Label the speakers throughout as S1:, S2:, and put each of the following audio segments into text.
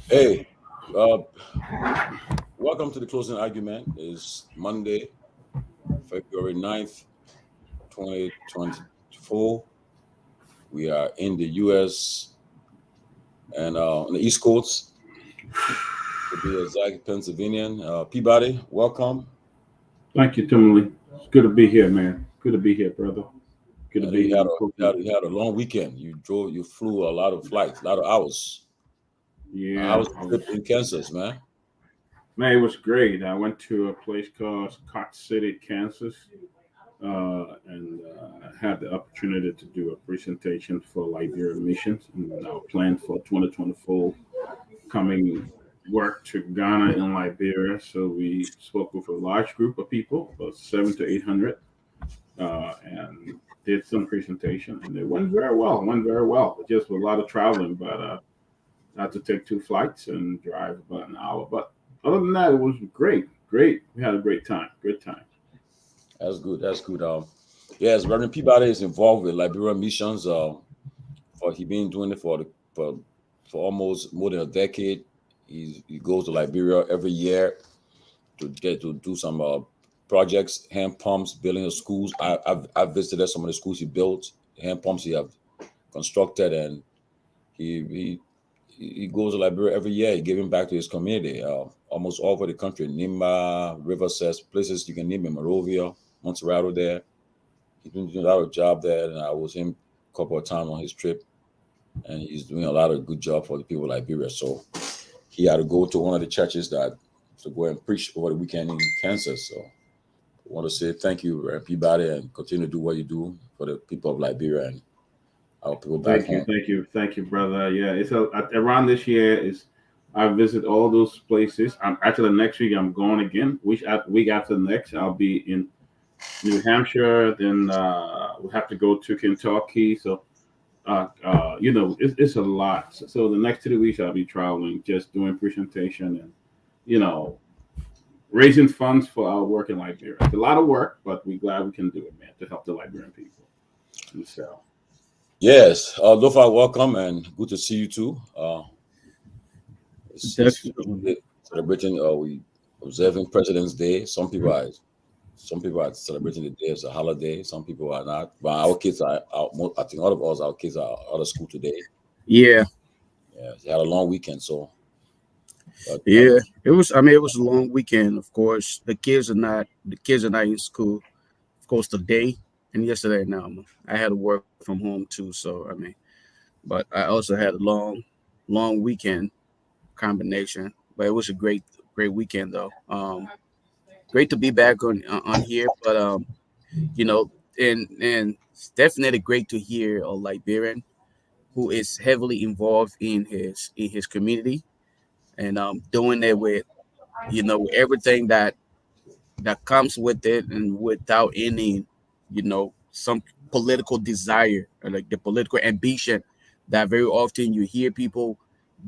S1: Hey, uh, welcome to the closing argument. It's Monday, February 9th, 2024. We are in the U.S. and on the East Coast, to be exact, Pennsylvania. Peabody, welcome.
S2: Thank you, Tomalin. It's good to be here, man. Good to be here, brother. Good
S1: I
S2: to
S1: know
S2: be
S1: you
S2: here
S1: had
S2: on
S1: a you
S2: Coconut.
S1: had, you had a long weekend. You flew a lot of flights, a lot of hours. How
S2: Yeah,
S1: was the trip in Kansas, man?
S2: man, it was great. I went to a place called Scott City, Kansas, and had the opportunity to do a presentation for Liberia missions and our plan for 2024 coming work to Ghana and Liberia. So we spoke with a large group of people, about 700 to 800, and did some presentation, and it went very well. Went very well. Just a lot of traveling, but I had to take two flights and drive about an hour. But other than that, it was great. Great. We had a great time. Good time.
S1: That's good. That's good. Yes, Reverend Peabody is involved with Liberian missions. For he been doing it for almost more than a decade. He goes to Liberia every year to get to do some projects, hand pumps, building of schools. I've visited some of the schools he built, hand pumps he have constructed, and he he he goes to Liberia every year. He giving back to his community, almost all over the country. Nimba, Riverside, places you can name it, Monrovia, Montserrat there. He's been doing a lot of job there, and I was him a couple of times on his trip, and he's doing a lot of good job for the people of Liberia. So he had to go to one of the churches that to go and preach over the weekend in Kansas. So I want to say thank you, Peabody, and continue to do what you do for the people of Liberia and our people back
S2: Thank you.
S1: home.
S2: Thank you. Thank you, brother. Yeah, around this year is I visit all those places. I'm actually next week I'm going again. Week after next I'll be in New Hampshire. Then we have to go to Kentucky. So it's a lot. So the next 2 weeks I'll be traveling, just doing presentation and you know raising funds for our work in Liberia. It's a lot of work, but we're glad we can do it, man, to help the Liberian people. And so,
S1: Yes, Lofa, welcome and good to see you too. It's
S2: definitely.
S1: we celebrating. We observing President's Day. Some people are celebrating the day as a holiday. Some people are not. But our kids are out. I think all of us, our kids are out of school today.
S3: Yeah,
S1: Yeah, they had a long weekend. So, but
S3: yeah. It was. I mean, it was a long weekend. Of course, the kids are not in school. Of course, today and yesterday. Now I had to work from home too. So I mean, but I also had a long weekend combination. But it was a great weekend though. Great to be back on here. But you know, and it's definitely great to hear a Liberian who is heavily involved in his community and doing it with everything that comes with it and without any some political desire or like the political ambition that very often you hear people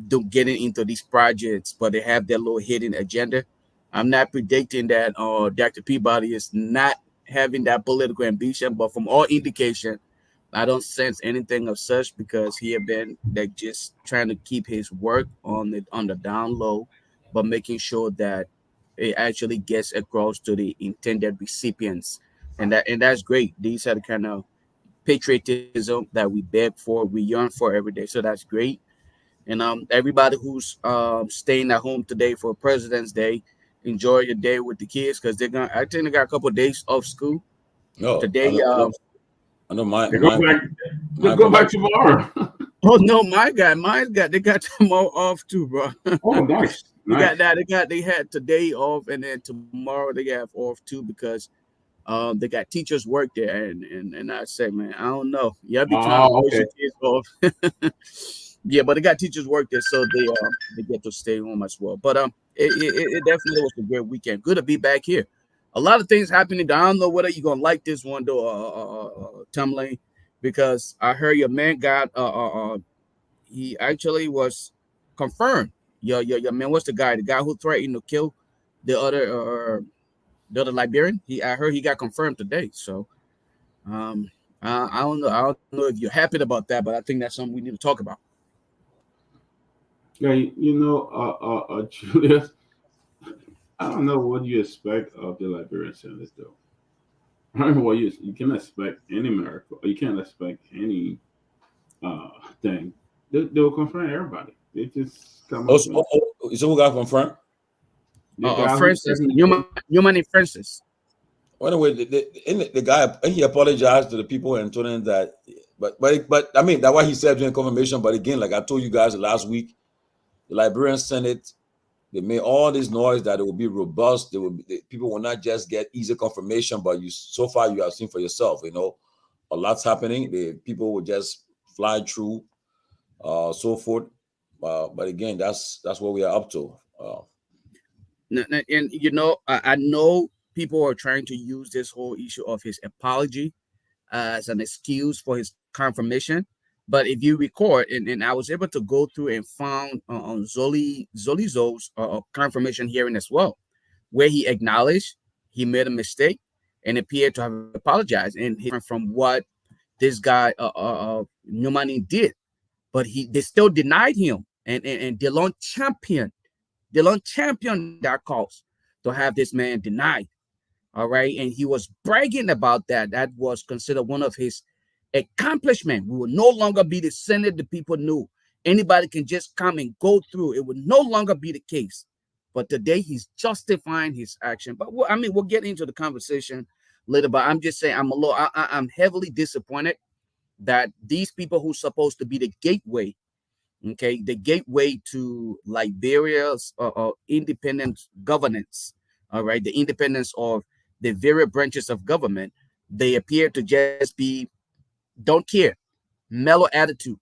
S3: do getting into these projects but they have their little hidden agenda. I'm not predicting that Dr. Peabody is not having that political ambition, but from all indication I don't sense anything of such because he have been like just trying to keep his work on the down low, but making sure that it actually gets across to the intended recipients, and that's great. These are the kind of patriotism that we beg for, we yearn for every day. So that's great. And everybody who's staying at home today for President's Day, enjoy your day with the kids because they're gonna. I think they got a couple of days off school
S1: no, I
S3: today.
S1: know, I know, I know.
S2: they go back. They
S1: Mine
S2: go
S1: go back.
S2: back tomorrow.
S3: Oh no, they got tomorrow off too, bro.
S2: Oh, nice,
S3: They got
S2: nice.
S3: that. They had today off, and then tomorrow they have off too because they got teachers work there, and I say, man, I don't know. Y'all be trying to
S2: Oh,
S3: push
S2: okay.
S3: your kids off. Yeah, but they got teachers work there, so they get to stay home as well. But it definitely was a great weekend. Good to be back here. A lot of things happening. I don't know whether you're gonna like this one though, Tomalin, because I heard your man got he actually was confirmed. Your man, what's the guy who threatened to kill the other Liberian? I heard he got confirmed today. So um, I don't know. I don't know if you're happy about that, but I think that's something we need to talk about.
S2: Yeah, Julius, I don't know what you expect of the Liberian Senate, though. I don't know what you can expect any miracle. You can't expect any thing. They'll confront everybody. They just come up
S1: Also,
S2: and
S1: so who got confirmed?
S2: the guy who said
S3: Francis,
S2: he
S3: Newman and Francis.
S1: Well, anyway, the guy he apologized to the people and told them that, but I mean that's what he said during confirmation. But again, like I told you guys last week, the Liberian Senate they made all this noise that it will be robust. They will be, people will not just get easy confirmation, but you so far you have seen for yourself. You know, a lot's happening. The people will just fly through, so forth. But again, that's what we are up to.
S3: And I know people are trying to use this whole issue of his apology as an excuse for his confirmation. But if you record, and I was able to go through and found on Zolizo's confirmation hearing as well, where he acknowledged he made a mistake and appeared to have apologized, and he from what this guy Numani did, but they still denied him, and Delon championed that cause to have this man denied. All right. And he was bragging about that. That was considered one of his accomplishments. We will no longer be the Senate the people knew. Anybody can just come and go through. It would no longer be the case. But today he's justifying his action. But we'll get into the conversation later. But I'm just saying, I'm heavily disappointed that these people who's supposed to be the gateway, okay, the gateway to Liberia's independent governance, all right, the independence of the various branches of government, they appear to just be don't care, mellow attitude,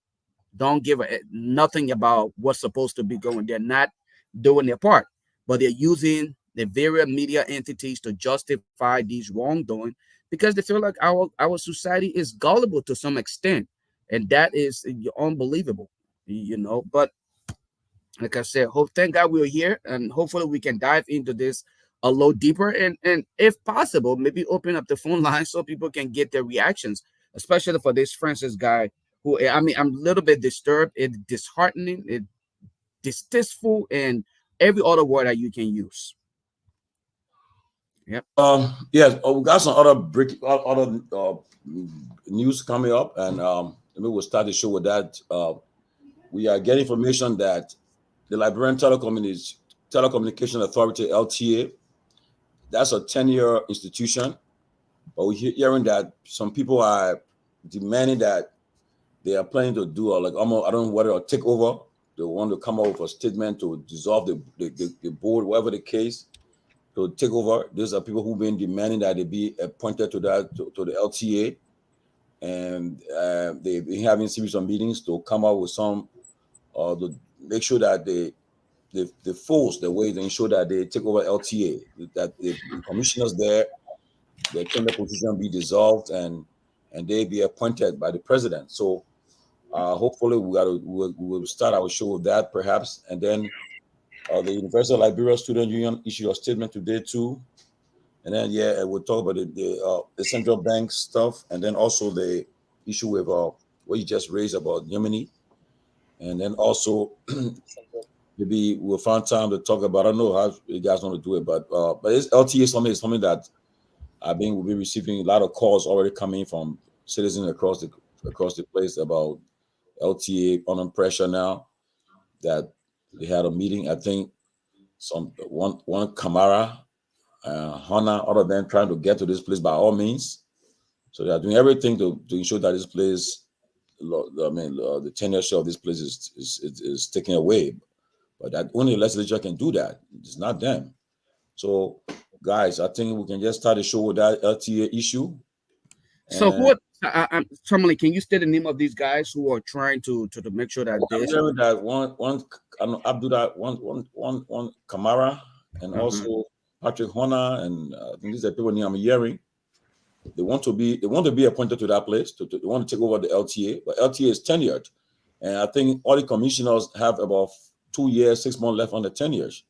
S3: don't give nothing about what's supposed to be going. They're not doing their part, but they're using the various media entities to justify these wrongdoing because they feel like our society is gullible to some extent, and that is unbelievable, But like I said, thank God we're here, and hopefully we can dive into this a little deeper, and if possible, maybe open up the phone line so people can get their reactions, especially for this Francis guy. Who I'm a little bit disturbed, it disheartening, it distasteful, and every other word that you can use. Yep.
S1: Yes, we got some other news coming up, and maybe we'll start the show with that. We are getting information that the Liberian Telecommunication Authority (LTA), that's a 10-year institution, but we're hearing that some people are demanding that they are planning to do like almost I don't know whether a takeover. They want to come up with a statement to dissolve the board, whatever the case, to take over. These are people who've been demanding that they be appointed to the LTA, and they've been having series of meetings to come up with some to make sure that they force the way to ensure that they take over LTA, that the commissioners there, their tenure position be dissolved and they be appointed by the president. So hopefully we'll start our show with that perhaps, and then the University of Liberia Student Union issued a statement today too, and then we'll talk about the central bank stuff, and then also the issue with what you just raised about Yemeni, and then also maybe we'll find time to talk about. I don't know how you guys want to do it, but it's LTA is something that I think we'll be receiving a lot of calls already coming from citizens across the place about LTA under pressure now. That they had a meeting. I think one Kamara, Hana, other than trying to get to this place by all means. So they are doing everything to ensure that this place, the tenure of this place is taken away. But that only the legislature can do that. It's not them. So, guys, I think we can just start the show with that LTA issue.
S3: So
S1: And
S3: Tomalin, can you state the name of these guys who are trying to make sure that
S1: I'm
S3: this?
S1: hearing that one I know Abdullah one Kamara and
S3: Mhm.
S1: also Patrick Hona, and I think these are people I'm hearing. They want to be appointed to that place. They want to take over the LTA, but LTA is tenured, and I think all the commissioners have about 2 years, 6 months left on the tenures.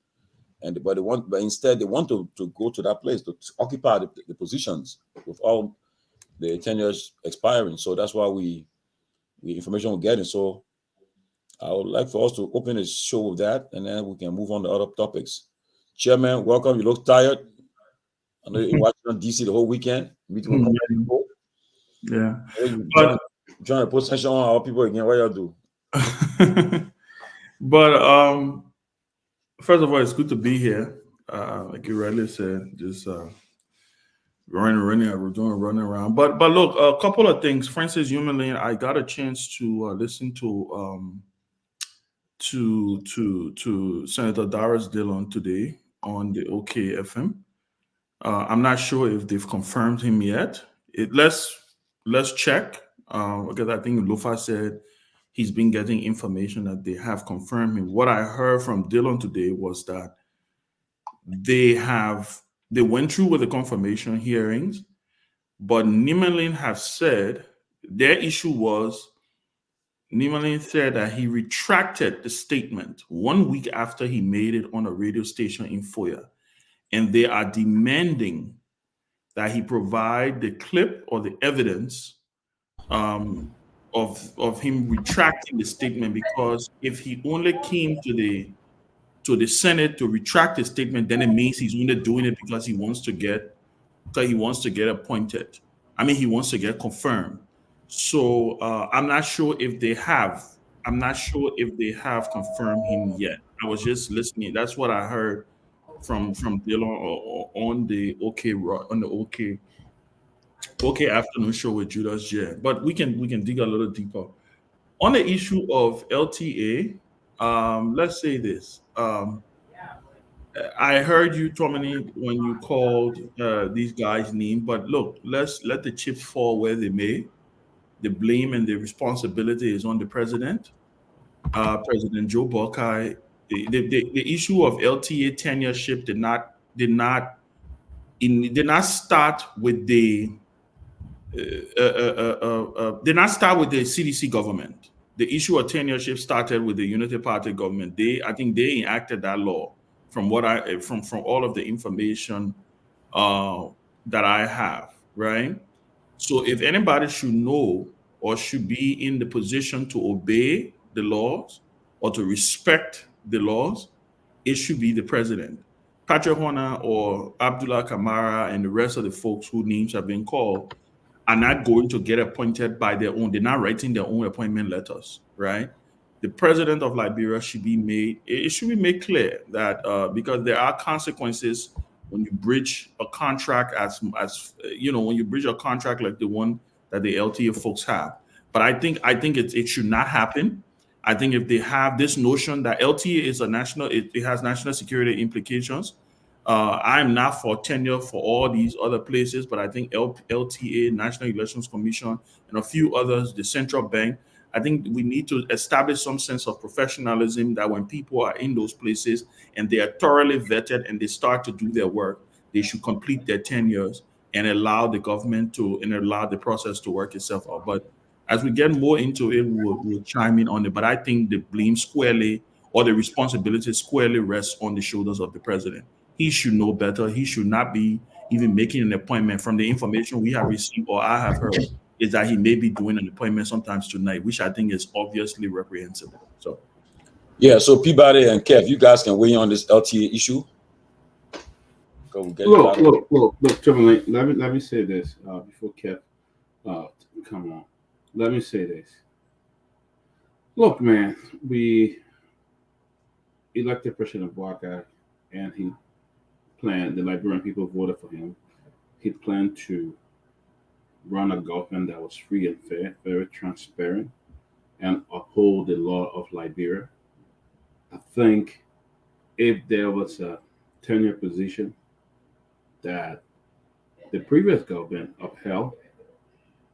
S1: But instead they want to go to that place to occupy the positions with all the tenures expiring. So that's why we information we're getting. So I would like for us to open the show with that, and then we can move on to other topics. Chairman, welcome. You look tired. I know you're in Washington D.C. the whole weekend, meeting with people.
S4: Yeah,
S1: You
S4: but
S1: trying to put tension on our people again. What y'all do?
S4: but first of all, it's good to be here. Like you rightly said, just we're doing running around. But look, a couple of things. Francis Humelin, I got a chance to listen to Senator Darius Dillon today on the OKFM. I'm not sure if they've confirmed him yet. Let's check because I think Lofa said he's been getting information that they have confirmed him. What I heard from Dillon today was that they went through with the confirmation hearings, but Nimelin have said their issue was Nimelin said that he retracted the statement 1 week after he made it on a radio station in Foya, and they are demanding that he provide the clip or the evidence of him retracting the statement, because if he only came to the Senate to retract the statement, then it means he's only doing it because he wants to get appointed. I mean, he wants to get confirmed. So I'm not sure if they have. I'm not sure if they have confirmed him yet. I was just listening. That's what I heard from Dillon on the OK afternoon show with Judas J. But we can dig a little deeper on the issue of LTA. Let's say this. I heard you, Tomalin, when you called these guys' name. But look, let's let the chips fall where they may. The blame and the responsibility is on the president, President Joe Buckeye. The issue of LTA tenureship did not start with the did not start with the CDC government. The issue of tenureship started with the Unity Party government. I think they enacted that law from from all of the information that I have, right? So if anybody should know or should be in the position to obey the laws or to respect the laws, it should be the president. Patrick Horner or Abdullah Kamara and the rest of the folks whose names have been called are not going to get appointed by their own. They're not writing their own appointment letters, right? The president of Liberia should be made. It should be made clear that because there are consequences when you breach a contract, as when you breach a contract like the one that the LTA folks have. But I think it should not happen. I think if they have this notion that LTA is it has national security implications. I'm not for tenure for all these other places, but I think LTA, National Elections Commission, and a few others, the central bank, I think we need to establish some sense of professionalism that when people are in those places and they are thoroughly vetted and they start to do their work, they should complete their tenures and allow the government and allow the process to work itself out. But as we get more into it, we'll chime in on it. But I think the blame squarely or the responsibility squarely rests on the shoulders of the president. He should know better. He should not be even making an appointment. From the information we have received or I have heard, is that he may be doing an appointment sometimes tonight, which I think is obviously reprehensible. So,
S1: yeah. So Peabody and Kev, you guys can weigh in on this LTA issue.
S2: Look, Tomalin, let me say this before Kev come on. Let me say this. Look, man, we elected President Buckeye, and the Liberian people voted for him. He planned to run a government that was free and fair, very transparent, and uphold the law of Liberia. I think if there was a tenure position that the previous government upheld,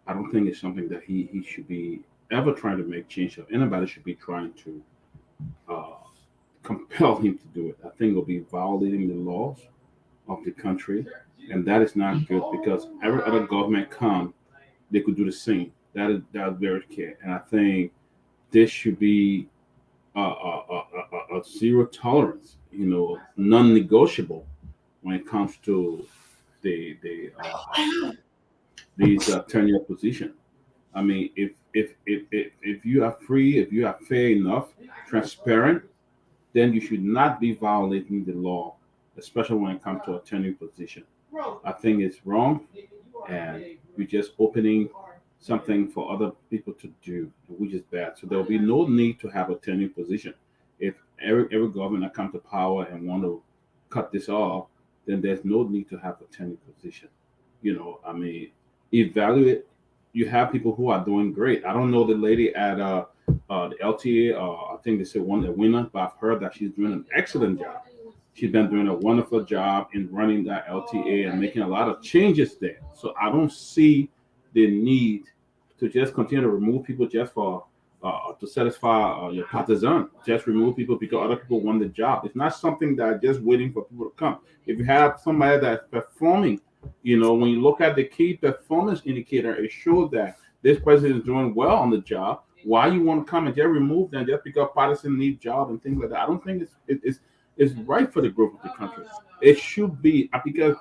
S2: I don't think it's something that he should be ever trying to make change of. Anybody should be trying to compel him to do it. I think it'll be violating the laws of the country, and that is not good because every other government they could do the same. That's very clear, and I think this should be a zero tolerance, non-negotiable when it comes to these tenure position. I mean, if if you are free, if you are fair enough, transparent, then you should not be violating the law, especially when it comes to a tenure position. I think it's wrong, and you're just opening something for other people to do, which is bad. So there will be no need to have a tenure position. If every government that comes to power and want to cut this off, then there's no need to have a tenure position. I mean, evaluate. You have people who are doing great. I don't know the lady at the LTA. I think they said one the winner, but I've heard that she's doing an excellent job. She's been doing a wonderful job in running that LTA and making a lot of changes there. So I don't see the need to just continue to remove people just for to satisfy your partisan. Just remove people because other people want the job. It's not something that just waiting for people to come. If you have somebody that's performing, when you look at the key performance indicator, it shows that this person is doing well on the job. Why you want to come and just remove them just because partisan need job and things like that? I don't think it's right for the growth of the country. It should be because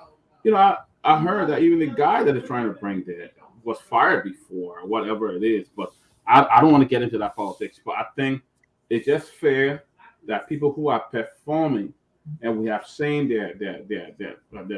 S2: I heard that even the guy that is trying to bring there was fired before, or whatever it is. But I don't want to get into that politics. But I think it's just fair that people who are performing and we have seen their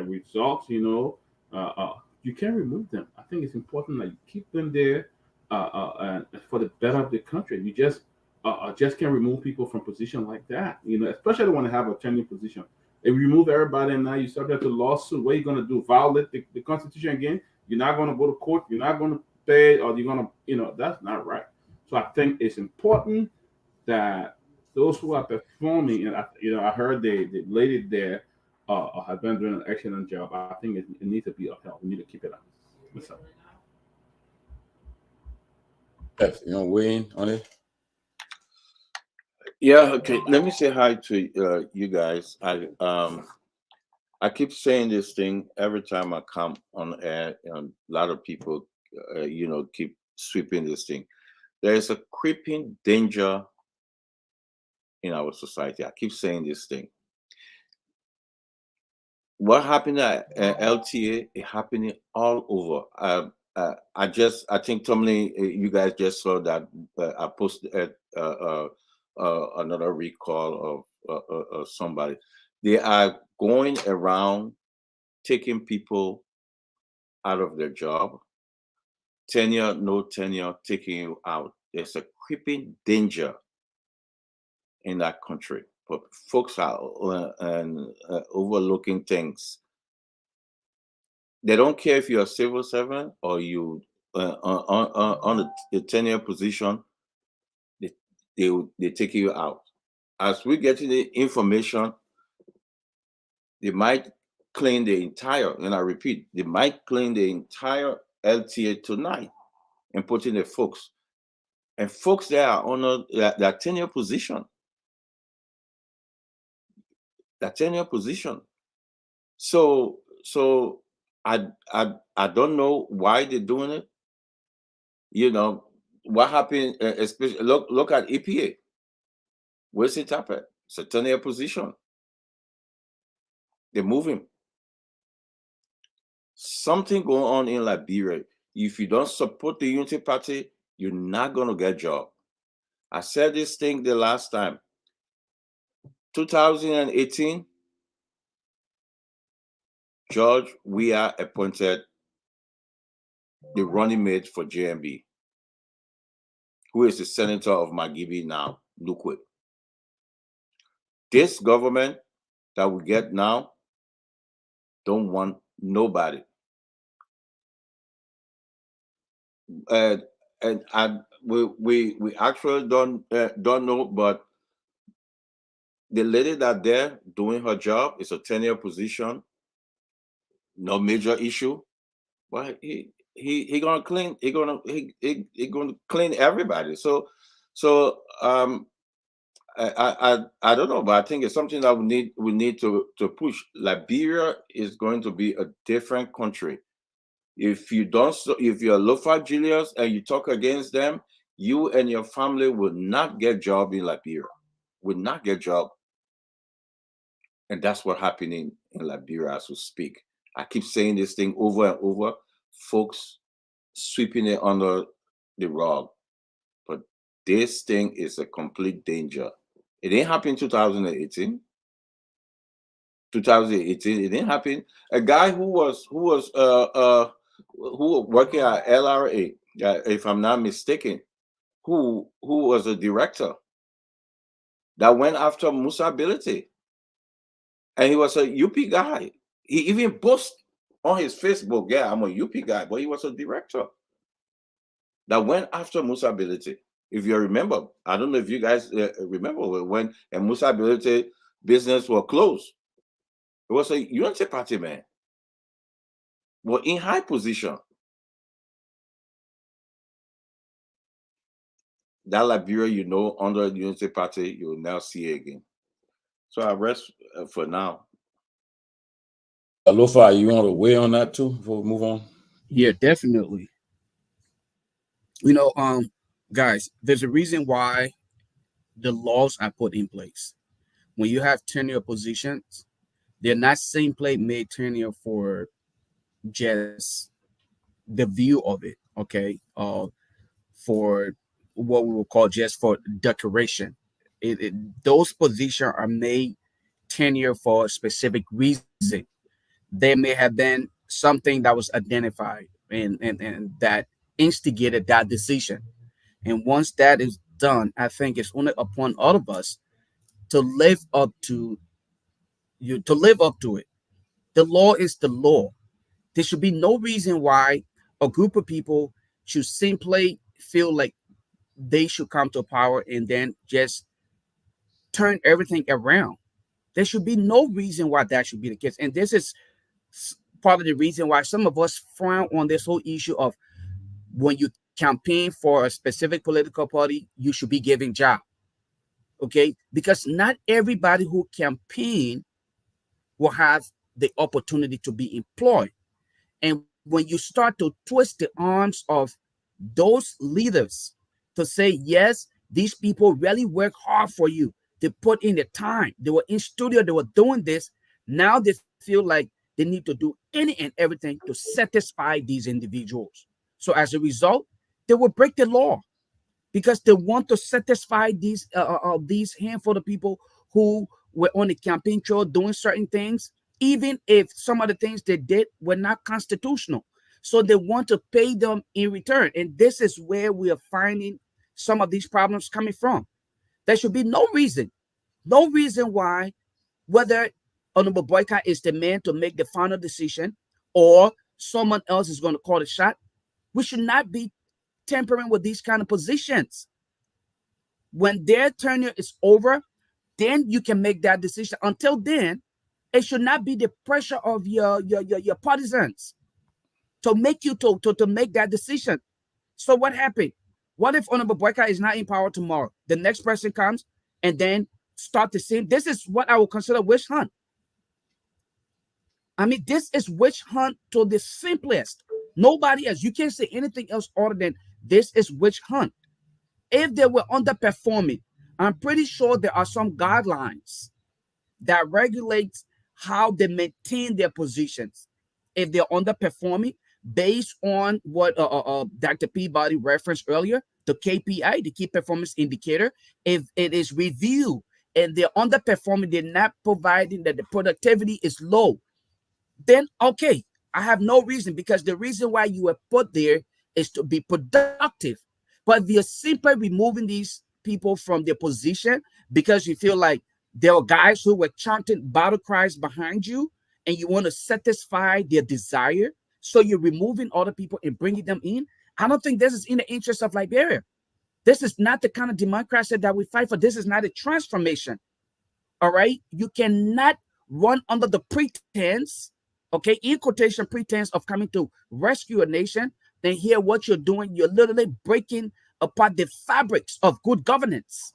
S2: results, you can't remove them. I think it's important that you keep them there for the better of the country. You just can't remove people from position like that, especially when they have a tenure position. If you remove everybody and now you're subject to lawsuit, what are you going to do? Violate the Constitution again? You're not going to go to court. You're not going to pay, or you're going to, that's not right. So I think it's important that those who are performing, and I heard the lady there have been doing an excellent job. I think it needs to be upheld. We need to keep it up. What's up?
S1: Keff, weigh in on it?
S5: Yeah, okay. Let me say hi to you guys. I keep saying this thing every time I come on air, and a lot of people, keep sweeping this thing. There is a creeping danger in our society. I keep saying this thing. What happened at LTA is happening all over. I think Tomalin, you guys just saw that I posted another recall of somebody. They are going around taking people out of their job, tenure, no tenure, taking you out. There's a creeping danger in that country, but folks are overlooking things. They don't care if you're a civil servant or you on the tenure position. They take you out. As we get the information, they might clean the entire, and I repeat, they might clean the entire LTA tonight and put in the folks. And folks there are on their tenure position. That tenure position. So I don't know why they're doing it. What happened, especially look at EPA. Where's it happened? It's a tenure position. They move him. Something going on in Liberia. If you don't support the Unity Party, you're not going to get a job. I said this thing the last time. 2018, George Weah appointed the running mate for JMB, who is the senator of Magibi now, Lukwe. This government that we get now don't want nobody. And we actually don't know, but the lady that there doing her job is a tenure position, no major issue. But he gonna clean. He gonna clean everybody. So I don't know, but I think it's something that we need to push. Liberia is going to be a different country. If you're Lofa Julius and you talk against them, you and your family will not get job in Liberia. Will not get job. And that's what's happening in Liberia as we speak. I keep saying this thing over and over. Folks sweeping it under the rug. This thing is a complete danger. It didn't happen in 2018. 2018, it didn't happen. A guy who was working at LRA, if I'm not mistaken, who was a director that went after Musa Ability. And he was a UP guy. He even posted on his Facebook, yeah, I'm a UP guy, but he was a director that went after Musa Ability. If you remember, I don't know if you guys remember when Musa Ability business was closed. It was a Unity Party man. Were in high position. That Liberia, you know, under the Unity Party, you'll now see again. So I rest for now.
S1: Lofa, you want to weigh on that too before we move on?
S3: Yeah, definitely. You know, guys, there's a reason why the laws are put in place. When you have tenure positions, they're not simply made tenure for just the view of it, okay? For what we will call just for decoration. Those positions are made tenure for a specific reason. There may have been something that was identified and that instigated that decision. And once that is done, I think it's only upon all of us to live up to it. The law is the law. There should be no reason why a group of people should simply feel like they should come to power and then just turn everything around. There should be no reason why that should be the case. And this is part of the reason why some of us frown on this whole issue of when you campaign for a specific political party, you should be giving job. Okay? Because not everybody who campaign will have the opportunity to be employed. And when you start to twist the arms of those leaders to say, yes, these people really work hard for you. They put in the time. They were in studio. They were doing this. Now they feel like they need to do any and everything to satisfy these individuals. So as a result, they will break the law because they want to satisfy these handful of people who were on the campaign trail doing certain things, even if some of the things they did were not constitutional. So they want to pay them in return. And this is where we are finding some of these problems coming from. There should be no reason why, whether Honorable Boycott is the man to make the final decision or someone else is going to call the shot. We should not be tampering with these kind of positions. When their tenure is over, then you can make that decision. Until then, it should not be the pressure of your partisans to make you to make that decision. So what happened? What if Honorable Boycott is not in power tomorrow? The next person comes and then start the same. This is what I would consider witch hunt. I mean, this is witch hunt to the simplest. Nobody else. You can't say anything else other than this is witch hunt. If they were underperforming, I'm pretty sure there are some guidelines that regulates how they maintain their positions. If they're underperforming, based on what Dr. Peabody referenced earlier, the KPI, the key performance indicator, if it is reviewed and they're underperforming, they're not providing that the productivity is low, then okay, I have no reason, because the reason why you were put there is to be productive. But if you're simply removing these people from their position because you feel like there are guys who were chanting battle cries behind you and you want to satisfy their desire, so you're removing other people and bringing them in, I don't think this is in the interest of Liberia. This is not the kind of democracy that we fight for. This is not a transformation. All right? You cannot run under the pretense, okay, in quotation, pretense of coming to rescue a nation. Then here what you're doing, you're literally breaking apart the fabrics of good governance.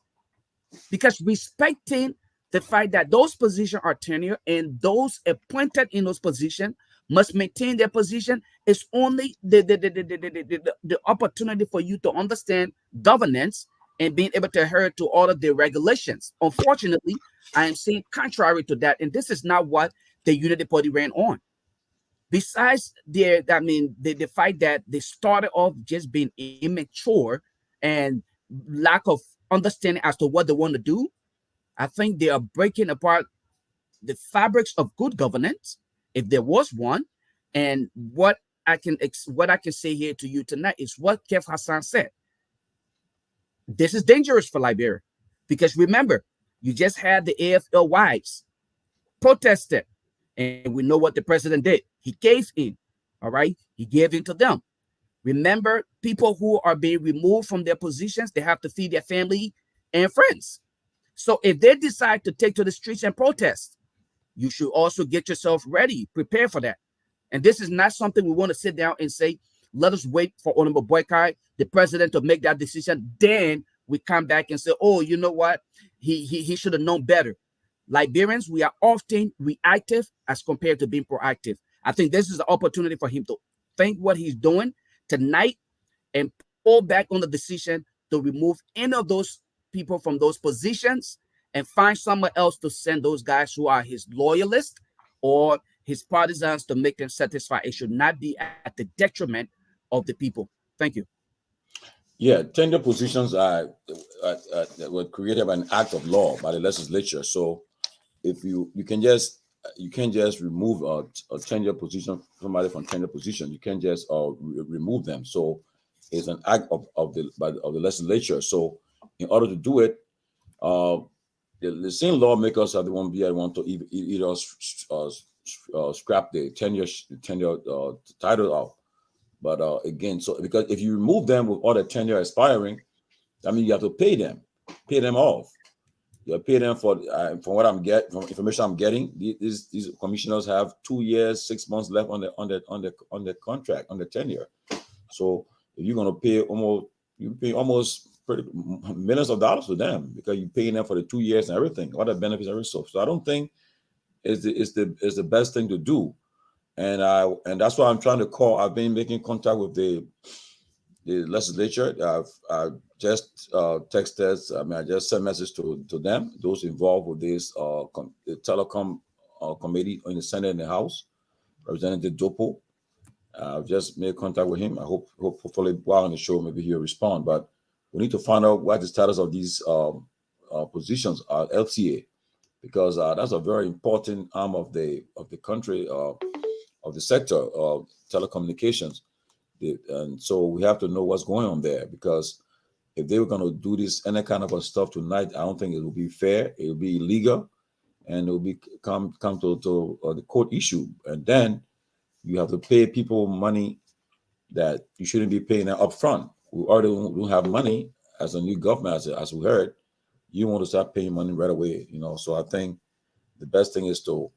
S3: Because respecting the fact that those positions are tenure and those appointed in those positions must maintain their position is only the opportunity for you to understand governance and being able to adhere to all of the regulations. Unfortunately, I am seeing contrary to that, and this is not what the Unity Party ran on. Besides the fact that they started off just being immature and lack of understanding as to what they want to do, I think they are breaking apart the fabrics of good governance, if there was one. And what I can say here to you tonight is what Keff Hassan said. This is dangerous for Liberia, because remember, you just had the AFL wives protested, and we know what the president did. He gave in. All right, he gave in to them. Remember, people who are being removed from their positions, they have to feed their family and friends. So if they decide to take to the streets and protest, you should also get yourself ready, prepare for that. And this is not something we want to sit down and say, let us wait for Honorable Boycott, the president, to make that decision. Then we come back and say, oh, you know what? He should have known better. Liberians, we are often reactive as compared to being proactive. I think this is an opportunity for him to think what he's doing tonight and pull back on the decision to remove any of those people from those positions and find somewhere else to send those guys who are his loyalists or his partisans to make them satisfied. It should not be at the detriment of the people. Thank you.
S1: Yeah, tenure positions were created by an act of law by the legislature. So if you can't just remove a tenure position, somebody from tenure position. You can't just remove them. So it's an act of the legislature. So in order to do it, the same lawmakers are the one want to either scrap the tenure title out. But again, so because if you remove them with all the tenure expiring, I mean you have to pay them off. You pay them for from what I'm from information I'm getting. These commissioners have 2 years, 6 months left on the contract, on the tenure. So if you're gonna pay almost millions of dollars to them because you're paying them for the 2 years and everything, all the benefits and everything. So I don't think it's the best thing to do. And that's why I'm trying to call. I've been making contact with the legislature. I've just texted. I mean, I just sent message to them, those involved with this the telecom committee in the Senate and the House, Representative Dopo. I've just made contact with him. I hopefully while on the show maybe he'll respond. But we need to find out what the status of these positions are, LCA, because that's a very important arm of the country. Of the sector of telecommunications. And so we have to know what's going on there, because if they were going to do this any kind of stuff tonight, I don't think it will be fair. It will be illegal, and it will be come to the court issue. And then you have to pay people money that you shouldn't be paying up front. We already don't have money as a new government, as we heard. You want to start paying money right away, So I think the best thing is to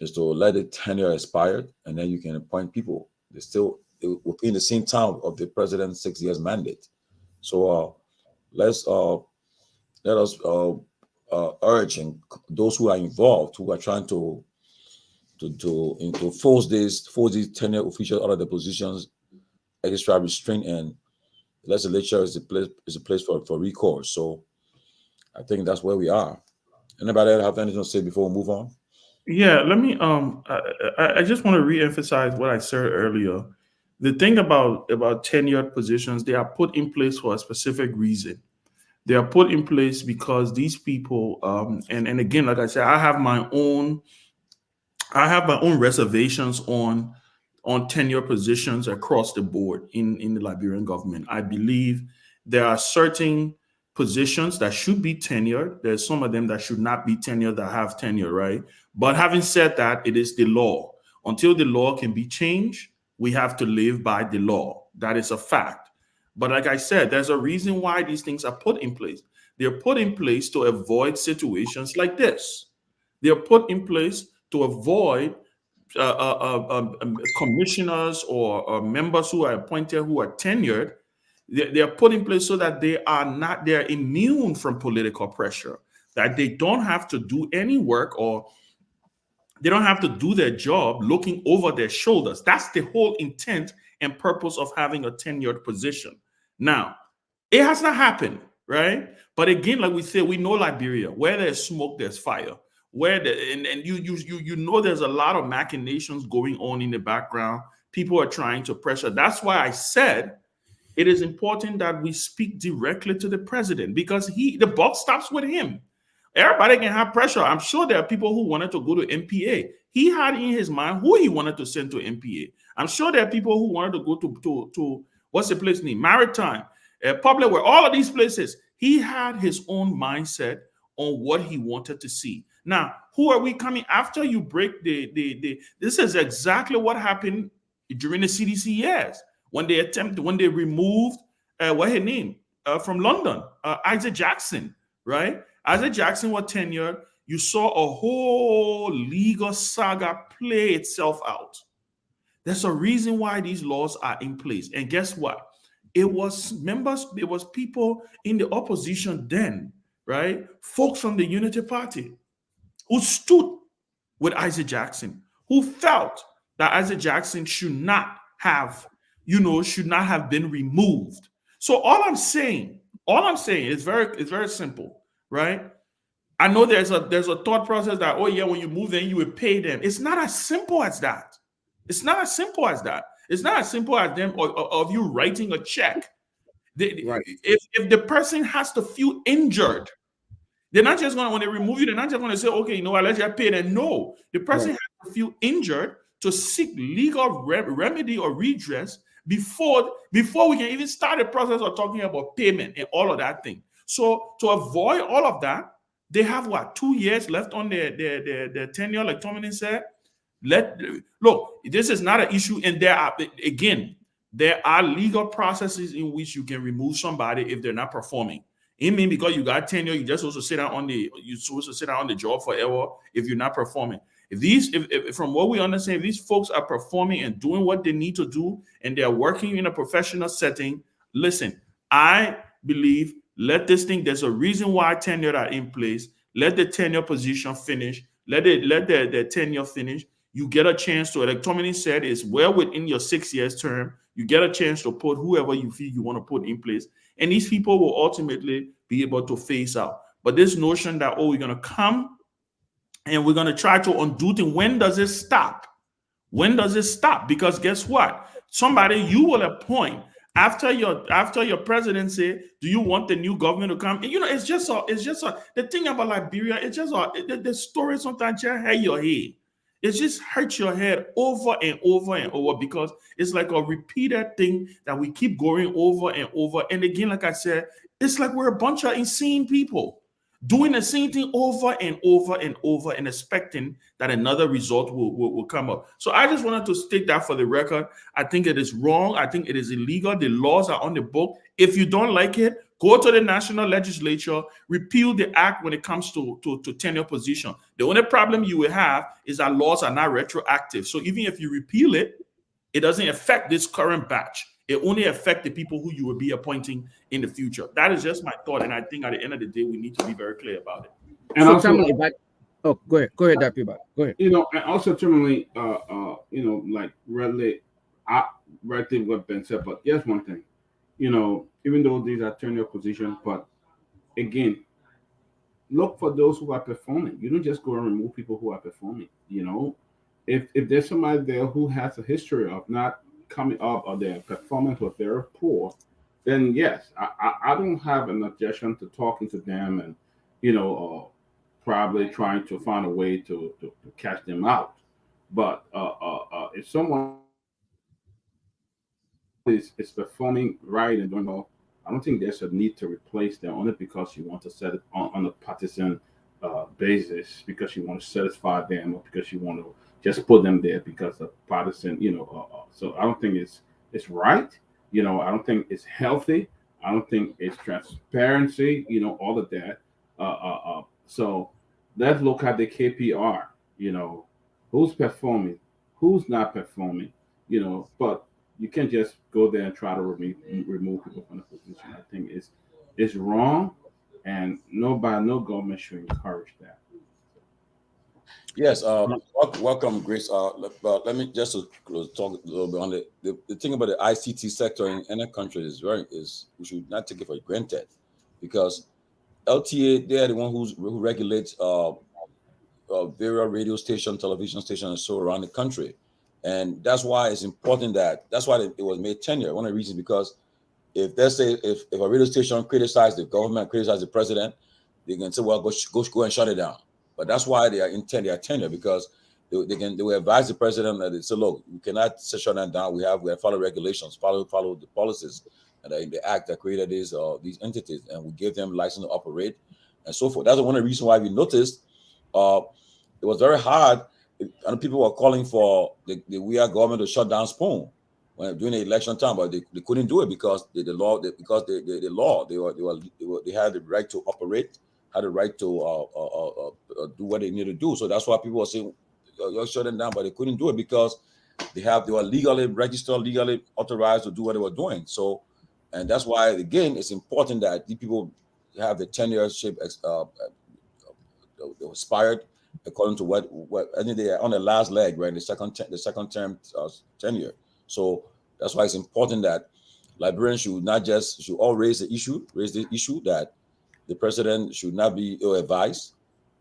S1: let the tenure expire, and then you can appoint people. They still within the same time of the president's 6 years mandate. So let us urge and those who are involved, who are trying to force these tenure officials out of the positions, extra restraint, and the legislature is a place for recourse. So I think that's where we are. Anybody have anything to say before we move on?
S4: Yeah, let me. I just want to reemphasize what I said earlier. The thing about tenured positions, they are put in place for a specific reason. They are put in place because these people, and again, like I said, I have my own reservations on tenure positions across the board in the Liberian government. I believe there are certain positions that should be tenured. There's some of them that should not be tenured that have tenure, right? But having said that, it is the law. Until the law can be changed, we have to live by the law. That is a fact. But like I said, there's a reason why these things are put in place. They're put in place to avoid situations like this. They're put in place to avoid commissioners or members who are appointed who are tenured. They are put in place so that they're immune from political pressure, that they don't have to do any work, or they don't have to do their job looking over their shoulders. That's the whole intent and purpose of having a tenured position. Now, it has not happened, right? But again, like we said, we know Liberia. Where there's smoke, there's fire. You know there's a lot of machinations going on in the background. People are trying to pressure. That's why I said it is important that we speak directly to the president, because the buck stops with him. Everybody can have pressure. I'm sure there are people who wanted to go to MPA. He had in his mind who he wanted to send to MPA. I'm sure there are people who wanted to go to what's the place name? Maritime, Public, where all of these places. He had his own mindset on what he wanted to see. Now, who are we coming after? You break the this is exactly what happened during the CDC years when they removed what his name from London, Isaac Jackson, right? Isaac Jackson was tenured. You saw a whole legal saga play itself out. There's a reason why these laws are in place. And guess what? It was people in the opposition then, right? Folks from the Unity Party who stood with Isaac Jackson, who felt that Isaac Jackson should not have been removed. So all I'm saying is very simple, right? I know there's a thought process that, oh yeah, when you move in, you will pay them. It's not as simple as that. It's not as simple as that. It's not as simple as them or of you writing a check.
S3: Right.
S4: If the person has to feel injured, they're not just going to, when they remove you, they're not just going to say, okay, you know what, let's get paid. And no, the person has to feel injured to seek legal remedy or redress before we can even start the process of talking about payment and all of that thing. So to avoid all of that, they have 2 years left on their tenure, like Tomalin said. Look, this is not an issue, and there are legal processes in which you can remove somebody if they're not performing. It mean because you got tenure, you just supposed to sit down on the job forever if you're not performing. If from what we understand, if these folks are performing and doing what they need to do, and they're working in a professional setting, listen, I believe let this thing. There's a reason why tenure are in place. Let the tenure position finish. Let the tenure finish. You get a chance to, like Tomalin said, is well within your 6 years term. You get a chance to put whoever you feel you want to put in place. And these people will ultimately be able to phase out. But this notion that, we're going to come and we're going to try to undo things, when does it stop? When does it stop? Because guess what? Somebody you will appoint after your presidency. Do you want the new government to come? And, it's just the thing about Liberia. It's just the story sometimes just hurt your head. It just hurts your head over and over and over, because it's like a repeated thing that we keep going over and over. And again, like I said, it's like we're a bunch of insane people doing the same thing over and over and over and expecting that another result will come up. So I just wanted to state that for the record. I think it is wrong. I think it is illegal. The laws are on the book. If you don't like it, go to the national legislature, repeal the act when it comes to tenure position. The only problem you will have is that laws are not retroactive. So even if you repeal it, it doesn't affect this current batch. It only affects the people who you will be appointing in the future. That is just my thought. And I think at the end of the day, we need to be very clear about it.
S2: And
S3: so
S2: also,
S3: go ahead, Dr. Peabody. Go ahead.
S2: And also generally, like right there what Ben said, but here's one thing, even though these are tenure positions, but again, look for those who are performing. You don't just go and remove people who are performing. If there's somebody there who has a history of not coming up or their performance was very poor, then yes, I don't have an objection to talking to them and probably trying to find a way to catch them out. But if someone is performing right and doing all, I don't think there's a need to replace them only because you want to set it on a partisan basis, because you want to satisfy them, or because you want to just put them there because of partisan, so I don't think it's right. I don't think it's healthy. I don't think it's transparency, all of that. So let's look at the KPR, who's performing, who's not performing, but you can't just go there and try to remove people from the position. I think it's wrong, and no government should encourage that.
S1: Yes, welcome, Grace. But let me just talk a little bit on the thing about the ICT sector in any country is we should not take it for granted, because LTA, they are the one who regulates various radio station, television station, and so around the country, and that's why it's important that's why it was made tenure. One of the reasons, because if they say if a radio station criticizes the government, criticizes the president, they can say, well, go and shut it down. But that's why they are tenure, because they will advise the president that they say, look, we cannot shut that down. We have to follow regulations, follow the policies and in the act that created these entities, and we give them license to operate and so forth. That's one of the reasons why we noticed it was very hard, and people were calling for the weird government to shut down Spoon during the election time, but they couldn't do it because the law they had the right to operate, had the right to do what they need to do. So that's why people were saying you're shutting down, but they couldn't do it because they were legally registered, legally authorized to do what they were doing. So, and that's why again it's important that the people have the tenureship expired according to what I think they are on the last leg, right? The second term tenure. So that's why it's important that Liberians should all raise the issue that the president should not be ill-advised,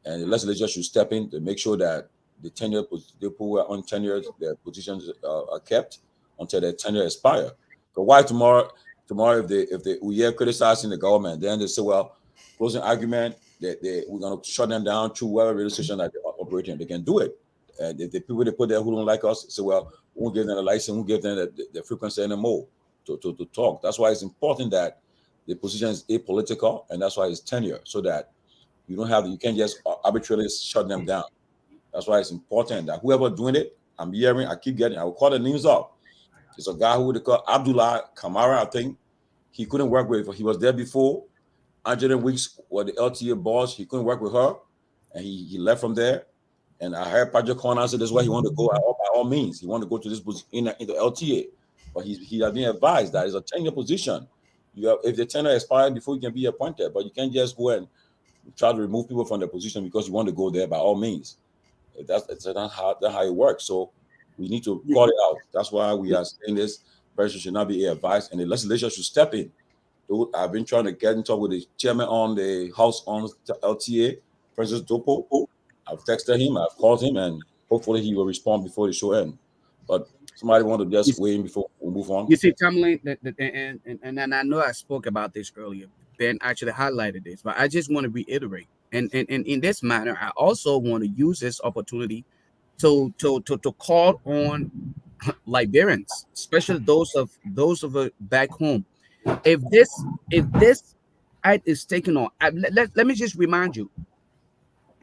S1: and the legislature should step in to make sure that the people who are on tenure, their positions are kept until their tenure expire. But why tomorrow if we hear criticizing the government, then they say, well, closing argument that we're going to shut them down through whatever radio station that they're operating. They can do it. And if the people they put there who don't like us say, well, we won't give them the license, we won't give them the frequency anymore to talk. That's why it's important that the position is apolitical, and that's why it's tenure, so that you can't just arbitrarily shut them down. That's why it's important that whoever doing it, I will call the names up. There's a guy who they call Abdullah Kamara, I think. He couldn't work with, he was there before. Angela Weeks was the LTA boss. He couldn't work with her, and he left from there. And I heard Patrick Corner said this is where he wanted to go. By all means, he wanted to go to this position in the LTA, but he has been advised that it's a tenure position. If the tenure expired before you can be appointed, but you can't just go and try to remove people from the position because you want to go there. By all means, that's not how it works. So we need to call it out. That's why we are saying this person should not be advised, and the legislature should step in. I've been trying to get in touch with the chairman on the House on LTA, Francis Dopo. I've texted him, I've called him, and hopefully he will respond before the show ends. But somebody want to just wait in before we move on.
S3: You see, Tomalin, and I know I spoke about this earlier. Ben actually highlighted this, but I just want to reiterate. And in this manner, I also want to use this opportunity to call on Liberians, especially those of back home. If this act is taken on, let me just remind you,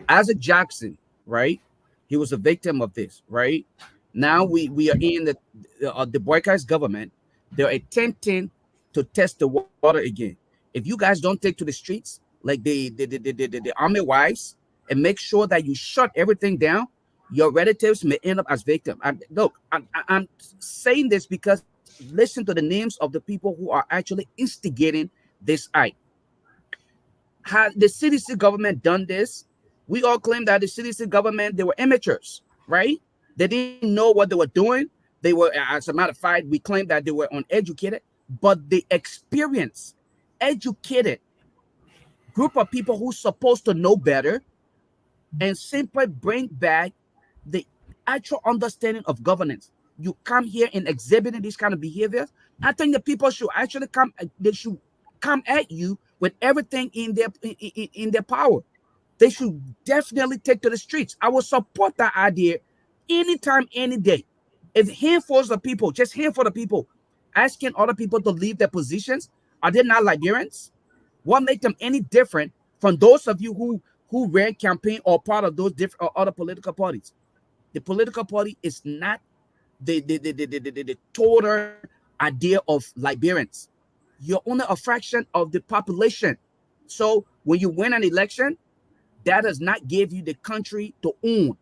S3: Isaac Jackson, right? He was a victim of this, right? Now we are in the Boyka's government. They're attempting to test the water again. If you guys don't take to the streets like the army wives and make sure that you shut everything down, your relatives may end up as victims. I'm saying this because listen to the names of the people who are actually instigating this act. Had the CDC government done this, we all claim that the CDC government, they were amateurs, right? They didn't know what they were doing. They were, as a matter of fact, we claim that they were uneducated, but the experienced, educated group of people who's supposed to know better and simply bring back the actual understanding of governance. You come here and exhibiting these kind of behaviors. I think the people should actually come. They should come at you with everything in their power. They should definitely take to the streets. I will support that idea anytime, any day. If handfuls of people, just handful of people, asking other people to leave their positions, are they not Liberians? What makes them any different from those of you who ran campaign or part of those different or other political parties? The political party is not the total idea of Liberians. You're only a fraction of the population. So when you win an election, that does not give you the country to own.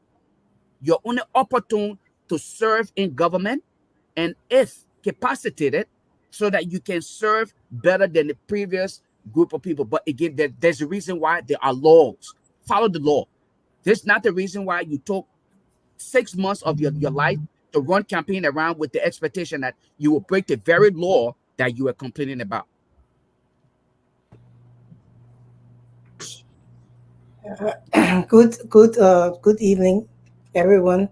S3: You're only opportune to serve in government, and if capacitated, so that you can serve better than the previous group of people. But again, there's a reason why there are laws. Follow the law. There's not the reason why you took 6 months of your life to run campaign around with the expectation that you will break the very law that you are complaining about.
S6: Good evening, everyone.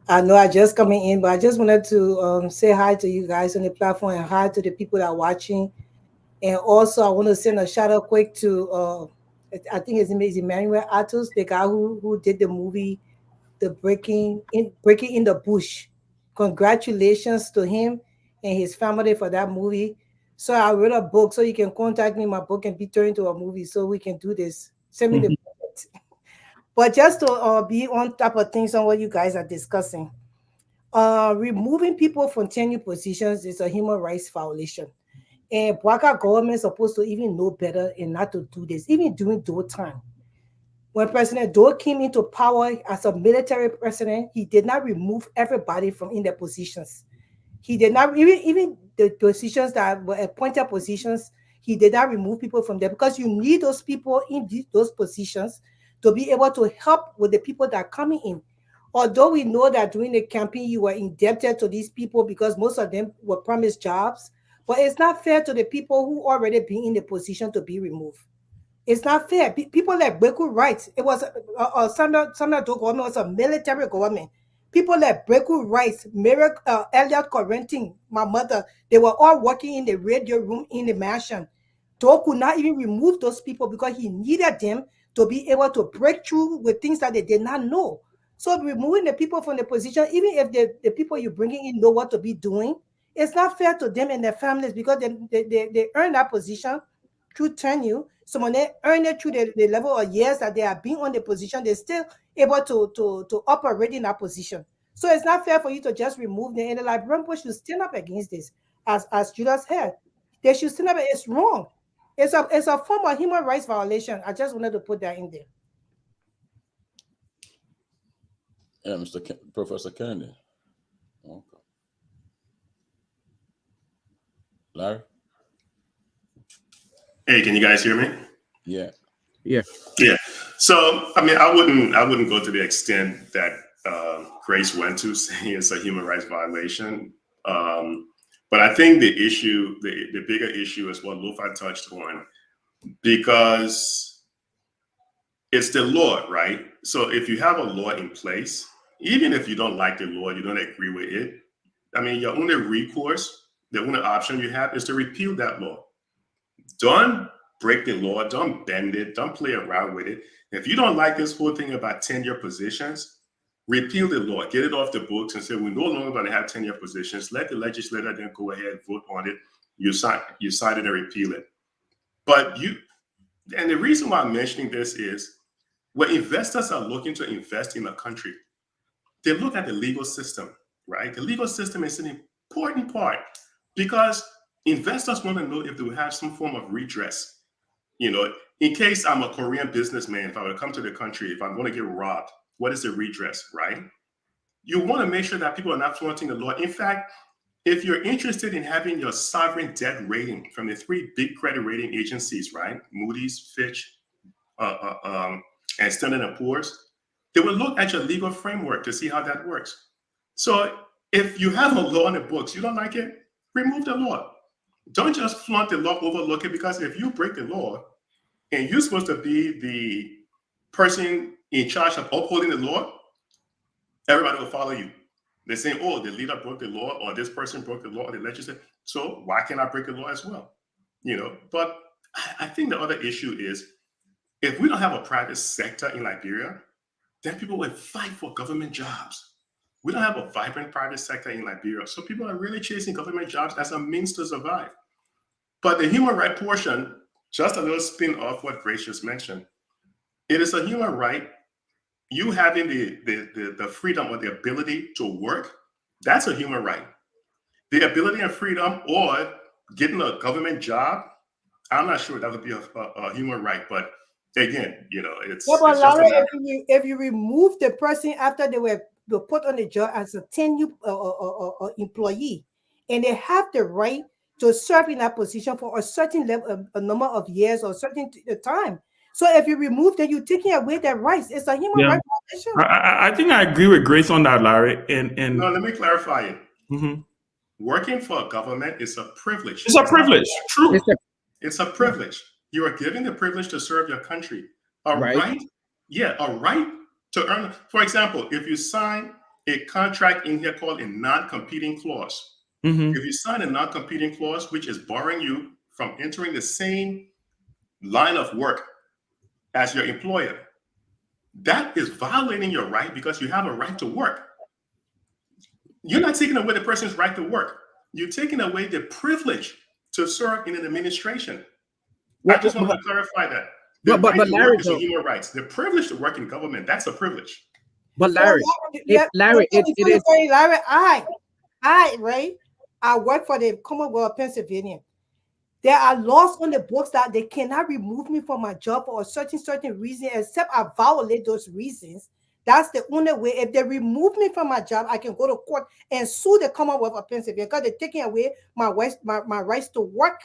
S6: I know I just coming in, but I just wanted to say hi to you guys on the platform and hi to the people that are watching And also, I want to send a shout out quick to I think his name is Emmanuel Atos, the guy who did the movie, the Breaking in the Bush. Congratulations to him and his family for that movie. So I wrote a book, so you can contact me. My book can be turned into a movie, so we can do this. Send me the budget. But just to be on top of things on what you guys are discussing, removing people from tenure positions is a human rights violation. And Bwaka government is supposed to even know better and not to do this, even during Doe time. When President Doe came into power as a military president, he did not remove everybody from in their positions. He did not even the positions that were appointed positions. He did not remove people from there because you need those people in those positions to be able to help with the people that are coming in. Although we know that during the campaign you were indebted to these people because most of them were promised jobs, but it's not fair to the people who already been in the position to be removed. It's not fair. People like Breku Rights, it was Sandra Doe government was a military government. People like Breku Rights, Merrick Elliot Correnting, my mother, they were all working in the radio room in the mansion. Doe could not even remove those people because he needed them to be able to break through with things that they did not know. So removing the people from the position, even if the people you're bringing in know what to be doing, it's not fair to them and their families because they earn that position through tenure. So when they earn it through the level of years that they are being on the position, they're still able to operate in that position. So it's not fair for you to just remove them. And the Liberian people should stand up against this, as Judas said. They should stand up. It's wrong. It's a form of human rights violation. I just wanted to put that in there.
S1: Yeah, Professor Kennedy. Okay. Larry?
S7: Hey, can you guys hear me?
S1: Yeah.
S3: Yeah.
S7: Yeah. So, I mean, I wouldn't go to the extent that Grace went to saying it's a human rights violation. But I think the issue, the bigger issue is what Lofa touched on, because it's the law, right? So if you have a law in place, even if you don't like the law, you don't agree with it, I mean, your only recourse, the only option you have is to repeal that law. Don't break the law, don't bend it, don't play around with it. If you don't like this whole thing about tenure positions, repeal the law, get it off the books and say, we're no longer going to have tenure positions. Let the legislator then go ahead and vote on it. You sign it and repeal it. But and the reason why I'm mentioning this is when investors are looking to invest in a country, they look at the legal system, right? The legal system is an important part because investors want to know if they will have some form of redress. You know, in case I'm a Korean businessman, if I were to come to the country, if I'm going to get robbed, what is the redress, right? You want to make sure that people are not flaunting the law. In fact, if you're interested in having your sovereign debt rating from the three big credit rating agencies, right? Moody's, Fitch, and Standard & Poor's, they will look at your legal framework to see how that works. So if you have a law in the books, you don't like it, remove the law. Don't just flaunt the law, overlook it, because if you break the law and you're supposed to be the person in charge of upholding the law, everybody will follow you. They're saying, oh, the leader broke the law, or this person broke the law, or the legislature. So why can't I break the law as well? You know, but I think the other issue is if we don't have a private sector in Liberia, then people will fight for government jobs. We don't have a vibrant private sector in Liberia. So people are really chasing government jobs as a means to survive. But the human right portion, just a little spin off what Grace just mentioned, it is a human right. You having the freedom or the ability to work, that's a human right. The ability and freedom or getting a government job, I'm not sure that would be a human right. But again, you know, it's
S6: But
S7: just
S6: Laura, if you remove the person after they were put on the job as a tenure employee, and they have the right to serve in that position for a certain level, a number of years or a certain time. So if you remove them, you're taking away their rights. It's a human right violation.
S4: I think I agree with Grace on that, Larry. And
S7: no, let me clarify it.
S4: Mm-hmm.
S7: Working for a government is a privilege.
S4: It's a privilege. True.
S7: It's a privilege. You are given the privilege to serve your country. A right? Yeah, a right to earn. For example, if you sign a contract in here called a non-competing clause, if you sign a non-competing clause, which is barring you from entering the same line of work as your employer, that is violating your right because you have a right to work. You're not taking away the person's right to work. You're taking away the privilege to serve in an administration. I just want to clarify that. The right to
S3: Larry,
S7: work is a human rights. The privilege to work in government, that's a privilege.
S3: But Larry,
S6: Larry, I work for the Commonwealth of Pennsylvania. There are laws on the books that they cannot remove me from my job for a certain reason, except I violate those reasons. That's the only way. If they remove me from my job, I can go to court and sue the Commonwealth of Pennsylvania because they're taking away my rights to work,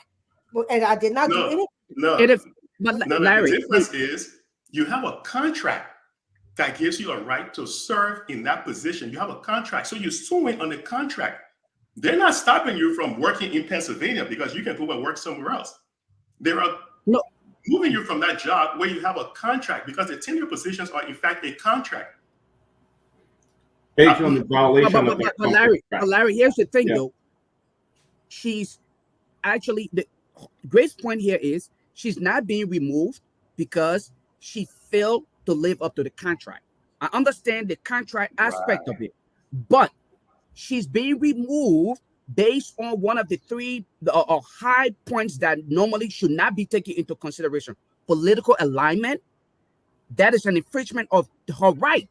S6: and I did not do anything.
S7: The difference is you have a contract that gives you a right to serve in that position. You have a contract, so you're suing on the contract. They're not stopping you from working in Pennsylvania because you can go and work somewhere else. They are moving you from that job where you have a contract because the tenure positions are in fact a contract.
S2: Based on the violation of that
S3: Larry, here's the thing though. She's actually, the Grace's point here is she's not being removed because she failed to live up to the contract. I understand the contract aspect of it, but she's being removed based on one of the three high points that normally should not be taken into consideration. Political alignment. That is an infringement of her right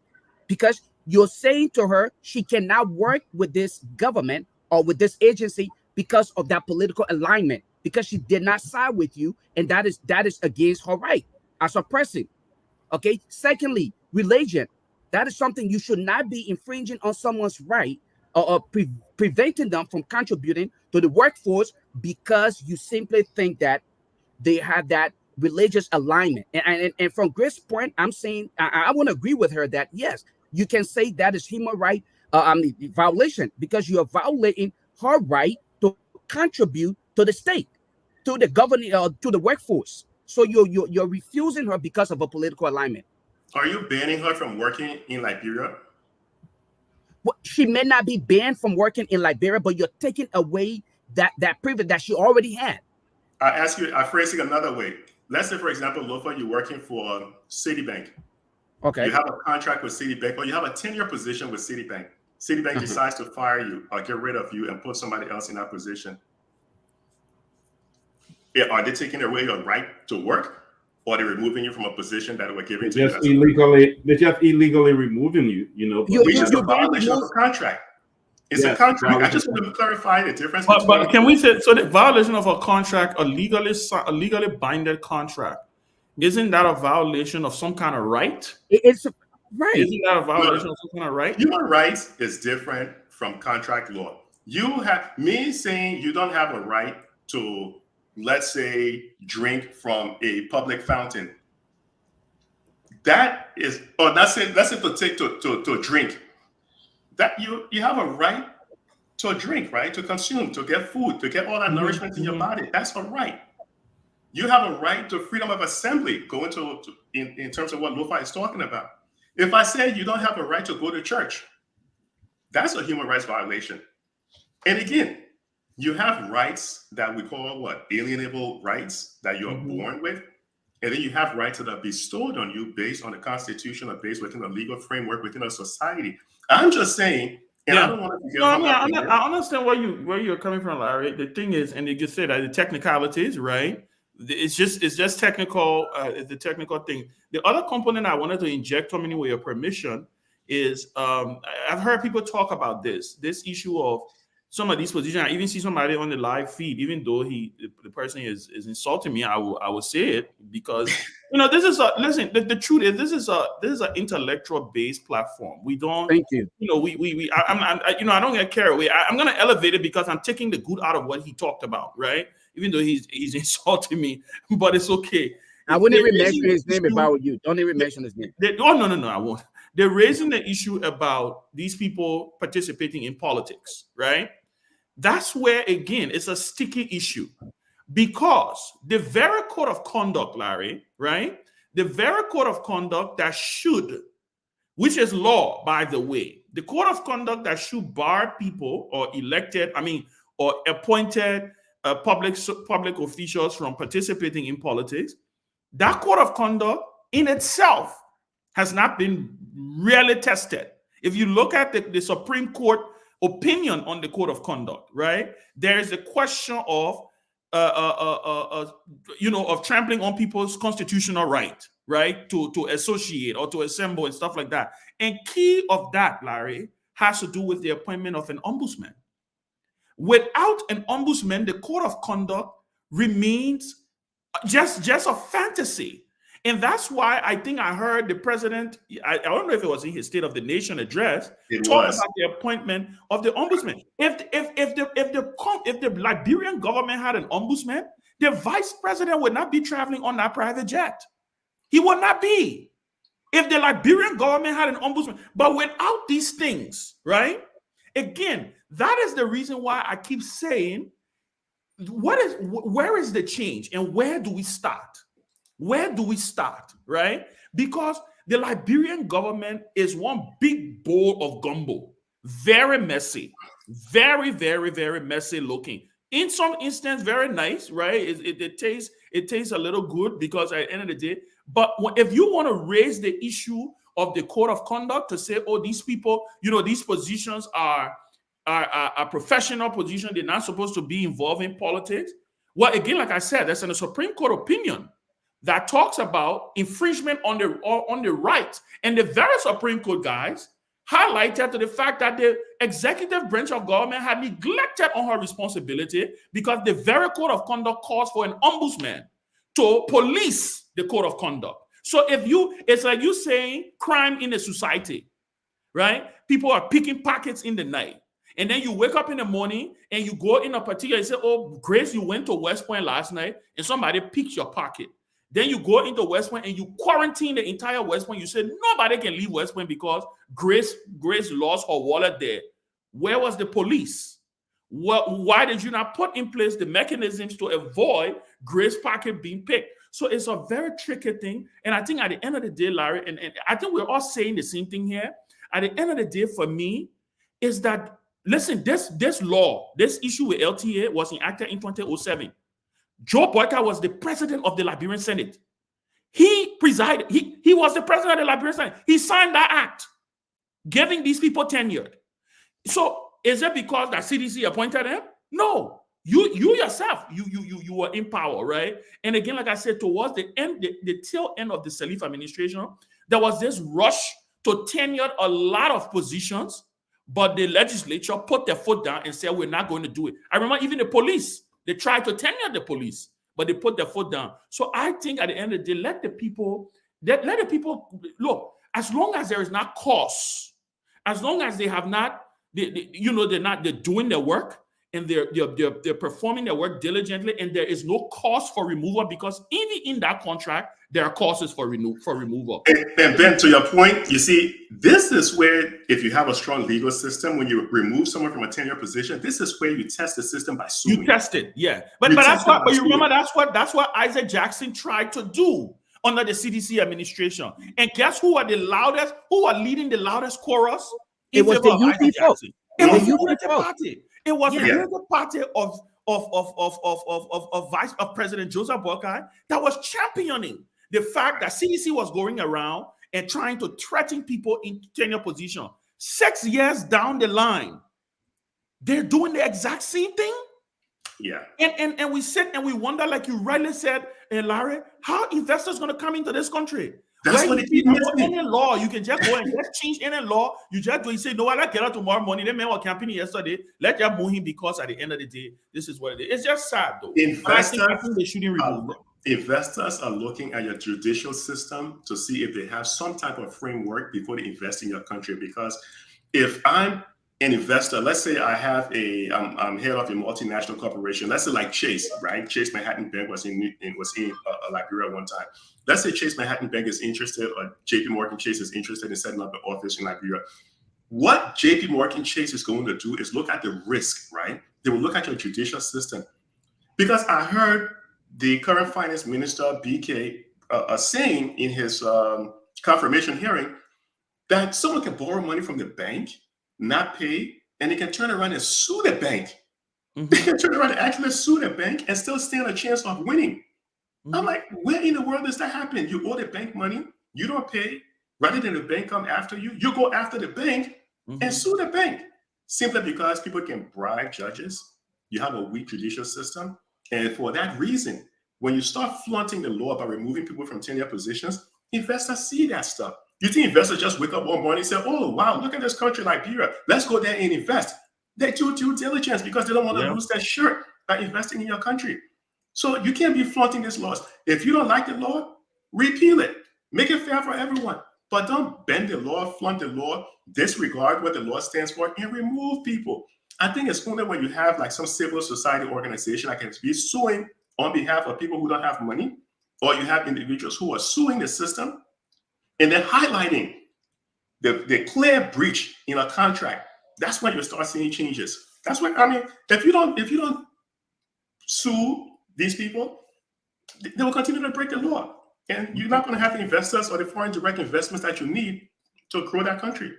S3: because you're saying to her she cannot work with this government or with this agency because of that political alignment, because she did not side with you, and that is against her right as a person. Okay. Secondly, religion. That is something you should not be infringing on someone's right or preventing them from contributing to the workforce because you simply think that they have that religious alignment. And from Grace's point, I'm saying I want to agree with her that yes, you can say that is human right violation because you are violating her right to contribute to the state, to the government, to the workforce. So you're refusing her because of a political alignment.
S7: Are you banning her from working in Liberia?
S3: Well, she may not be banned from working in Liberia, but you're taking away that privilege that she already had.
S7: I phrase it another way. Let's say, for example, Lofa, you're working for Citibank.
S3: Okay.
S7: You have a contract with Citibank, or you have a tenure position with Citibank. Citibank decides to fire you or get rid of you and put somebody else in that position. Are they taking away your right to work, or are they removing you from a position that were given to you?
S2: They're just illegally removing you. You know,
S7: which is a violation of a contract. It's a contract. I just want to clarify the difference.
S4: But can we say so? The violation of a contract, a legally binded contract, isn't that a violation of some kind of right?
S3: It's right.
S4: Isn't that a violation of some kind of right?
S7: Human rights is different from contract law. You have me saying you don't have a right to, let's say, drink from a public fountain. That is, or let's say to drink. That you have a right to a drink, right? To consume, to get food, to get all that nourishment in your body. That's a right. You have a right to freedom of assembly, going in terms of what Lofa is talking about. If I say you don't have a right to go to church, that's a human rights violation. And again, you have rights that we call what? Alienable rights that you're born with. And then you have rights that are bestowed on you based on the Constitution or based within a legal framework within a society. I'm just saying, and I don't want to get
S4: I understand where you're coming from, Larry. The thing is, and you just said that the technicalities, right? It's just technical. The technical thing. The other component I wanted to inject, Tommy, with your permission, is I've heard people talk about this issue of some of these positions. I even see somebody on the live feed, even though the person is insulting me, I will say it because this is the truth is this is an intellectual based platform. We don't
S3: thank you.
S4: I don't get carried away. I'm gonna elevate it because I'm taking the good out of what he talked about, right? Even though he's insulting me, but it's okay.
S3: I wouldn't even mention his name if I were you. Don't even mention his name.
S4: No, I won't. They're raising the issue about these people participating in politics, right? That's where, again, it's a sticky issue because the very code of conduct, Larry, right? The very code of conduct which is law, by the way, the code of conduct that should bar people or appointed public officials from participating in politics. That code of conduct in itself has not been really tested. If you look at the Supreme Court opinion on the code of conduct, right, there is a question of of trampling on people's constitutional right, to associate or to assemble and stuff like that. And key of that, Larry, has to do with the appointment of an ombudsman. Without an ombudsman, the code of conduct remains just a fantasy. And that's why I think I heard the president, I don't know if it was in his State of the Nation address, talk about the appointment of the ombudsman. If the Liberian government had an ombudsman, the vice president would not be traveling on that private jet. He would not be. If the Liberian government had an ombudsman, but without these things, right? Again, that is the reason why I keep saying, where is the change and where do we start? Where do we start, right? Because the Liberian government is one big bowl of gumbo, very messy, very, very, very messy looking. In some instance, very nice, right? It tastes a little good because at the end of the day, but if you want to raise the issue of the code of conduct to say, oh, these people, these positions are professional positions, they're not supposed to be involved in politics. Well, again, like I said, that's in a Supreme Court opinion that talks about infringement on the rights. And the very Supreme Court guys highlighted to the fact that the executive branch of government had neglected on her responsibility because the very code of conduct calls for an ombudsman to police the code of conduct. So it's like you saying crime in a society, right? People are picking pockets in the night. And then you wake up in the morning and you go in a particular, you say, oh, Grace, you went to West Point last night and somebody picked your pocket. Then you go into West Point and you quarantine the entire West Point. You say nobody can leave West Point because Grace lost her wallet there. Where was the police? Why did you not put in place the mechanisms to avoid Grace's pocket being picked? So it's a very tricky thing. And I think at the end of the day, Larry, and I think we're all saying the same thing here. At the end of the day, for me, is that, listen, this issue with LTA was enacted in 2007. Joe Boyka was the president of the Liberian Senate. He presided, he was the president of the Liberian Senate. He signed that act, giving these people tenure. So is it because that CDC appointed him? No. You yourself, you were in power, right? And again, like I said, towards the end, the tail end of the Salif administration, there was this rush to tenure a lot of positions, but the legislature put their foot down and said, we're not going to do it. I remember even the police, they tried to tenure the police, but they put their foot down. So I think at the end of the day, let the people look, as long as there is not cause, as long as they have not, they're doing their work and they're performing their work diligently, and there is no cause for removal, because even in that contract, there are causes for removal.
S7: And Ben, to your point, you see, this is where, if you have a strong legal system, when you remove someone from a tenure position, this is where you test the system by suing.
S4: You test it, yeah. But you remember that's what Isaac Jackson tried to do under the CDC administration. And guess who are leading the loudest chorus?
S3: It was the UP.
S4: It was the UP party. It was the party of Vice President Joseph Boakai that was championing the fact that CDC was going around and trying to threaten people in tenure position. 6 years down the line, they're doing the exact same thing.
S7: Yeah.
S4: And we sit and we wonder, like you rightly said, Larry, how investors going to come into this country?
S7: That's what
S4: any law, you can just go and just change any law. You just do, you say, no, let's get out tomorrow morning. They made a campaign yesterday. Let them move him, because at the end of the day, this is what it is. It's just sad, though. I think they shouldn't remove it.
S7: Investors are looking at your judicial system to see if they have some type of framework before they invest in your country. Because if I'm an investor, let's say I'm head of a multinational corporation, let's say like Chase, right? Chase Manhattan Bank was in Liberia one time. Let's say Chase Manhattan Bank is interested, or JP Morgan Chase is interested in setting up an office in Liberia. What JP Morgan Chase is going to do is look at the risk, right? They will look at your judicial system. Because I heard the current finance minister, BK, saying in his confirmation hearing that someone can borrow money from the bank, not pay, and they can turn around and sue the bank They can turn around and actually sue the bank and still stand a chance of winning. I'm like, where in the world does that happen? You owe the bank money, you don't pay. Rather than the bank come after you, you go after the bank and sue the bank. Simply because people can bribe judges. You have a weak judicial system. And for that reason, when you start flaunting the law by removing people from tenure positions, investors see that stuff. You think investors just wake up one morning and say, oh, wow, look at this country, Liberia. Let's go there and invest. They do due diligence because they don't want to lose their shirt by investing in your country. So you can't be flaunting these laws. If you don't like the law, repeal it. Make it fair for everyone. But don't bend the law, flaunt the law, disregard what the law stands for, and remove people. I think it's only when you have like some civil society organization that can be suing on behalf of people who don't have money, or you have individuals who are suing the system, and they're highlighting the clear breach in a contract. That's when you start seeing changes. That's what I mean. If you don't sue these people, they will continue to break the law. And you're not going to have the investors or the foreign direct investments that you need to grow that country.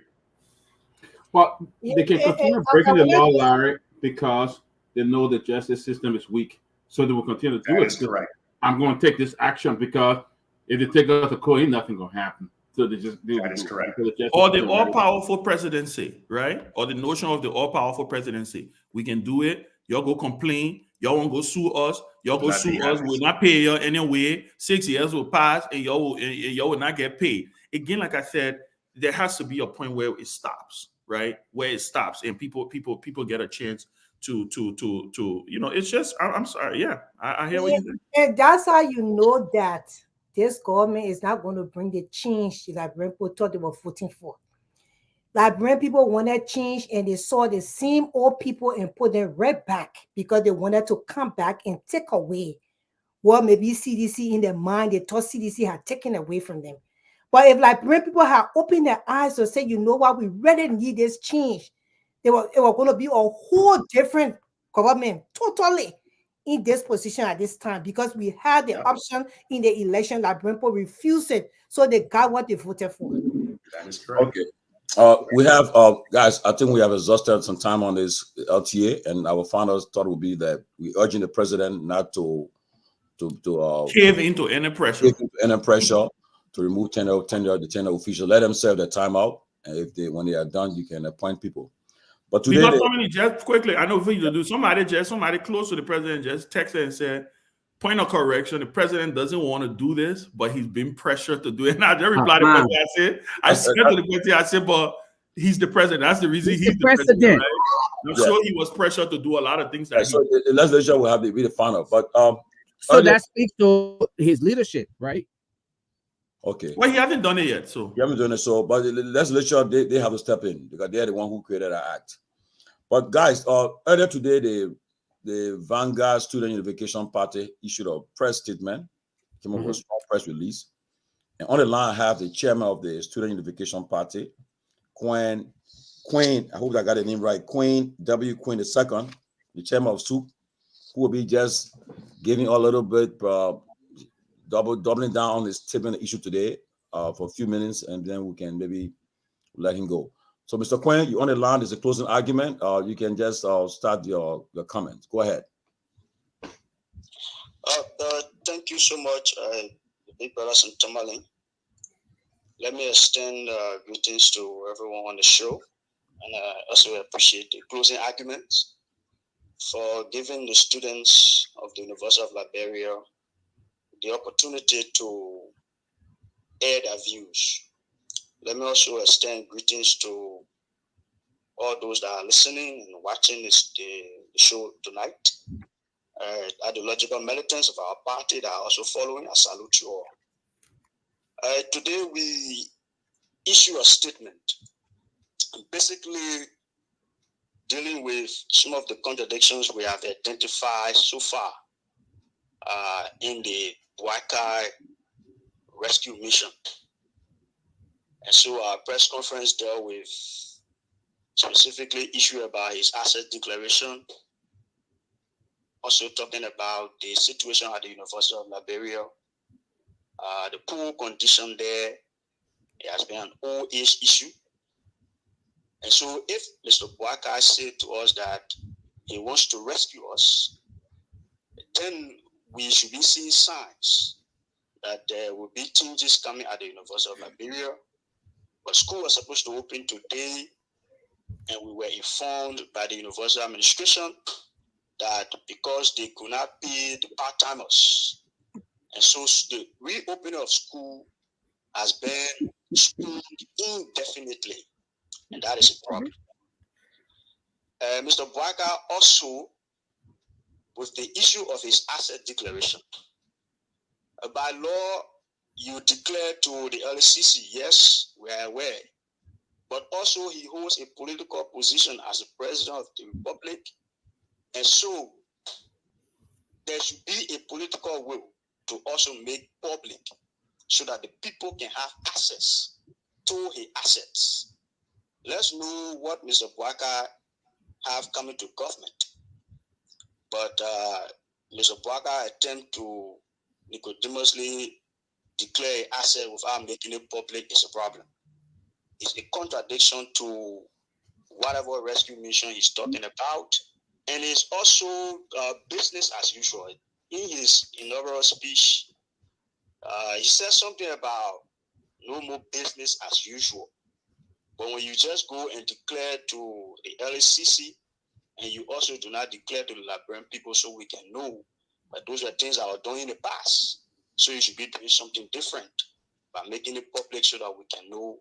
S2: Well, they can continue breaking the law, Larry, because they know the justice system is weak. So they will continue to do it.
S7: That is correct.
S2: I'm going to take this action because if they take us to court, ain't nothing going to happen. So they just do
S7: that is correct.
S4: Or the all-powerful presidency, right? Or the notion of the all-powerful presidency. We can do it. Y'all go complain. Y'all won't go sue us. Y'all go sue us. We'll not pay you anyway. 6 years will pass, and y'all will not get paid. Again, like I said, there has to be a point where it stops, right? Where it stops, and people get a chance to It's just I'm sorry. Yeah, I hear what you think.
S6: And that's how you know that this government is not going to bring the change the Liberian people thought they were voting for. Liberian people wanted change, and they saw the same old people and put them right back because they wanted to come back and take away what maybe CDC in their mind, they thought CDC had taken away from them. But if Liberian people had opened their eyes to say, you know what, we really need this change, it was going to be a whole different government, totally in this position at this time, because we had the option in the election. Liberian people refused it, so they got what they voted for.
S7: That is correct.
S1: Okay. We have, guys, I think we have exhausted some time on this LTA, and our final thought would be that we're urging the president not to
S4: cave into any pressure.
S1: To remove the tenure official. Let them serve their time out, and when they are done, you can appoint people. But today,
S4: because somebody just quickly, I know for you to do. Somebody close to the president just texted and said, "Point of correction: the president doesn't want to do this, but he's been pressured to do it." And I just replied to the president. I said to the president, "I said, but he's the president. That's the reason he's the president." Right? I'm sure he was pressured to do a lot of things.
S1: So the legislature will have to be the final. But
S3: so that speaks to his leadership, right?
S1: Okay.
S4: Well, he hasn't done it yet, so
S1: he hasn't done it. So, but the legislature they have to step in because they're the one who created that act. But guys, earlier today, the Vanguard Student Unification Party issued a press statement, came up with a strong press release, and on the line I have the chairman of the Student Unification Party, Queen. I hope I got the name right. Queen W. Queen II, the chairman of SUP, who will be just giving a little bit. Doubling down on this tip and issue today for a few minutes, and then we can maybe let him go. So, Mr. Quinn, you're on the line. There's a closing argument. You can just start your comments. Go ahead.
S8: Thank you so much, big brothers and Tomalin. Let me extend greetings to everyone on the show, and I also appreciate the closing arguments for giving the students of the University of Liberia the opportunity to air their views. Let me also extend greetings to all those that are listening and watching the show tonight. Ideological militants of our party that are also following, I salute you all. Today we issue a statement basically dealing with some of the contradictions we have identified so far in the Bwakai rescue mission. And so our press conference dealt with specifically issue about his asset declaration, also talking about the situation at the University of Liberia, the poor condition there. It has been an old-age issue. And so if Mr. Bwakai said to us that he wants to rescue us, then we should be seeing signs that there will be changes coming at the University of Liberia. But school was supposed to open today, and we were informed by the university administration that because they could not pay the part-timers, and so the reopening of school has been postponed indefinitely, and that is a problem. Mr. Bwaka also, with the issue of his asset declaration, by law, you declare to the LCC, yes, we are aware, but also he holds a political position as the president of the republic, and so there should be a political will to also make public so that the people can have access to his assets. Let's know what Mr. Bwaka have coming to government, but Mr. Bwaka attempt to nicodemously declare asset without making it public is a problem. It's a contradiction to whatever rescue mission he's talking about, and it's also business as usual. In his inaugural speech, he said something about no more business as usual. But when you just go and declare to the LACC, and you also do not declare to the Liberian people so we can know that those are things that were done in the past. So you should be doing something different by making it public so that we can know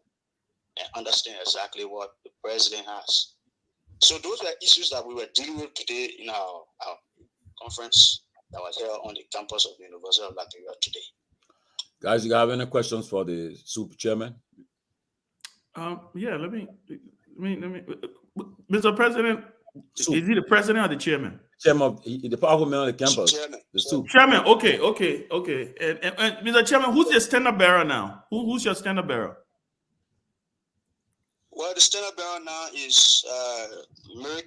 S8: and understand exactly what the president has. So those are issues that we were dealing with today in our conference that was held on the campus of the University of Liberia today.
S1: Guys, you have any questions for the super chairman?
S4: Yeah, let me, Mr. President, is he the president or the chairman?
S1: Chairman of the powerful man on the campus.
S8: Chairman.
S1: The soup.
S4: Chairman, okay. And Mr. Chairman, who's your standard bearer now? Who's your standard bearer?
S8: Well, the standard bearer now is Mary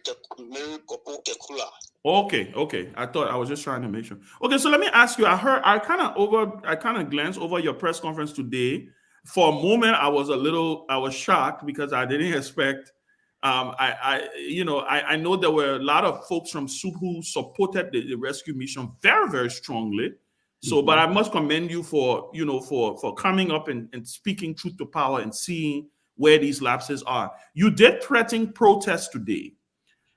S8: Kopo Kekula.
S4: Okay. I was just trying to make sure. Okay, so let me ask you. I kind of glanced over your press conference today. For a moment, I was shocked because I didn't expect. I know there were a lot of folks from SUP who supported the rescue mission very, very strongly. So, but I must commend you for coming up and speaking truth to power and seeing where these lapses are. You did threaten protests today.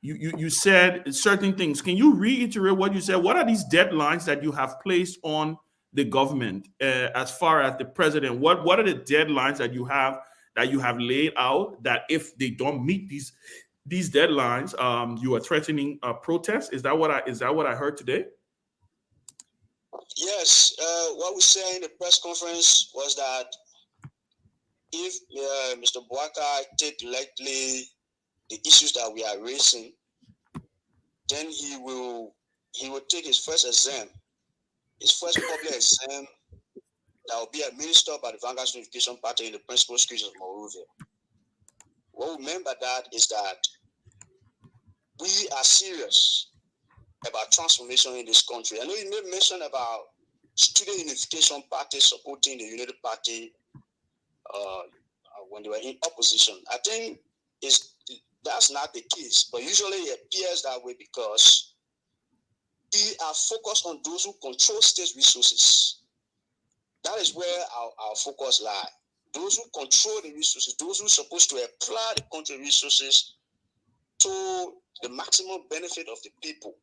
S4: You said certain things. Can you reiterate what you said? What are these deadlines that you have placed on the government as far as the president? What are the deadlines that you have laid out that if they don't meet these deadlines, you are threatening protests? Is that what I heard today?
S8: Yes. What we said in the press conference was that if Mr. Bwaka take lightly the issues that we are raising, then he will take his first exam, his first public exam that will be administered by the Vanguard Unification Party in the principal schools of Monrovia. What we mean by that is that we are serious about transformation in this country. I know you made mention about Student Unification Party supporting the United Party when they were in opposition. I think that's not the case, but usually it appears that way because we are focused on those who control state resources. That is where our focus lies. Those who control the resources, those who are supposed to apply the country resources to the maximum benefit of the people.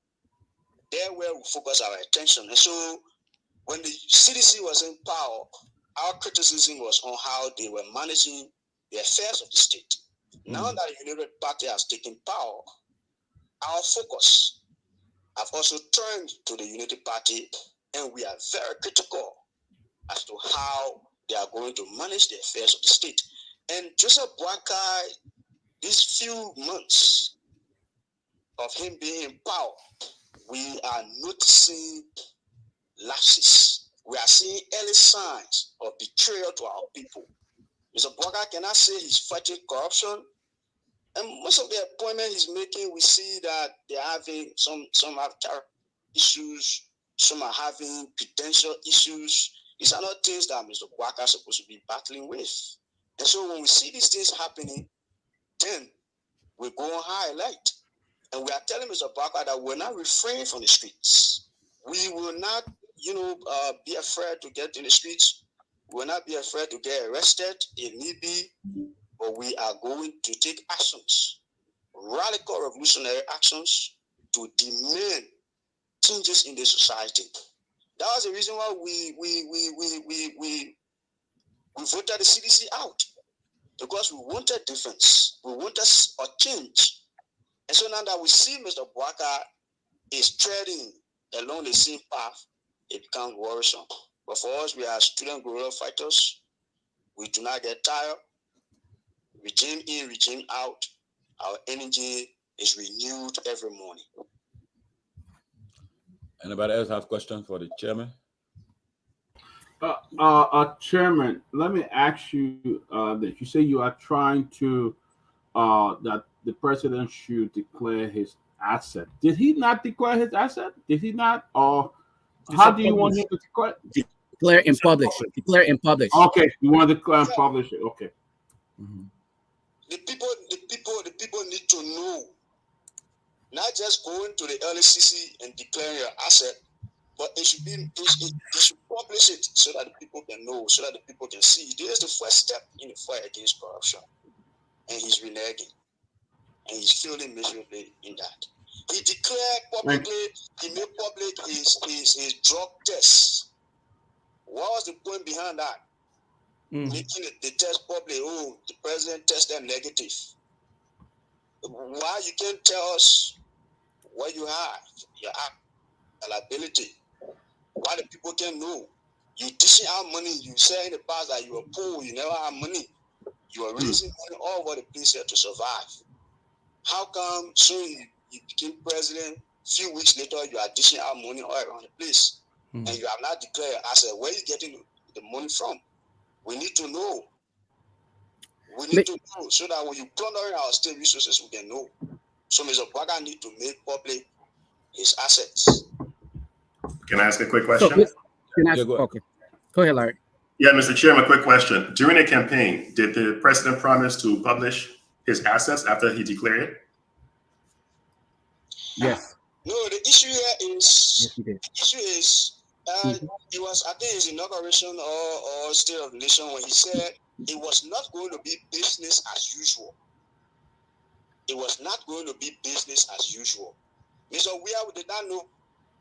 S8: There where we focus our attention. And so when the CDC was in power, our criticism was on how they were managing the affairs of the state. Now that the United Party has taken power, our focus have also turned to the Unity Party, and we are very critical as to how they are going to manage the affairs of the state. And Joseph Bwaka, these few months of him being in power, we are noticing lapses. We are seeing early signs of betrayal to our people. Mr. Bwaka cannot say he's fighting corruption. And most of the appointments he's making, we see that they're having some have character issues, some are having credential issues. These are not things that Mr. Bwaka is supposed to be battling with. And so when we see these things happening, then we go on high alert. And we are telling Mr. Barker that we're not refrain from the streets. We will not, be afraid to get in the streets. We will not be afraid to get arrested if need be, but we are going to take actions, radical revolutionary actions to demand changes in the society. That was the reason why we voted the CDC out, because we wanted difference. We wanted a change. And so now that we see Mr. Bwaka is treading along the same path, it becomes worrisome. But for us, we are student guerrilla fighters. We do not get tired. Regime in, regime out. Our energy is renewed every morning.
S1: Anybody else have questions for the chairman?
S2: Chairman, let me ask you that you say you are trying to that the president should declare his asset. Did he not declare his asset? Did he not? Or how do you want him to declare?
S3: Declare and publish. Declare and publish.
S2: Okay, you want to declare and publish it. Okay.
S1: Mm-hmm.
S8: The people need to know. Not just going to the LCC and declaring your asset, but it should publish it so that the people can know, so that the people can see. This is the first step in the fight against corruption. And he's reneging. And he's failing miserably in that. He declared publicly, he made public his drug tests. What was the point behind that? Making the test public, the president tested negative. Why you can't tell us what you have, your liability? Why the people can't know? You dishing out money. You said in the past that you were poor, you never had money. You are raising money all over the place here to survive. How come soon you became president, few weeks later you are dishing out money all around the place, and you have not declared asset? Where are you getting the money from? We need to know. We need to know so that when you plunder our state resources, we can know. So Mr. Bwaga need to make public his assets.
S7: Can I ask a quick question?
S3: Okay. Go ahead, Larry.
S7: Yeah, Mr. Chairman, quick question. During the campaign, did the president promise to publish his assets after he declared it?
S3: Yes.
S8: No, the issue here is,
S3: Mm-hmm.
S8: it was, I think, his inauguration or State of the Nation when he said it was not going to be business as usual. It was not going to be business as usual. Mr. Weah did not know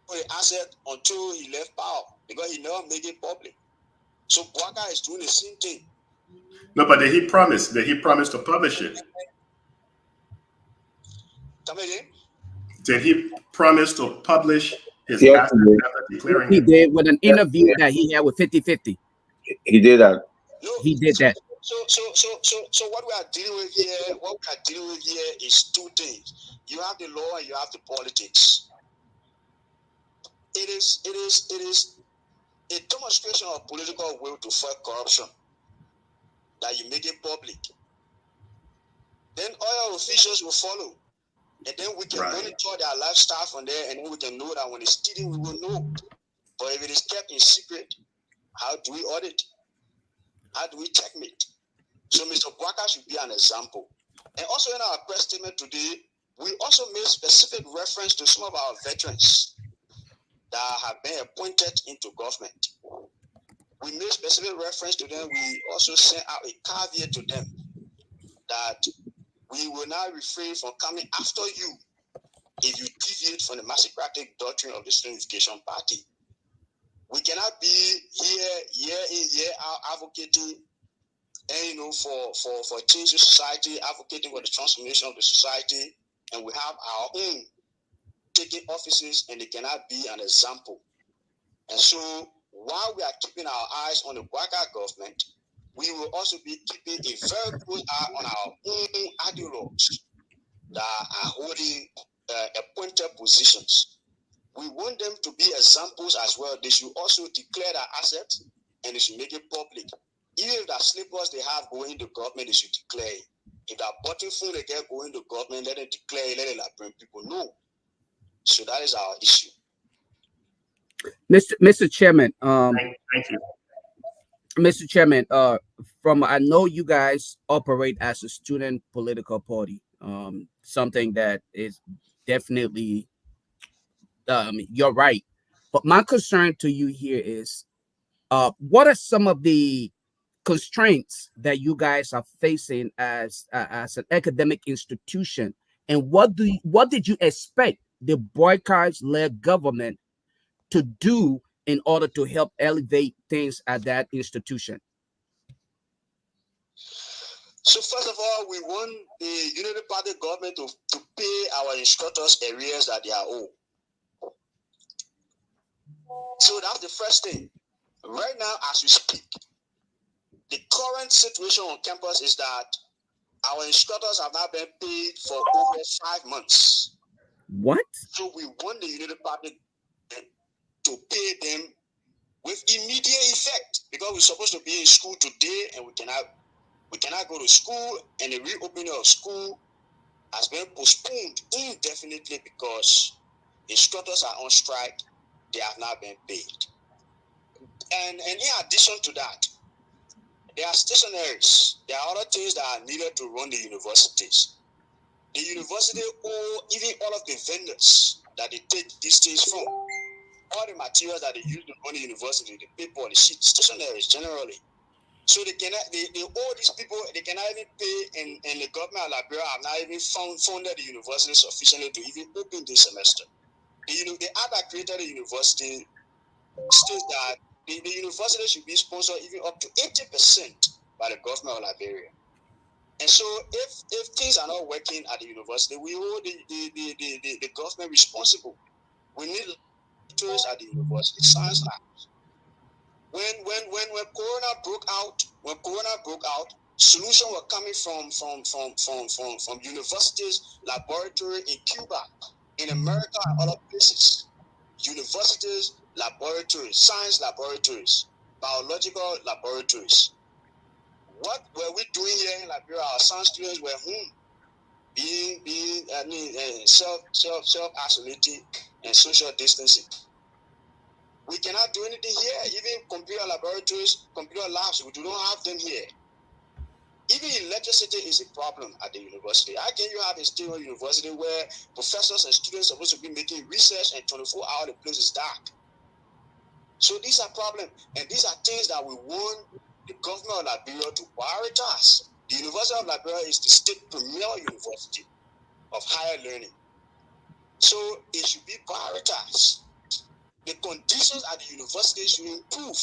S8: the asset until he left power because he never made it public. So Bwaga is doing the same thing.
S7: No, but did he promise? Did he promise to publish it?
S8: Come again?
S7: Did he promise to publish his assets after declaring
S3: He
S7: it?
S3: did with an interview that he had with 50/50.
S5: He did that.
S8: No,
S3: he did that.
S8: So what we are dealing with here, is two things. You have the law and you have the politics. It is a demonstration of political will to fight corruption that you make it public. Then all officials will follow. And then we can monitor their lifestyle from there, and then we can know that when it's stealing, we will know. But if it is kept in secret, how do we audit? How do we checkmate? So Mr. Bwaka should be an example. And also in our press statement today, we also made specific reference to some of our veterans that have been appointed into government. We made specific reference to them. We also sent out a caveat to them that we will not refrain from coming after you if you deviate from the massocratic doctrine of the Student Unification Party. We cannot be here, year in, year out, advocating and for change in society, advocating for the transformation of the society, and we have our own taking offices, and they cannot be an example. And so while we are keeping our eyes on the Bwaga government, we will also be keeping a very close eye on our own ideologues that are holding appointed positions. We want them to be examples as well. They should also declare their assets and they should make it public. Even if that slippers they have going to government, they should declare it. If that button phone they get going to government, let them declare it, let it bring people know. So that is our issue.
S3: Mr. Chairman,
S7: Thank you.
S3: Mr. Chairman, I know you guys operate as a student political party. Something that is definitely, you're right. But my concern to you here is, what are some of the constraints that you guys are facing as an academic institution, and what did you expect the boycotts-led government to do in order to help elevate things at that institution?
S8: So first of all, we want the Unity Party government to pay our instructors arrears that they are owed. So that's the first thing. Right now, as we speak, the current situation on campus is that our instructors have not been paid for over 5 months.
S3: What?
S8: So we want the Unity Party to pay them with immediate effect, because we're supposed to be in school today and we cannot go to school, and the reopening of school has been postponed indefinitely because instructors are on strike. They have not been paid. And in addition to that, there are stationaries. There are other things that are needed to run the universities. The university owe even all of the vendors that they take these things from, all the materials that they use to run the university, the paper, the sheets, stationaries generally. So they owe these people, they cannot even pay, and the government of Liberia have not even funded the university sufficiently to even open this semester. The act that created the university states that the university should be sponsored even up to 80% by the government of Liberia. And so if things are not working at the university, we hold the government responsible. We need lecturers at the university, science labs. When Corona broke out, solutions were coming from universities, laboratory in Cuba, in America, and other places. Universities, laboratories, science laboratories, biological laboratories. What were we doing here in Liberia? Our science students were home, being self-isolating and social distancing. We cannot do anything here. Even computer laboratories, computer labs, we do not have them here. Even electricity is a problem at the university. How can you have a state university where professors and students are supposed to be making research and 24 hours the place is dark? So these are problems, and these are things that we want the government of Liberia to prioritize. The University of Liberia is the state premier university of higher learning. So it should be prioritized. The conditions at the university should improve,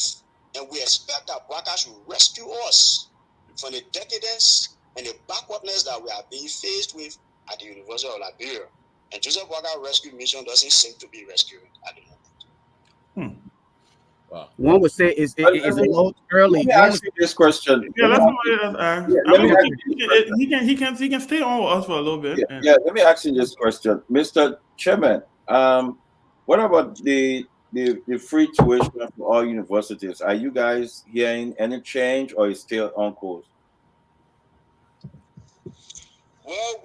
S8: and we expect that Bwaka should rescue us from the decadence and the backwardness that we are being faced with at the University of Liberia. And Joseph Bwaka Rescue Mission doesn't seem to be rescuing at the moment.
S1: Wow.
S3: One would say is a little early.
S5: Let me ask you this question.
S4: Yeah, let's somebody else ask.
S5: Let me ask
S4: He can stay on with us for a little bit.
S5: Yeah, let me ask you this question, Mr. Chairman. What about the free tuition for all universities? Are you guys hearing any change, or is still on course?
S8: Well,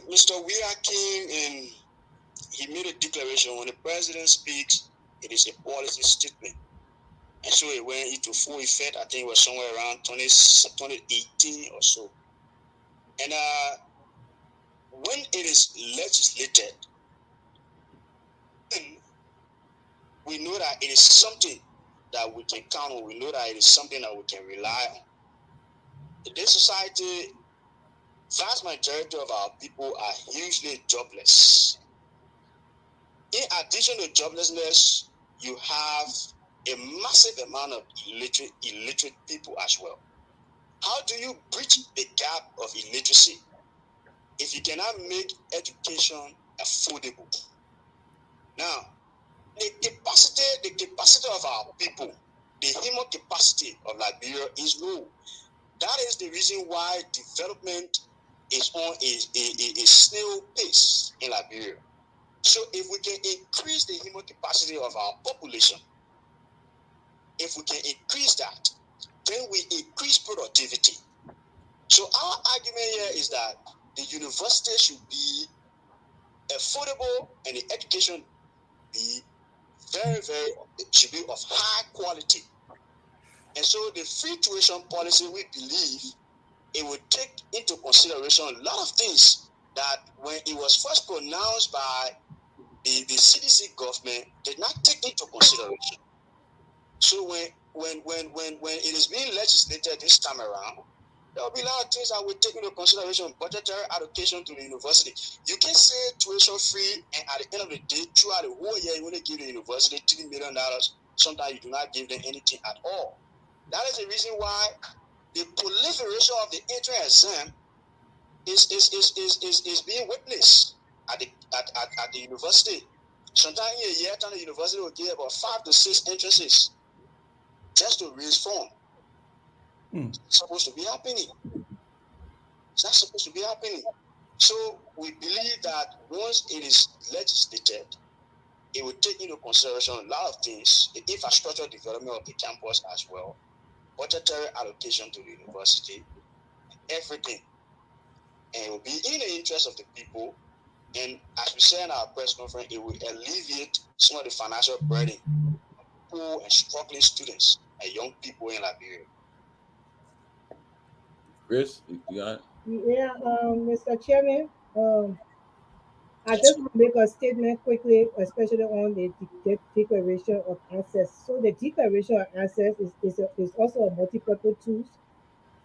S8: Mr. Weah came and he made a declaration. When the president speaks, it is a policy statement. And so it went into full effect. I think it was somewhere around 2018 or so. And when it is legislated, we know that it is something that we can count on. We know that it is something that we can rely on. In this society, vast majority of our people are hugely jobless. In addition to joblessness, you have a massive amount of illiterate people as well. How do you bridge the gap of illiteracy if you cannot make education affordable? Now, the capacity of our people, the human capacity of Liberia is low. That is the reason why development is on a snail pace in Liberia. So if we can increase the human capacity of our population, if we can increase that, then we increase productivity. So our argument here is that the university should be affordable and the education be should be of high quality. And so the free tuition policy, we believe, it would take into consideration a lot of things that when it was first pronounced by the CDC government did not take into consideration. So when it is being legislated this time around, there will be a lot of things that will take into consideration. Budgetary allocation to the university. You can say tuition free, and at the end of the day, throughout the whole year, you want to give the university $3 million. Sometimes you do not give them anything at all. That is the reason why the proliferation of the entrance exam is being witnessed at the university. Sometimes in a year, the university will give about 5 to 6 entrances just to raise funds. It's supposed to be happening. It's not supposed to be happening. So we believe that once it is legislated, it will take into consideration a lot of things, the infrastructure development of the campus as well, budgetary allocation to the university, everything. And it will be in the interest of the people. And as we said in our press conference, it will alleviate some of the financial burden of poor and struggling students and young people in Liberia.
S1: Chris, you got it?
S6: Yeah, Mr. Chairman, I just want to make a statement quickly, especially on the declaration of access. So the declaration of access is also a multi-purpose tool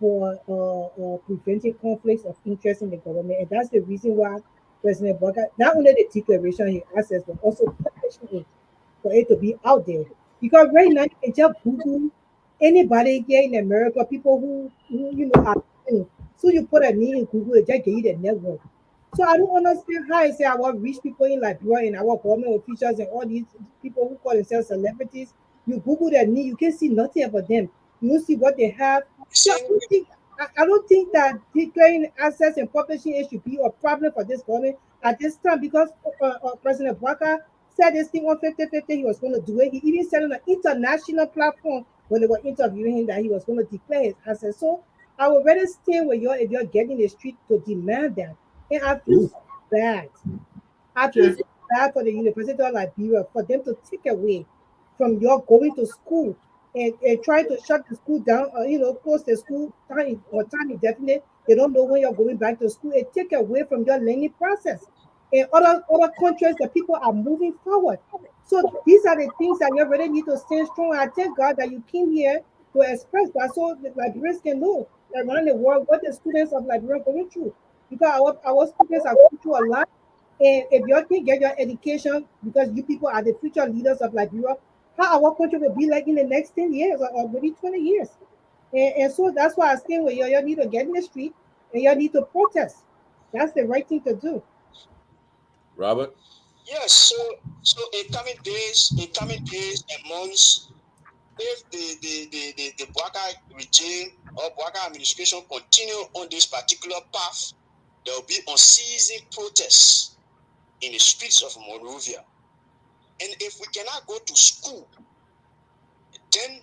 S6: for preventing conflicts of interest in the government. And that's the reason why President Booker, not only the declaration he access, but also publishing it for it to be out there. Because right now, you can just Google anybody here in America, people who are. So you put a name in Google, it just give you the network. So I don't understand how I say our rich people in Liberia and our government officials and all these people who call themselves celebrities. You Google their name, you can see nothing about them. You don't see what they have. So I don't think that declaring access and publishing it should be a problem for this government at this time because President Baka said this thing on 50-50, he was going to do it. He even said on an international platform when they were interviewing him that he was going to declare his access. So I would rather stay with you if you're getting the street to demand that. And I feel so bad. I feel so bad for the University of Liberia for them to take away from your going to school and try to shut the school down, close the school time or time indefinite. They don't know when you're going back to school. It take away from your learning process. In other countries, the people are moving forward. So these are the things that you really need to stand strong. I thank God that you came here to express that so the Liberians can know around the world what the students of Liberia are going through. Because our students are going through a lot. And if you can get your education, because you people are the future leaders of Liberia, how our country will be like in the next 10 years or maybe 20 years. And so that's why I say well, you need to get in the street and you need to protest. That's the right thing to do.
S1: Robert?
S8: Yes, so in coming days and months, if the Bwaka regime or Bwaka administration continue on this particular path, there will be unceasing protests in the streets of Monrovia. And if we cannot go to school, then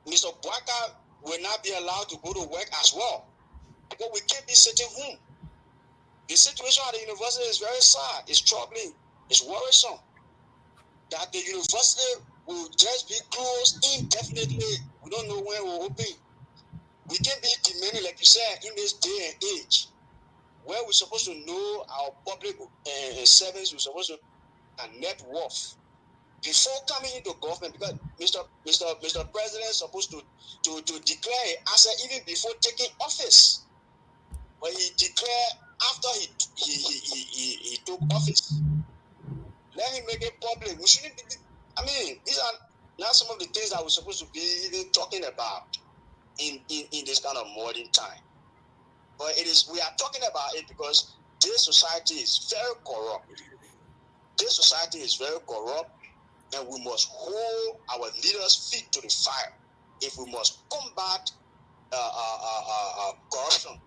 S8: Mr. Bwaka will not be allowed to go to work as well. Because we can't be sitting home. The situation at the university is very sad, it's troubling, it's worrisome. That the university will just be closed indefinitely. We don't know when we'll open. We can't be demanding, like you said, in this day and age, where we're supposed to know our public servants, we're supposed to net worth before coming into government, because Mr. President is supposed to declare an asset even before taking office. But he declared after he took office. Let him make it public. We shouldn't be, these are not some of the things that we're supposed to be even talking about in this kind of modern time. But we are talking about it because this society is very corrupt. This society is very corrupt, and we must hold our leaders' feet to the fire if we must combat corruption.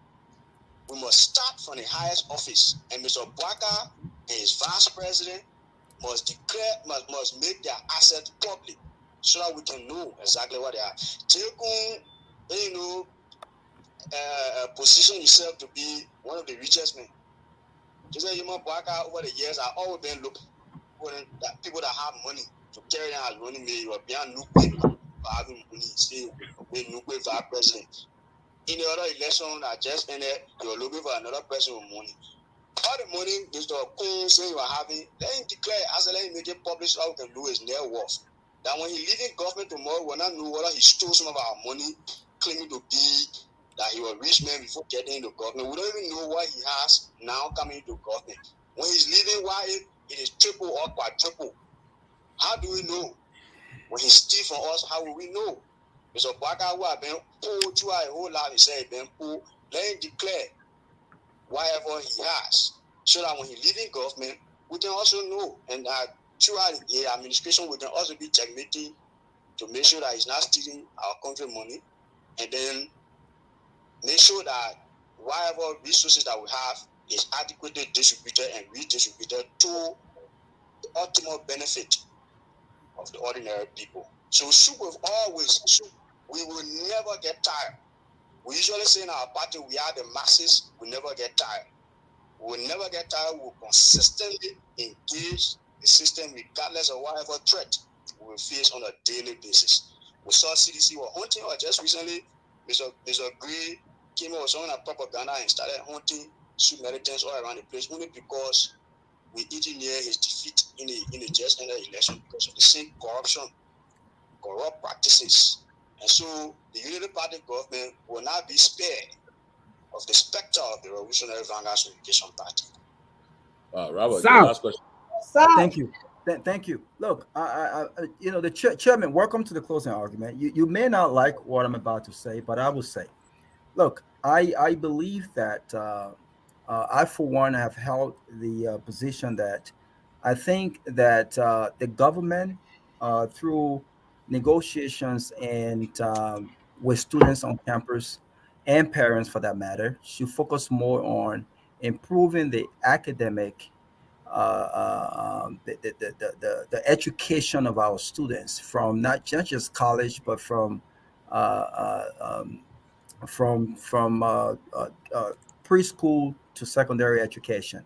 S8: We must start from the highest office, and Mr. Bwaka and his vice president must make their assets public so that we can know exactly what they are. Position himself to be one of the richest men. Just like Human Bwaka over the years, I've always been looking for people that have money to carry on as running me or beyond Nukwe having money, say, with Nukwe vice president. in the other election that just ended, you're looking for another person with money. All the money Mr. Kun say you are having, let him declare, let him make it public so we can know his net worth. That when he leaving government tomorrow, we'll not know whether he stole some of our money, claiming to be that he was a rich man before getting into government. We don't even know what he has now coming into government. When he's leaving, why it is triple or quadruple? How do we know? When he steals from us, how will we know? Mr. Baka, who have been pulled throughout a whole lot, he said, been pulled, let him declare whatever he has, so that when he leaving government, we can also know, and throughout the administration, we can also be checkmating to make sure that he's not stealing our country money, and then make sure that whatever resources that we have is adequately distributed and redistributed to the ultimate benefit of the ordinary people. So we will never get tired. We usually say in our party, we are the masses, we never get tired. We will never get tired. We will consistently engage the system regardless of whatever threat we will face on a daily basis. We saw CDC were hunting, or just recently, Mr. Gray came out with some propaganda and started hunting Sioux militants all around the place only because we engineered his defeat in the just ended election because of the same corruption, corrupt practices. And so the Unity Party government will not be spared of the specter of the Revolutionary Vanguard Unification Party.
S1: Robert,
S3: Sam.
S1: your last question.
S9: Thank you. Thank you. Look, the chairman, welcome to the closing argument. You may not like what I'm about to say, but I will say, look, I believe that I, for one, have held the position that I think that the government, through negotiations and with students on campus and parents for that matter, should focus more on improving the academic the education of our students from not just college, but from uh, uh, um, preschool to secondary education.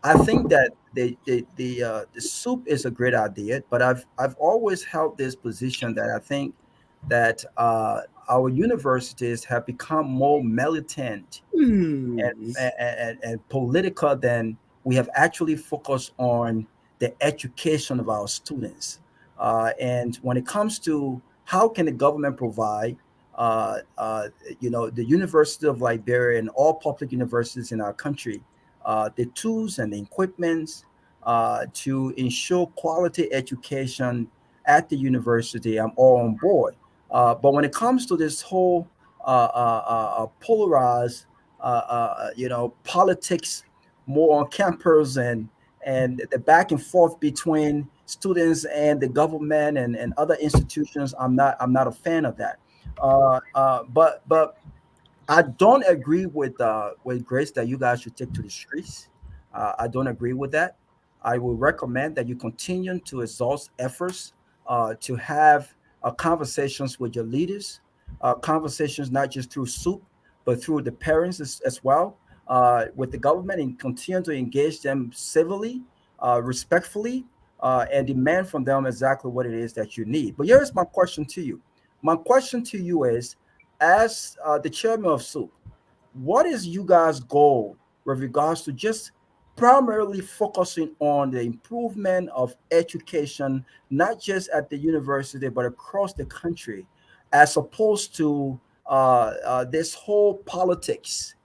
S9: I think that the soup is a great idea, but I've always held this position that I think that our universities have become more militant and political than we have actually focused on the education of our students. And when it comes to how can the government provide, the University of Liberia and all public universities in our country, the tools and the equipments to ensure quality education at the university, I'm all on board. But when it comes to this whole polarized politics more on campus and the back and forth between students and the government and other institutions. I'm not a fan of that. But I don't agree with Grace that you guys should take to the streets. I don't agree with that. I will recommend that you continue to exhaust efforts to have conversations with your leaders, conversations not just through soup, but through the parents as well, with the government, and continue to engage them civilly, respectfully, and demand from them exactly what it is that you need. But here's my question to you. My question to you is, as the chairman of SOUP, what is you guys' goal with regards to just primarily focusing on the improvement of education, not just at the university, but across the country, as opposed to this whole politics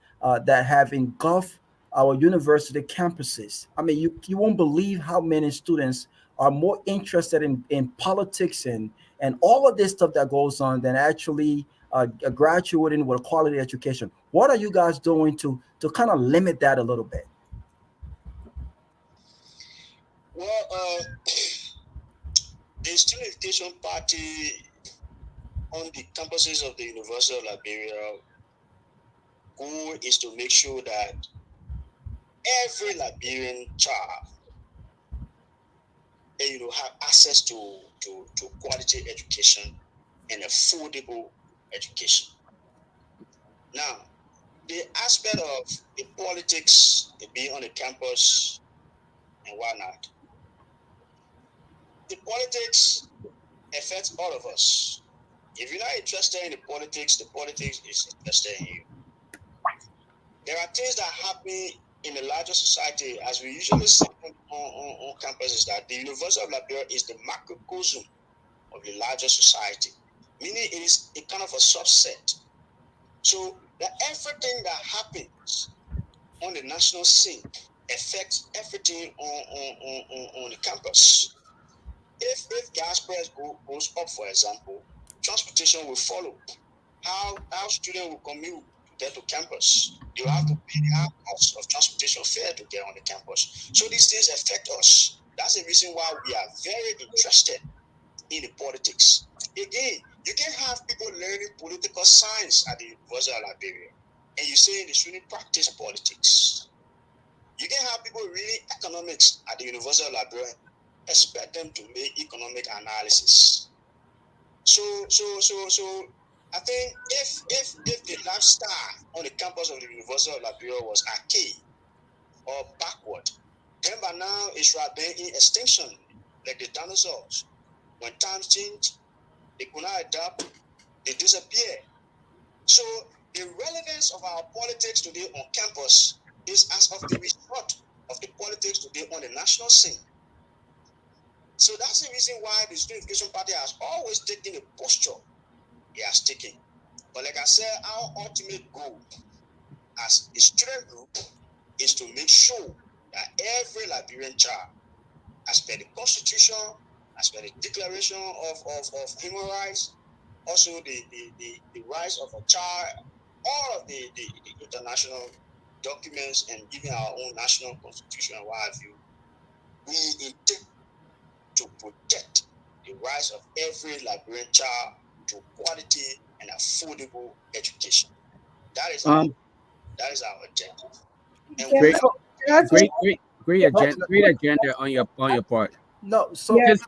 S9: that have engulfed our university campuses? I mean, you won't believe how many students are more interested in politics and all of this stuff that goes on than actually graduating with a quality education. What are you guys doing to kind of limit that a little bit?
S8: Well, the Student Education Party on the campuses of the University of Liberia goal is to make sure that every Liberian child have access to quality education and affordable education. Now, the aspect of the politics, the being on the campus and whatnot, the politics affects all of us. If you're not interested in the politics is interested in you. There are things that happen in the larger society, as we usually say on campus, is that the University of Liberia is the macrocosm of the larger society, meaning it is a kind of a subset. So that everything that happens on the national scene affects everything on the campus. If gas price goes up, for example, transportation will follow. How students will commute to get to campus? They will have to pay the half cost of transportation fare to get on the campus. So these things affect us. That's the reason why we are very interested in the politics. Again, you can have people learning political science at the University of Liberia, and you say they shouldn't practice politics. You can have people reading economics at the University of Liberia, expect them to make economic analysis. So I think if the lifestyle on the campus of the University of Liberia was archaic or backward, then by now it should have been in extinction, like the dinosaurs. When times change, they could not adapt, they disappear. So the relevance of our politics today on campus is as of the result of the politics today on the national scene. So that's the reason why the Student Education Party has always taken a posture it has taken. But like I said, our ultimate goal as a student group is to make sure that every Liberian child, as per the Constitution, as per the Declaration of Human Rights, also the rights of a child, all of the international documents and even our own national constitution and what have you, we intend to protect the rights of every Liberian child to quality and affordable education. That is our objective. And
S3: Great,
S6: Can I say-
S3: great agenda on your part.
S9: No, so
S6: Yes.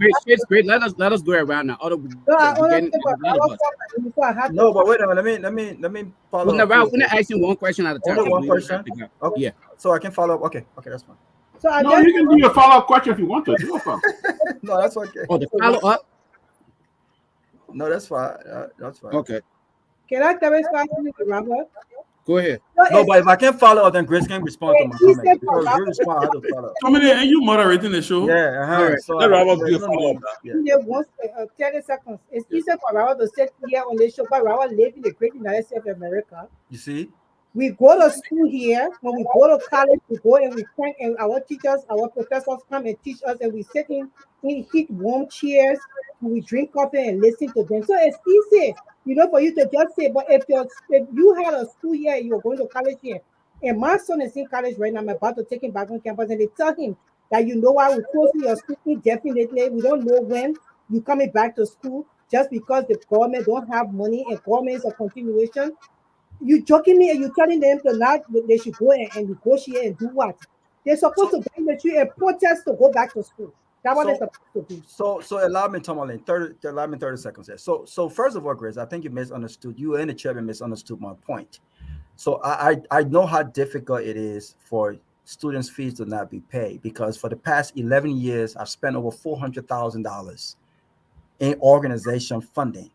S3: Great. Let us go around now.
S6: No, I
S3: We're
S6: want
S3: getting
S6: to
S3: a lot of us.
S6: before I have
S9: no,
S6: to.
S9: but wait a minute. Let me follow
S3: Well,
S9: up.
S3: no, we're not asking one question at a time.
S9: Only one
S3: We
S9: question.
S3: have to go.
S9: Okay.
S3: Yeah.
S9: So I can follow up. Okay, that's fine.
S6: So I
S2: No,
S6: just
S2: you can do a follow-up question if you want to. Do a follow-up.
S9: No, that's okay.
S3: Oh, the follow up.
S9: No, that's fine. That's fine.
S3: Okay,
S6: can I tell you something, Robert?
S3: go ahead.
S9: No, but if I can follow up, then Grace can respond to my
S6: He
S9: comment.
S6: said
S9: Because
S6: follow
S9: you respond, I have to follow up.
S4: Tomalin, are you moderating the show?
S9: Yeah,
S3: All right.
S9: So
S1: Let Robert do a
S9: yeah,
S1: follow-up
S9: yeah.
S6: Yeah, once 30 seconds. It's easier for Robert to sit here on the show, but Robert live in the great United States of America.
S9: You see?
S6: We go to school here. When we go to college, we go and we thank and our teachers, our professors come and teach us, and we sit in heat warm chairs and we drink coffee and listen to them. So it's easy, for you to just say. But if you had a school here, you were going to college here, and my son is in college right now, I'm about to take him back on campus, and they tell him that why we're closing your school indefinitely. We don't know when you're coming back to school just because the government don't have money and government is a continuation. You joking me and you telling them to not they should go and negotiate and do what? They're supposed to bring the tree and protest to go back to school. That's what they're supposed to do.
S9: So allow me, Tomalin, 30 seconds there. So first of all, Grace, I think you misunderstood. You and the chairman misunderstood my point. So I know how difficult it is for students' fees to not be paid, because for the past 11 years, I've spent over $400,000 in organization funding.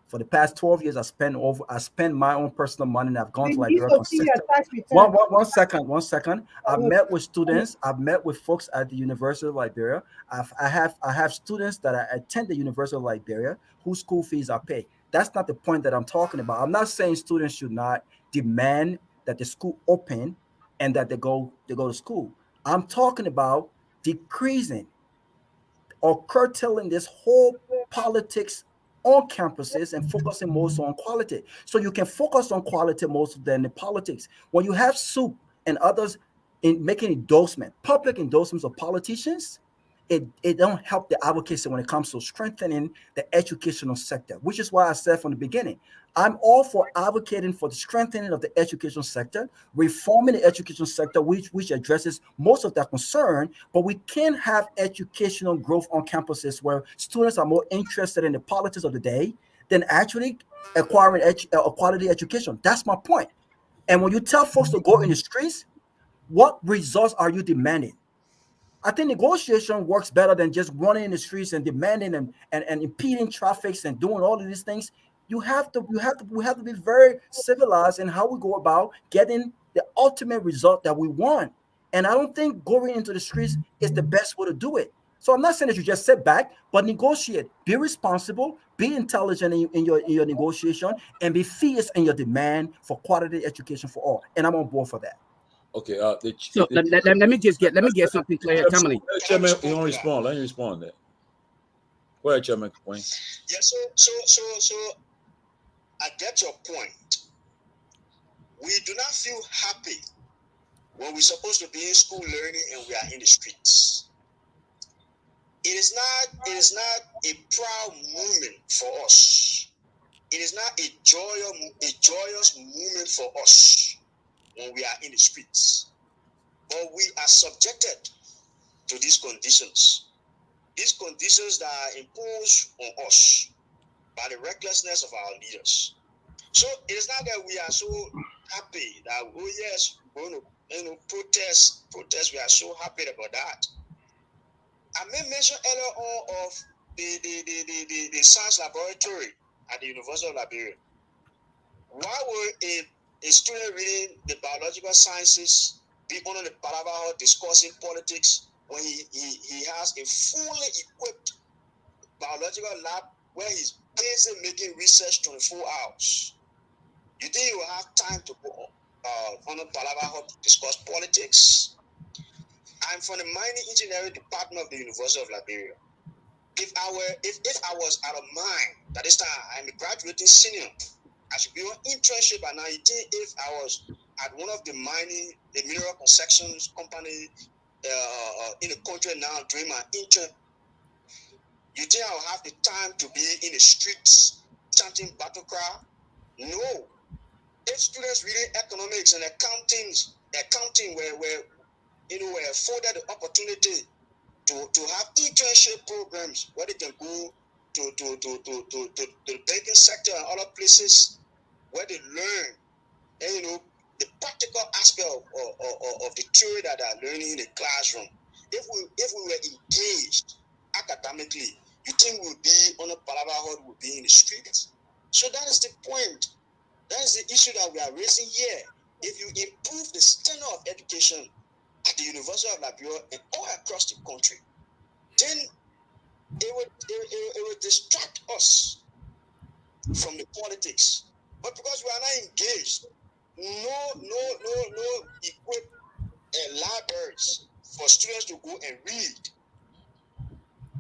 S9: For the past 12 years, I spent my own personal money, and I've gone to Liberia consistently. One second. I've met with students. I've met with folks at the University of Liberia. I have students that attend the University of Liberia whose school fees are paid. That's not the point that I'm talking about. I'm not saying students should not demand that the school open and that they go to school. I'm talking about decreasing or curtailing this whole politics on campuses and focusing most on quality. So you can focus on quality most than the politics. When you have soup and others in making public endorsements of politicians, it don't help the advocacy when it comes to strengthening the educational sector, which is why I said from the beginning, I'm all for advocating for the strengthening of the education sector, reforming the education sector, which addresses most of that concern, but we can have educational growth on campuses where students are more interested in the politics of the day than actually acquiring a quality education. That's my point. And when you tell folks to go in the streets, what results are you demanding? I think negotiation works better than just running in the streets and demanding and impeding traffic and doing all of these things. we have to be very civilized in how we go about getting the ultimate result that we want. And I don't think going into the streets is the best way to do it. So I'm not saying that you just sit back, but negotiate. Be responsible, be intelligent in your negotiation, and be fierce in your demand for quality education for all. And I'm on board for that.
S1: Okay.
S3: So let me get something clear. Tomalin.
S1: Chairman, you want to respond? Let me respond. There. Go ahead, Chairman Wayne.
S8: Yeah, so I get your point. We do not feel happy when we're supposed to be in school learning and we are in the streets. It is not a proud moment for us. It is not a joyous moment for us when we are in the streets. But we are subjected to these conditions. These conditions that are imposed on us by the recklessness of our leaders. So it is not that we are so happy that, oh yes, we're going to protest. We are so happy about that. I made mention earlier on of the science laboratory at the University of Liberia. Why would a student reading the biological sciences be under the Palava discussing politics when he has a fully equipped biological lab where he's busy making research 24 hours? You think he will have time to go on a Palava to discuss politics? I'm from the mining engineering department of the University of Liberia. If I was out of mine, that is time I'm a graduating senior, I should be on internship by now. You think if I was at one of the mineral concessions company in the country now doing my intern, you think I'll have the time to be in the streets chanting battle cry? No. If students reading economics and accounting were afforded the opportunity to have internship programs where they can go to the banking sector and other places where they learn and the practical aspect of the theory that they are learning in the classroom. If we were engaged academically, you think we would be on a Palava hall, we would be in the streets? So that is the point. That is the issue that we are raising here. If you improve the standard of education at the University of Liberia and all across the country, then it would distract us from the politics. But because we are not engaged, no equipped libraries for students to go and read.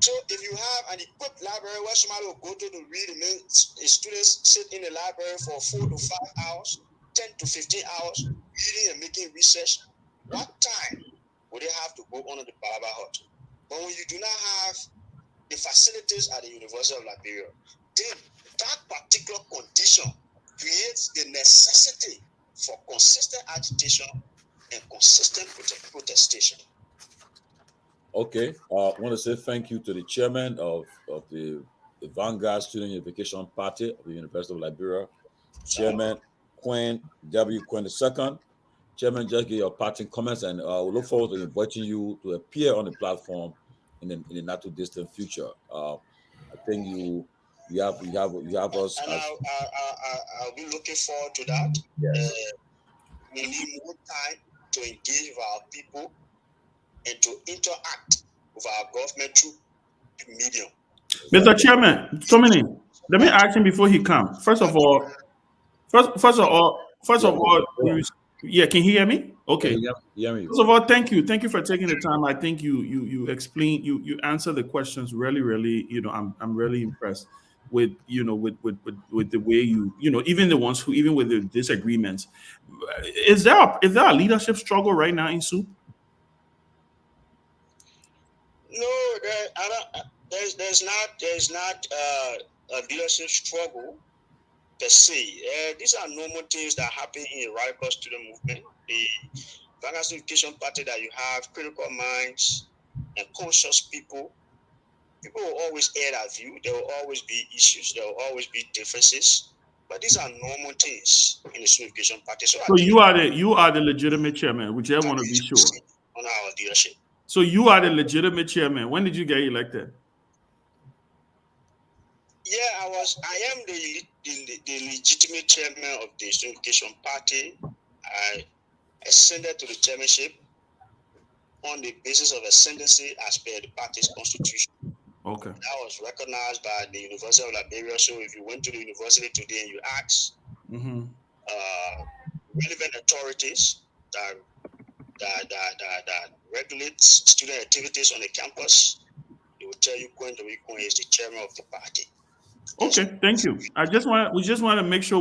S8: So if you have an equipped library where somebody will go to read, and students sit in the library for 4 to 5 hours, 10 to 15 hours, reading and making research, what time would they have to go under the Palava hut? But when you do not have the facilities at the University of Liberia, then that particular condition creates the necessity for consistent agitation and consistent protestation.
S1: Okay. I want to say thank you to the chairman of the Vanguard Student Unification Party of the University of Liberia, Chairman Quinn W. Quinn II. Chairman, just give your parting comments, and we look forward to inviting you to appear on the platform in the not too distant future. I think you have us.
S8: And I'll be looking forward to that.
S1: Yes.
S8: We need more time to engage with our people and to interact with our government through the medium.
S4: Mr. Chairman, Tomalin, let me ask him before he comes. First of all, yeah, can you hear me? Okay.
S1: Yeah,
S4: First of all, thank you for taking the time. I think you explain, you answer the questions really. I'm really impressed with with the way you even the ones who, even with the disagreements. Is there a leadership struggle right now in SUP?
S8: No, there's not a leadership struggle per se. These are normal things that happen in a radical student movement. The Vanguard Education Party, that you have critical minds and conscious people. People will always air their view. There will always be issues. There will always be differences. But these are normal things in the Student Education Party. So
S4: you are the legitimate chairman, which I want to be sure
S8: on our leadership.
S4: So you are the legitimate chairman. When did you get elected?
S8: Yeah, I am the legitimate chairman of the Student Education Party. I ascended to the chairmanship on the basis of ascendancy as per the party's constitution.
S4: Okay.
S8: That was recognized by the University of Liberia. So if you went to the university today and you asked relevant authorities that regulates student activities on the campus, they will tell you Gwen is the chairman of the party.
S4: Okay, thank you. We just want to make sure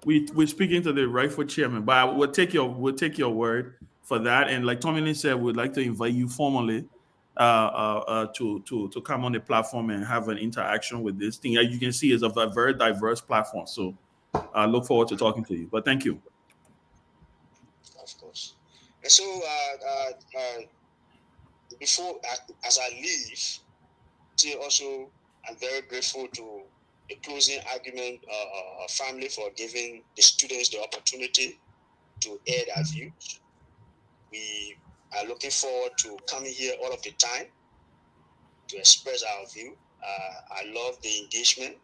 S4: we're speaking to the rightful chairman, but we'll take your word for that. And like Tomalin said, we'd like to invite you formally to come on the platform and have an interaction with this thing. As you can see, it's a very diverse platform. So I look forward to talking to you. But thank you.
S8: Of course. And so before as I leave, still also I'm very grateful to the closing argument family for giving the students the opportunity to air their views. We are looking forward to coming here all of the time to express our view. I love the engagement.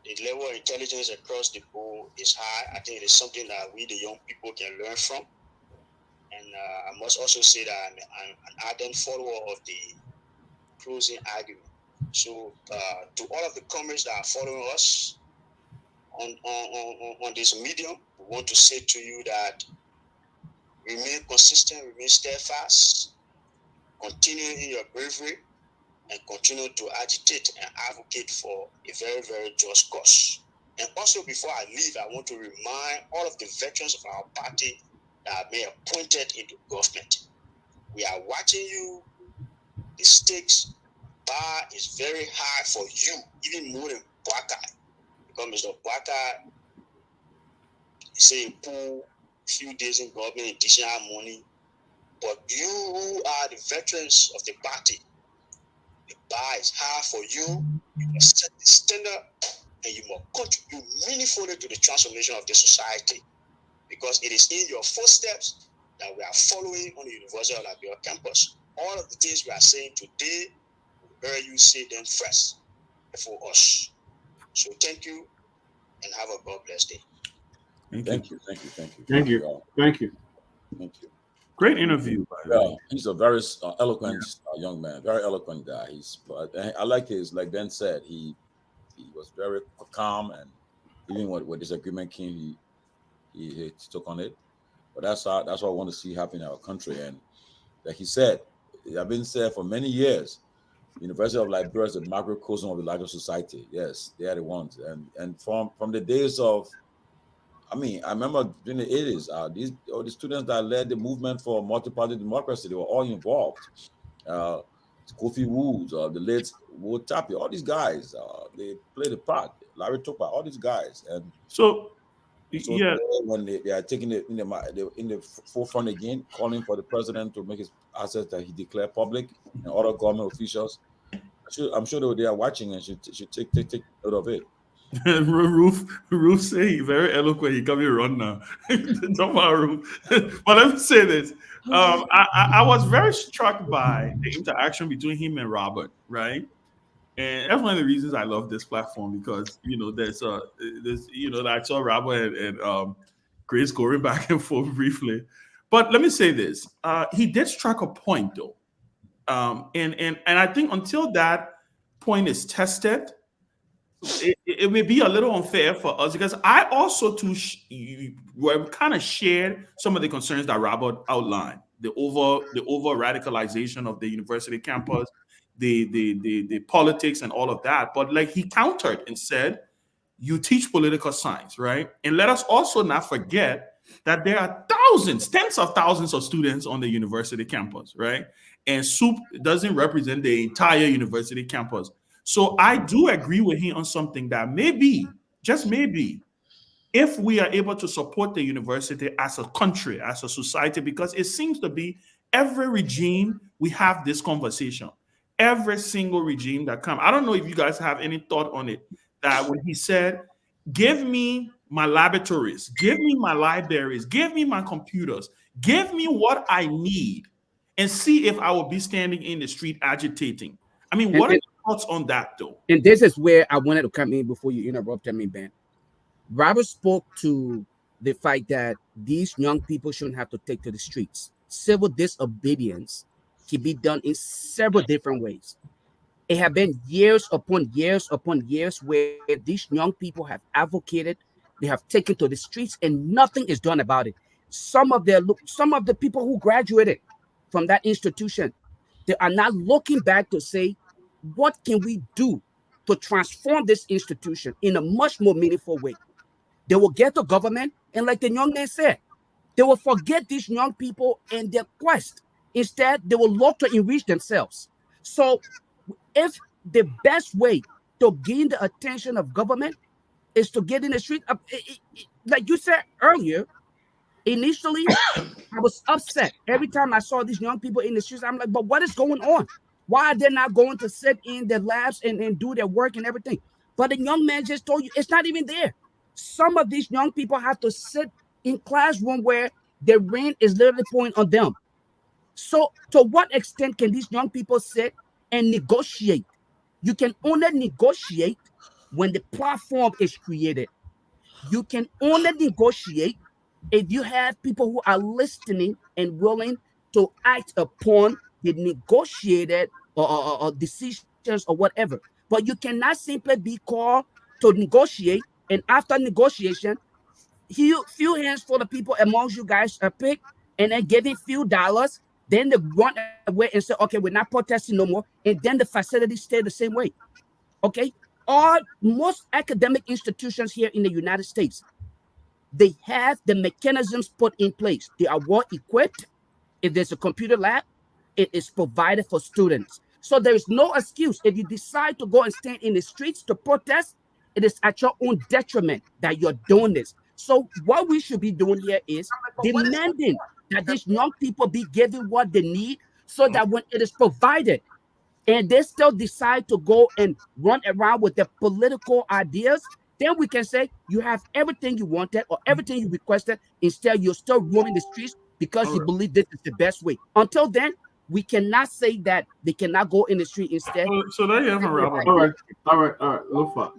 S8: The level of intelligence across the board is high. I think it is something that we, the young people, can learn from. And I must also say that I'm an ardent follower of the closing argument. So to all of the comrades that are following us on this medium, we want to say to you that remain consistent, remain steadfast, continue in your bravery, and continue to agitate and advocate for a very, very just cause. And also, before I leave, I want to remind all of the veterans of our party that have been appointed into government. We are watching you. The stakes bar is very high for you, even more than Bwaka. Because Mr. Bwaka, he say he pull a few days in government additional money. But you who are the veterans of the party, the bar is high for you. You must set the standard and you must contribute meaningfully to the transformation of the society. Because it is in your footsteps that we are following on the University of Liberia campus. All of the things we are saying today, we hear you say them first for us. So thank you and have a God bless day.
S1: Thank you.
S4: Great interview.
S1: Yeah, he's a very eloquent young man, very eloquent guy. I like like Ben said, he was very calm, and even when disagreement came, he took on it. But that's what I want to see happen in our country. And like he said, I've been said for many years, University of Liberia is the microcosm of the larger society. Yes, they are the ones. And from the days of, I remember during the 80s, all the students that led the movement for multi-party democracy, they were all involved. Kofi Woods, the late Wood Tapi, all these guys, they played a part. Larry Topa, all these guys. And
S4: so yeah,
S1: when they are taking it in the forefront again, calling for the president to make his assets that he declared public, and other government officials, I'm sure they are watching and should take note of it.
S4: Roof say he very eloquent. He come here run now. Don't mind Roof. But let me say this. I was very struck by the interaction between him and Robert, right? And that's one of the reasons I love this platform, because there's I saw Robert and Grace going back and forth briefly. But let me say this. He did strike a point though. And I think until that point is tested, it may be a little unfair for us, because I also too kind of shared some of the concerns that Robert outlined, the over radicalization of the university campus, the politics and all of that. But like he countered and said, you teach political science, right? And let us also not forget that there are thousands, tens of thousands of students on the university campus, right? And SOUP doesn't represent the entire university campus. So I do agree with him on something that maybe, just maybe, if we are able to support the university as a country, as a society, because it seems to be every regime, we have this conversation. Every single regime that comes. I don't know if you guys have any thought on it, that when he said, give me my laboratories, give me my libraries, give me my computers, give me what I need, and see if I will be standing in the street agitating. I mean, what are you thoughts on that, though?
S3: And this is where I wanted to come in before you interrupted me, Ben. Robert spoke to the fact that these young people shouldn't have to take to the streets. Civil disobedience can be done in several different ways. It have been years upon years upon years where these young people have advocated, they have taken to the streets, and nothing is done about it. Some of the people who graduated from that institution, they are not looking back to say, what can we do to transform this institution in a much more meaningful way? They will get the government, and like the young man said, they will forget these young people and their quest. Instead, they will look to enrich themselves. So if the best way to gain the attention of government is to get in the street, like you said earlier, initially I was upset every time I saw these young people in the streets. I'm like, but what is going on? Why are they not going to sit in their labs and do their work and everything? But the young man just told you it's not even there. Some of these young people have to sit in classroom where the rain is literally pouring on them. So to what extent can these young people sit and negotiate? You can only negotiate when the platform is created. You can only negotiate if you have people who are listening and willing to act upon the negotiated or decisions or whatever. But you cannot simply be called to negotiate, and after negotiation, few hands for the people amongst you guys are picked, and then giving few dollars. Then they run away and say, okay, we're not protesting no more. And then the facilities stay the same way. Okay. Most academic institutions here in the United States, they have the mechanisms put in place. They are well equipped. If there's a computer lab, it is provided for students. So there is no excuse. If you decide to go and stand in the streets to protest, it is at your own detriment that you're doing this. So what we should be doing here is demanding that these young people be given what they need so that when it is provided, and they still decide to go and run around with their political ideas, then we can say you have everything you wanted or everything you requested. Instead, you're still roaming the streets because you believe this is the best way. Until then, we cannot say that they cannot go in the street instead.
S4: So there you have a Robert.
S2: All right. Lofa.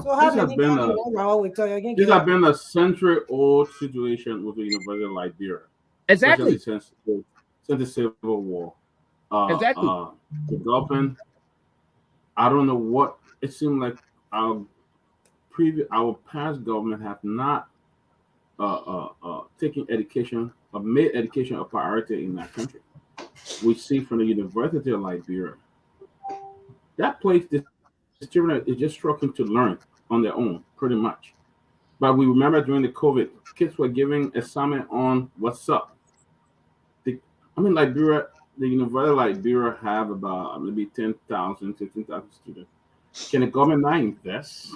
S6: So how
S2: This has
S6: many
S2: been
S6: times you want with you again?
S2: this has been a century-old situation with the University of Liberia,
S3: Exactly.
S2: especially since the Civil War.
S3: Exactly.
S2: The government, I don't know what it seemed like our past government have not taken education or made education a priority in that country. We see from the University of Liberia, that place, the children is just struggling to learn on their own, pretty much. But we remember during the COVID, kids were giving assignment on what's up. Liberia, the University of Liberia have about maybe 10,000, 15,000 students. Can the government not invest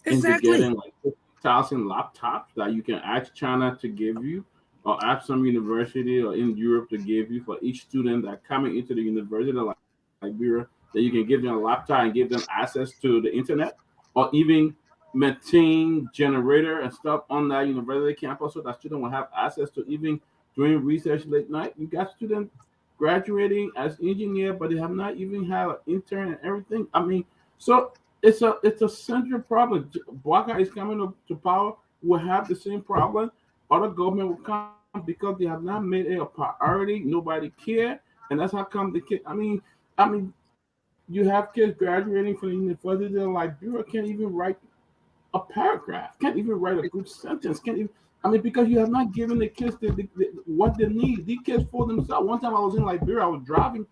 S2: into getting like 50,000 laptops that you can ask China to give you, or ask some university or in Europe to give you for each student that coming into the University of Liberia, that you can give them a laptop and give them access to the internet, or even maintain generator and stuff on that university campus so that students will have access to even doing research late night. You got students graduating as engineer, but they have not even had an intern and everything. So it's a central problem. Bwaka is coming to power, will have the same problem. Other government will come because they have not made it a priority. Nobody care, and that's how come the kid. You have kids graduating from the University of Liberia can't even write a paragraph, can't even write a good sentence, can't even. Because you have not given the kids what they need. These kids for themselves. One time I was in Liberia, I was driving,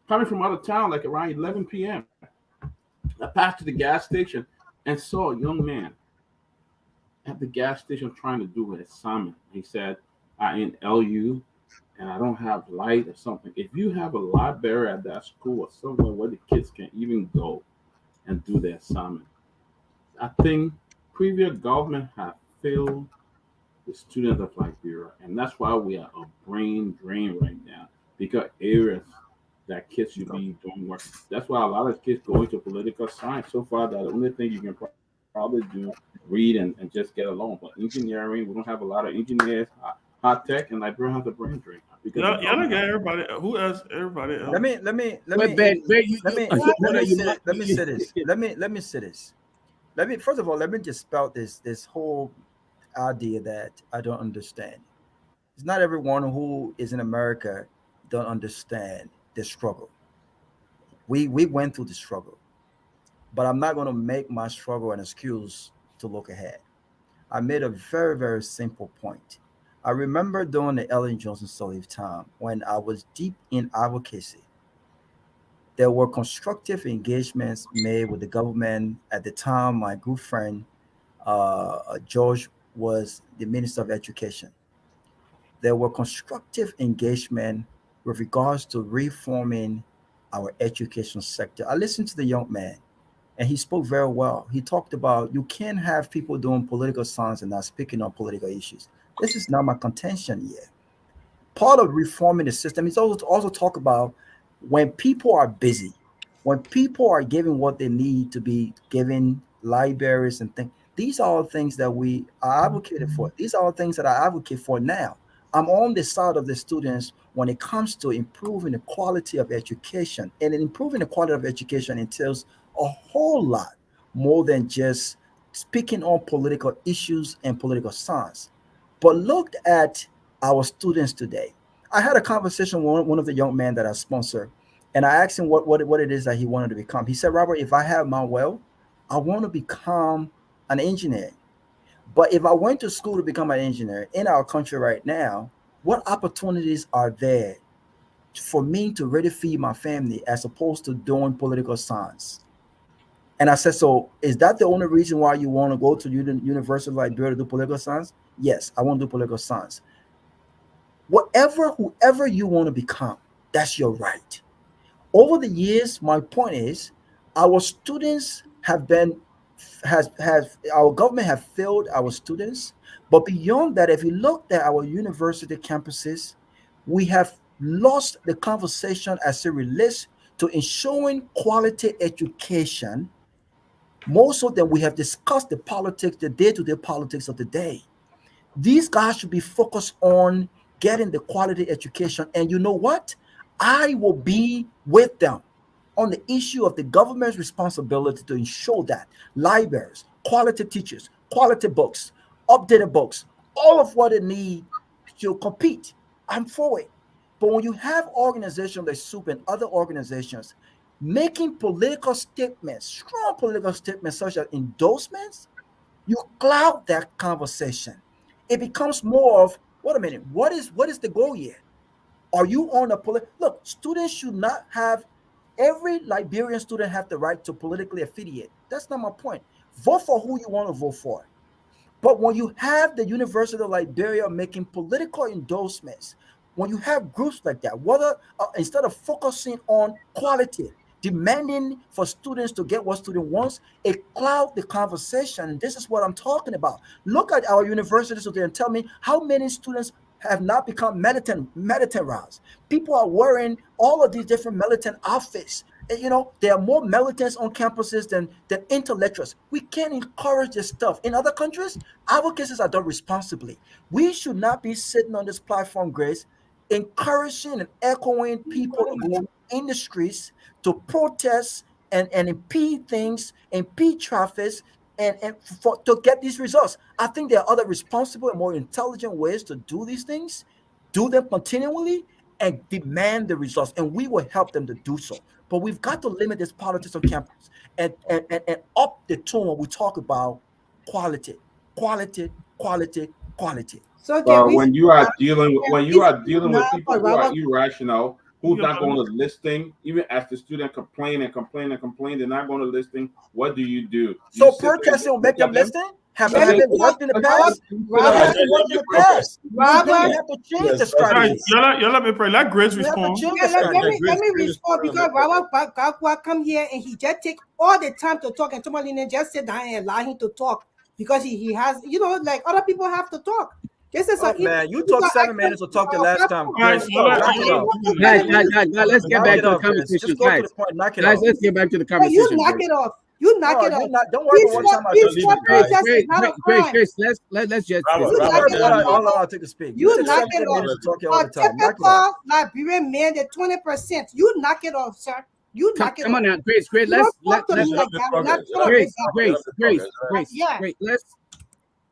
S2: coming from out of town, like around 11 p.m. I passed to the gas station and saw a young man at the gas station trying to do an assignment. He said, "I'm in LU and I don't have light or something." If you have a library at that school or somewhere where the kids can even go and do their assignment, I think previous government have failed the students of Liberia, and that's why we are a brain drain right now, because areas that kids should be doing work. That's why a lot of kids go into political science. So far, that the only thing you can probably do, read and just get along. But engineering, we don't have a lot of engineers, high tech, and Liberia has a brain drain.
S9: because
S4: Y'all get everybody. Who else? Everybody else.
S9: let me
S3: Wait, Ben,
S9: first of all, let me dispel this whole idea that I don't understand. It's not everyone who is in America don't understand the struggle. We went through the struggle, but I'm not going to make my struggle an excuse to look ahead. I made a very, very simple point. I remember during the Ellen Johnson Sirleaf time when I was deep in advocacy. There were constructive engagements made with the government. At the time, my good friend George was the Minister of Education. There were constructive engagement with regards to reforming our education sector. I listened to the young man, and he spoke very well. He talked about you can't have people doing political science and not speaking on political issues. This is not my contention yet. Part of reforming the system is also talk about when people are busy, when people are giving what they need to be given, libraries and things. These are all things that we are advocated for. These are all things that I advocate for now. I'm on the side of the students when it comes to improving the quality of education. And improving the quality of education entails a whole lot more than just speaking on political issues and political science. But look at our students today. I had a conversation with one of the young men that I sponsor, and I asked him what it is that he wanted to become. He said, Robert, if I have my will, I want to become an engineer. But if I went to school to become an engineer in our country right now, what opportunities are there for me to really feed my family as opposed to doing political science? And I said, so is that the only reason why you want to go to University of Liberia to do political science? Yes, I want to do political science. Whoever you want to become, that's your right. Over the years, my point is, our students have our government have failed our students. But beyond that, if you look at our university campuses, we have lost the conversation as it relates to ensuring quality education, more so than we have discussed the politics, the day-to-day politics of the day. These guys should be focused on getting the quality education. And you know what? I will be with them on the issue of the government's responsibility to ensure that libraries, quality teachers, quality books, updated books, all of what they need to compete. I'm for it. But when you have organizations like SOUP and other organizations making political statements, strong political statements such as endorsements, you cloud that conversation. It becomes more of, wait a minute, what is the goal here? Are you on a look, students should not have, every Liberian student have the right to politically affiliate. That's not my point. Vote for who you want to vote for. But when you have the University of Liberia making political endorsements, when you have groups like that, whether instead of focusing on quality, demanding for students to get what student wants, it clouds the conversation. This is what I'm talking about. Look at our universities today and tell me how many students have not become militarized. People are wearing all of these different militant outfits. And, there are more militants on campuses than intellectuals. We can't encourage this stuff. In other countries, advocacies are done responsibly. We should not be sitting on this platform, Grace, encouraging and echoing people to go in the streets to protest and impede things, impede traffic, and to get these results. I think there are other responsible and more intelligent ways to do these things, do them continually, and demand the results, and we will help them to do so. But we've got to limit this politics on campus and up the tone when we talk about quality.
S6: So can we
S2: when you are dealing with people who are
S6: Robert,
S2: irrational, who's not going to listen, even as the student complain, they're not going to listen. What do?
S9: So protesting will make them listen? Have it worked in the past?
S6: Robert,
S9: You have to change the strategy.
S4: Y'all let me pray. Let Grace respond.
S6: let me respond, because Robert Gakwa come here and he just take all the time to talk, and Tomalin just sit down and allow him to talk because he has, like other people have to talk. This is
S9: man, you took 7 minutes to talk the last time.
S3: Guys, let's get back to the conversation. Guys, let's get back to the conversation.
S6: You knock it off. You knock it off.
S9: Don't worry about what time I
S6: Peaceful
S3: Grace,
S6: protest is not a crime.
S3: Grace, let's just.
S1: Robert,
S6: You
S1: Robert,
S6: knock it off.
S9: Hold on, I'll take a speak.
S6: You
S9: take
S6: knock
S9: 17
S6: it off.
S9: minutes to talk all
S6: A
S9: the time. Knock it off.
S6: typical Liberian man, the 20%. You knock it off, sir. You knock it
S3: Come
S6: off.
S3: on now, Grace.
S6: You
S3: Let's
S6: don't talk to me like that. We're not gonna break down. Yeah.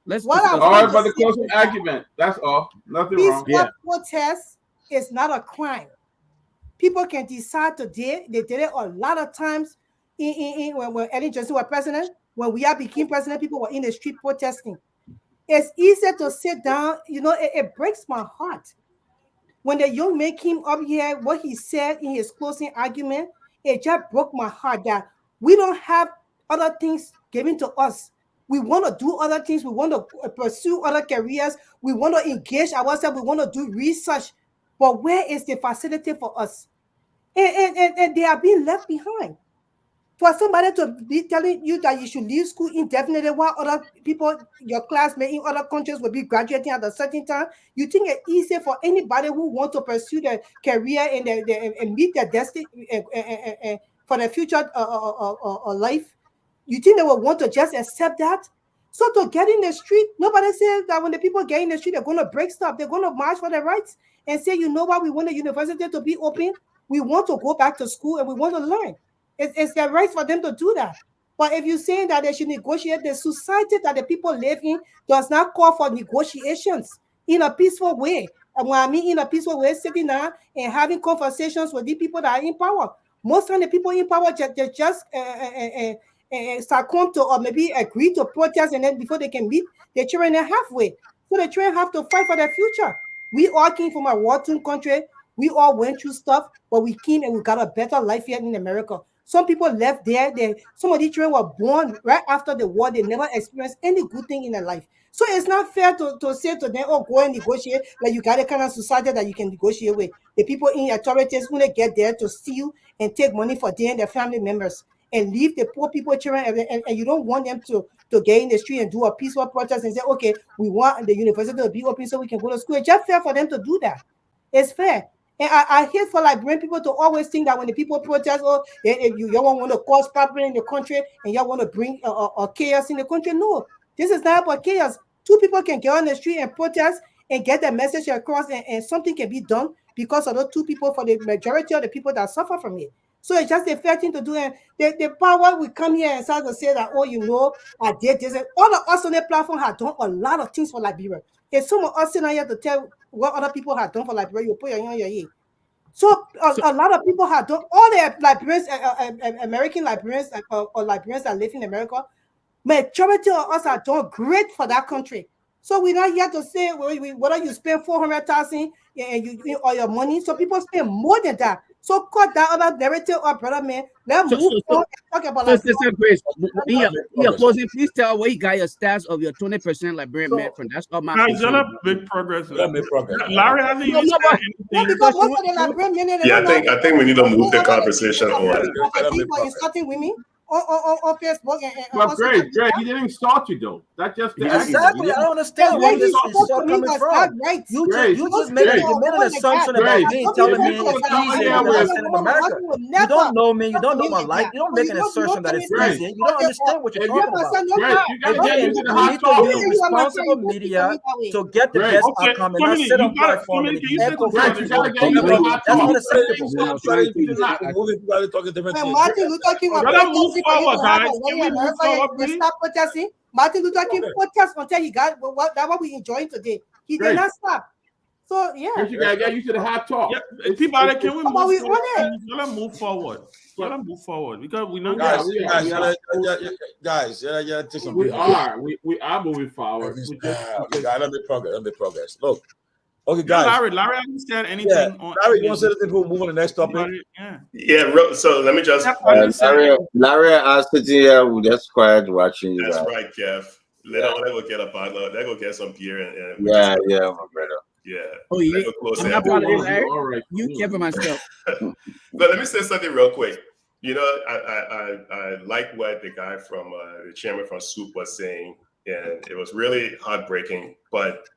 S3: Let's.
S6: What I'm
S2: All right,
S6: trying
S2: but
S6: to
S2: the
S6: say
S2: closing
S6: is that
S2: argument. That's all. Nothing wrong.
S6: peaceful protest is not a crime. People can decide to do it. They did it a lot of times when Ellen Johnson was president. When we became president, people were in the street protesting. It's easier to sit down. You know, it breaks my heart. When the young man came up here, what he said in his closing argument, it just broke my heart that we don't have other things given to us. We want to do other things. We want to pursue other careers. We want to engage ourselves. We want to do research. But where is the facility for us? And they are being left behind. For somebody to be telling you that you should leave school indefinitely while other people, your classmates in other countries will be graduating at a certain time, you think it's easy for anybody who wants to pursue their career and meet their destiny for their future life? You think they will want to just accept that? So to get in the street, nobody says that when the people get in the street, they're going to break stuff. They're going to march for their rights and say, you know what, we want the university to be open. We want to go back to school and we want to learn. It's their right for them to do that. But if you're saying that they should negotiate, the society that the people live in does not call for negotiations in a peaceful way. And when I mean in a peaceful way, sitting down and having conversations with the people that are in power. Most of the people in power just succumb to or maybe agree to protest, and then before they can meet the children halfway. So the children have to fight for their future. We all came from a war-torn country. We all went through stuff, but we came and we got a better life here in America. Some people left there. Some of these children were born right after the war. They never experienced any good thing in their life. So it's not fair to say to them, oh, go and negotiate. Like you got a kind of society that you can negotiate with. The people in authorities, when they get there to steal and take money for them and their family members and leave the poor people, children, and you don't want them to get in the street and do a peaceful protest and say, okay, we want the university to be open so we can go to school. It's just fair for them to do that. It's fair. And I hate for Liberian people to always think that when the people protest, you don't want to cause problem in the country and you want to bring chaos in the country. No, this is not about chaos. Two people can get on the street and protest and get their message across, and something can be done because of those two people for the majority of the people that suffer from it. So it's just a fair thing to do. And the power will come here and start to say that, oh, you know, I did this. All of us on the platform have done a lot of things for Liberia. If some of us sitting here to tell what other people have done for Liberia, you put your hand on your ear. So a lot of people have done, all the Liberians, American Liberians or Liberians that live in America, majority of us are doing great for that country. So we're not here to say whether you spend $400,000 and you or your money. So people spend more than that. So cut that other narrative up, brother man. Let's move on and talk about
S3: Grace. In your closing, please tell where you got your stats of your 20% Liberian men from. That's all my
S4: Guys, you're not big progress.
S1: Larry,
S4: hasn't even said anything.
S6: Because most of the Liberian men,
S7: Yeah, I think we need to move the conversation on.
S6: Insulting women on Facebook
S2: But great, you didn't start you though. That's just the
S9: exactly. I don't understand where this is coming from.
S6: Right.
S9: You just made an assumption about me, telling me it's easy to understand in America. You don't know me. You don't know my life. You don't make an assertion that it's easy. You don't understand what you're talking about. Again, you need to use responsible media to get the best outcome and not sit on platform and echo. That's unacceptable.
S6: Martin Luther King was
S4: forward, guys. Can we move forward, please?
S6: Stop protesting. Martin Luther King protest until he got what we enjoying today. He did not stop. So yeah.
S2: You gotta get used to the hot talk.
S4: Yeah, Peabody, can we move forward? Let's move forward. Let's move forward because we know
S1: guys.
S2: We are moving forward.
S1: Let me progress. Look. Okay, guys.
S4: Larry hasn't said anything.
S1: Yeah. Larry, you want to say anything before we move on to the next topic?
S7: So let me just.
S5: Larry, I was sitting here, we're just quiet watching you.
S7: That's right, Kev. Let go get a bottle. Let go get some beer and
S5: yeah, my brother.
S7: Yeah.
S3: Oh yeah. I'm not part of it, Larry.
S2: All right.
S3: You care for myself.
S7: But let me say something real quick. You know, I like what the guy from the chairman from SOUP was saying, and it was really heartbreaking. But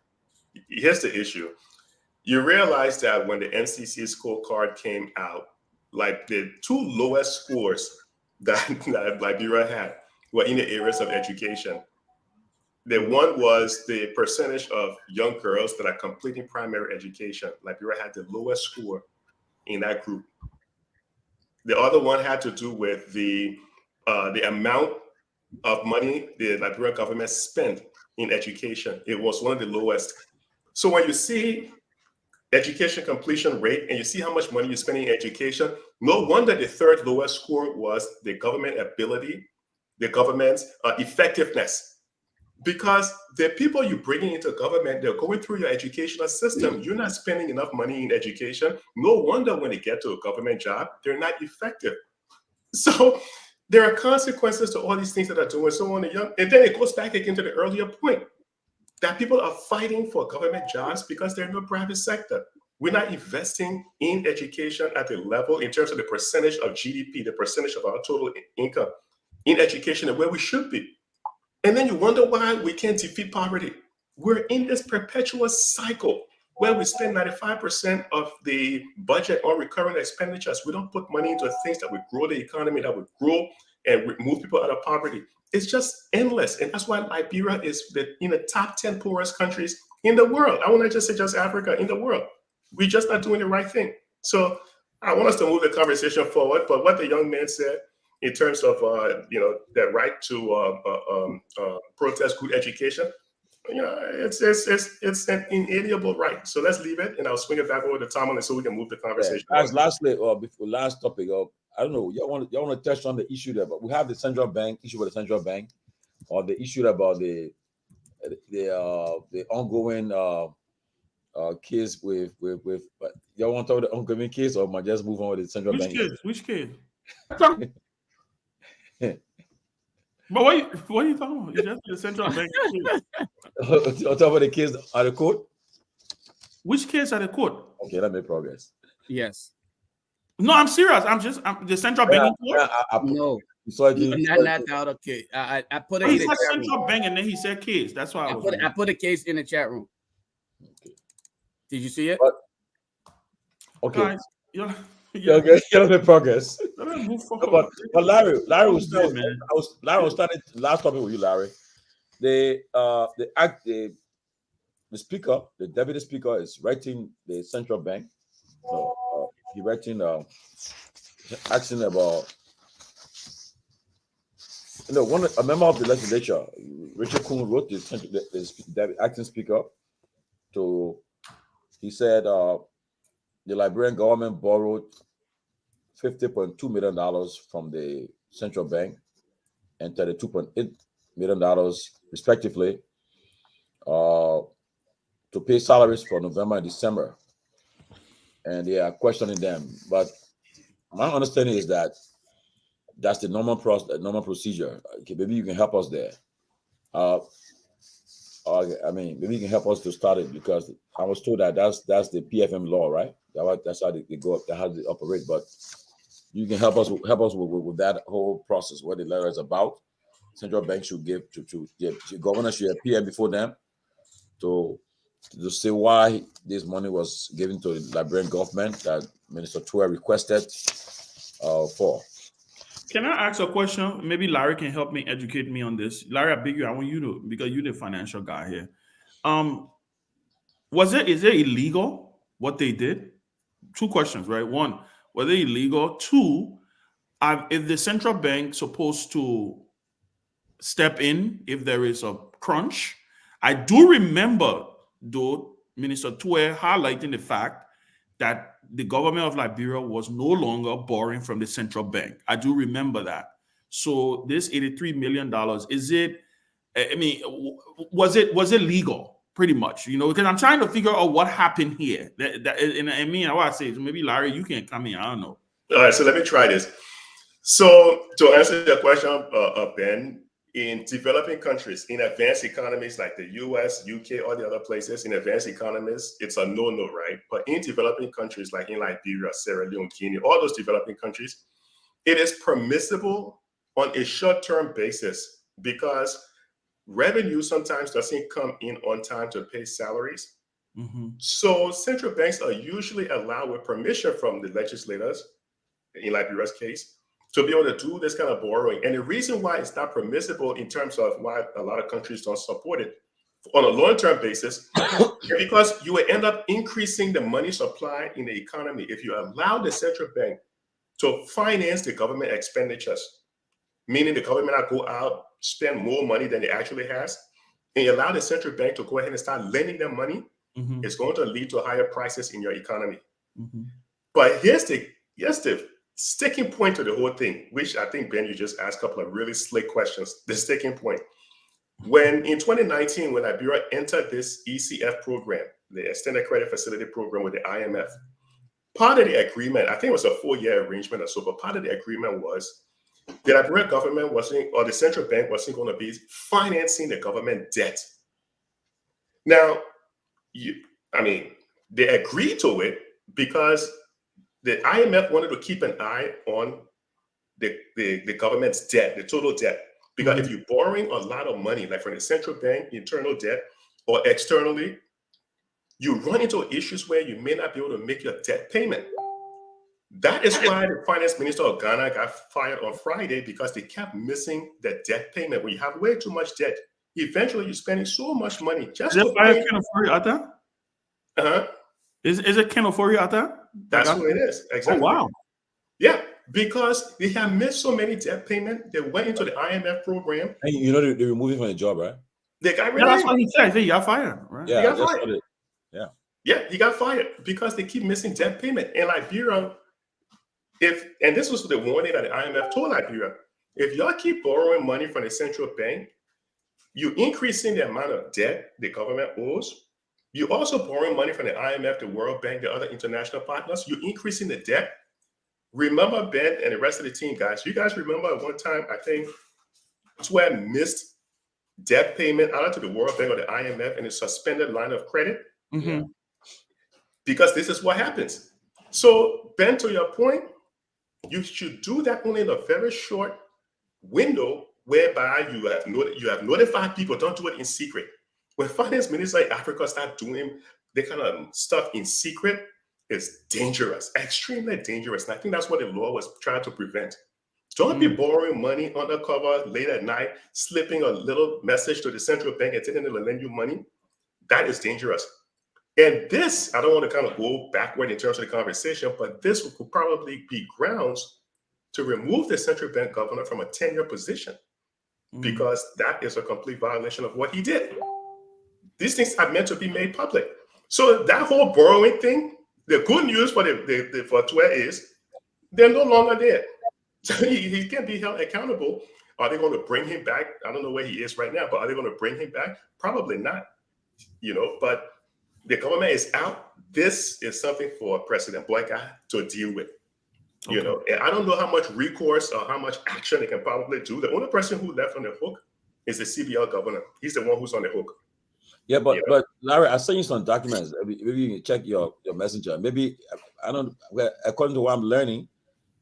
S7: here's the issue. You realize that when the NCC scorecard came out, like the two lowest scores that Liberia had were in the areas of education. The one was the percentage of young girls that are completing primary education. Liberia had the lowest score in that group. The other one had to do with the amount of money the Liberian government spent in education. It was one of the lowest. So when you see education completion rate and you see how much money you're spending in education, no wonder the third lowest score was the government ability, the government's effectiveness. Because the people you're bringing into government, they're going through your educational system. You're not spending enough money in education. No wonder when they get to a government job, they're not effective. So there are consequences to all these things that are doing. So on the young, and then it goes back again to the earlier point that people are fighting for government jobs because they're in the private sector. We're not investing in education at the level in terms of the percentage of GDP, the percentage of our total income in education, and where we should be. And then you wonder why we can't defeat poverty. We're in this perpetual cycle where we spend 95% of the budget on recurring expenditures. We don't put money into things that would grow the economy, that would grow and move people out of poverty. It's just endless. And that's why Liberia is in the top 10 poorest countries in the world. I want to just say just Africa, in the world. We're just not doing the right thing. So I want us to move the conversation forward. But what the young man said, in terms of that right to protest good education, it's an inalienable right. So let's leave it, and I'll swing it back over to Tomalin so we can move the conversation.
S1: As lastly, before last topic, I don't know, y'all want to touch on the issue there, but we have the central bank issue with the central bank, or the issue about the ongoing case with y'all want to talk about the ongoing case, or might just move on with the central bank?
S4: Which case? But what are you talking about? You just the central bank.
S1: On top of the case at the court.
S4: Which case at the court?
S1: Okay, let me progress.
S3: Yes.
S4: No, I'm serious. I'm the central bank.
S3: No.
S1: So
S3: not the other case. I put it in the chat
S4: central
S3: room.
S4: bank, and then he said case. That's why
S3: I put a case in the chat room. Okay. Did you see it?
S1: Okay.
S4: Guys,
S1: okay, let me progress.
S4: But
S1: Larry was still, Larry was starting last topic with you, Larry. The speaker, the deputy speaker, is writing the central bank. So he writing asking about a member of the legislature, Richard Kuhn, wrote the acting speaker he said the Liberian government borrowed $50.2 million from the central bank and $32.8 million, respectively, to pay salaries for November and December. And they are questioning them. But my understanding is that that's the normal procedure. Okay, maybe you can help us there. Maybe you can help us to start it, because I was told that that's the PFM law, right? That's how they go up, that's how they operate. But you can help us with that whole process, what the letter is about. Central bank should give to governor should appear before them to say why this money was given to the Liberian government that Minister Toure requested for.
S4: Can I ask a question? Maybe Larry can help me, educate me on this. Larry, I beg you, I want you to, because you're the financial guy here. Is it illegal what they did? Two questions, right? One, was it illegal? Two, is the central bank supposed to step in if there is a crunch? I do remember, though, Minister Toure highlighting the fact that the government of Liberia was no longer borrowing from the central bank. I do remember that. So this $83 million, was it legal? Pretty much, because I'm trying to figure out what happened here. What I say is maybe Larry, you can come in. I don't know.
S7: All right, so let me try this. So to answer your question, Ben, in developing countries, in advanced economies like the US, UK, all the other places, in advanced economies, it's a no-no, right? But in developing countries like in Liberia, Sierra Leone, Guinea, all those developing countries, it is permissible on a short-term basis because revenue sometimes doesn't come in on time to pay salaries. Mm-hmm. So central banks are usually allowed, with permission from the legislators, in Liberia's case, to be able to do this kind of borrowing. And the reason why it's not permissible in terms of why a lot of countries don't support it on a long-term basis is because you will end up increasing the money supply in the economy if you allow the central bank to finance the government expenditures, meaning the government not go out, spend more money than it actually has, and you allow the central bank to go ahead and start lending them money. It's going to lead to higher prices in your economy. But here's the sticking point to the whole thing, which I think, Ben, you just asked a couple of really slick questions. The sticking point. When in 2019, when Liberia entered this ECF program, the Extended Credit Facility Program with the IMF, part of the agreement, I think it was a 4-year arrangement or so, but part of the agreement was the Liberian government wasn't, or the central bank wasn't going to be financing the government debt. Now, they agreed to it because the IMF wanted to keep an eye on the government's debt, the total debt. Because if you're borrowing a lot of money, like from the central bank, internal debt, or externally, you run into issues where you may not be able to make your debt payment. That is why the finance minister of Ghana got fired on Friday, because they kept missing the debt payment. When you have way too much debt, eventually you're spending so much money just to pay.
S4: Is it Ken Ofori Atta?
S7: That's what it is. Exactly.
S4: Oh, wow.
S7: Yeah, because they have missed so many debt payments. They went into the IMF program.
S1: And you know they removed him from the job, right?
S7: They got rid
S4: Yeah,
S7: of
S4: that's
S7: him.
S4: what he said. He got fired, right?
S1: Yeah,
S7: He got fired.
S1: Yeah,
S7: he got fired because they keep missing debt payment. And Liberia, and this was the warning that the IMF told Liberia, if y'all keep borrowing money from the central bank, you're increasing the amount of debt the government owes. You're also borrowing money from the IMF, the World Bank, the other international partners. You're increasing the debt. Remember, Ben and the rest of the team, guys, you guys remember at one time, I think, Swear missed debt payment either to the World Bank or the IMF and a suspended line of credit? Because this is what happens. So, Ben, to your point, you should do that only in a very short window whereby you have notified people. Don't do it in secret. When finance ministers in Africa start doing the kind of stuff in secret, it's dangerous, extremely dangerous. And I think that's what the law was trying to prevent. Don't be borrowing money undercover late at night, slipping a little message to the central bank and telling them to lend you money. That is dangerous. And this, I don't want to kind of go backward in terms of the conversation, but this could probably be grounds to remove the central bank governor from a tenure position, because that is a complete violation of what he did. These things are meant to be made public. So that whole borrowing thing, the good news for for Twe is they're no longer there. So he can be held accountable. Are they going to bring him back? I don't know where he is right now, but are they going to bring him back? Probably not. But the government is out. This is something for President Boyka to deal with. And I don't know how much recourse or how much action they can probably do. The only person who left on the hook is the CBL governor. He's the one who's on the hook.
S1: Yeah, but Larry, I sent you some documents. Maybe you can check your messenger. Maybe according to what I'm learning,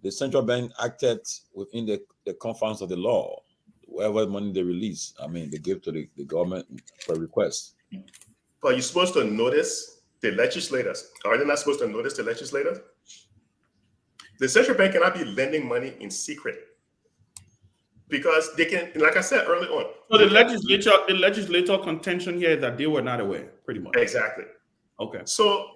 S1: the central bank acted within the confines of the law. Whatever money they release, they give to the government for request.
S7: But you're supposed to notice the legislators. Are they not supposed to notice the legislators? The central bank cannot be lending money in secret, because they can, like I said early on.
S4: So the legislature contention here is that they were not aware, pretty much.
S7: Exactly.
S4: Okay.
S7: So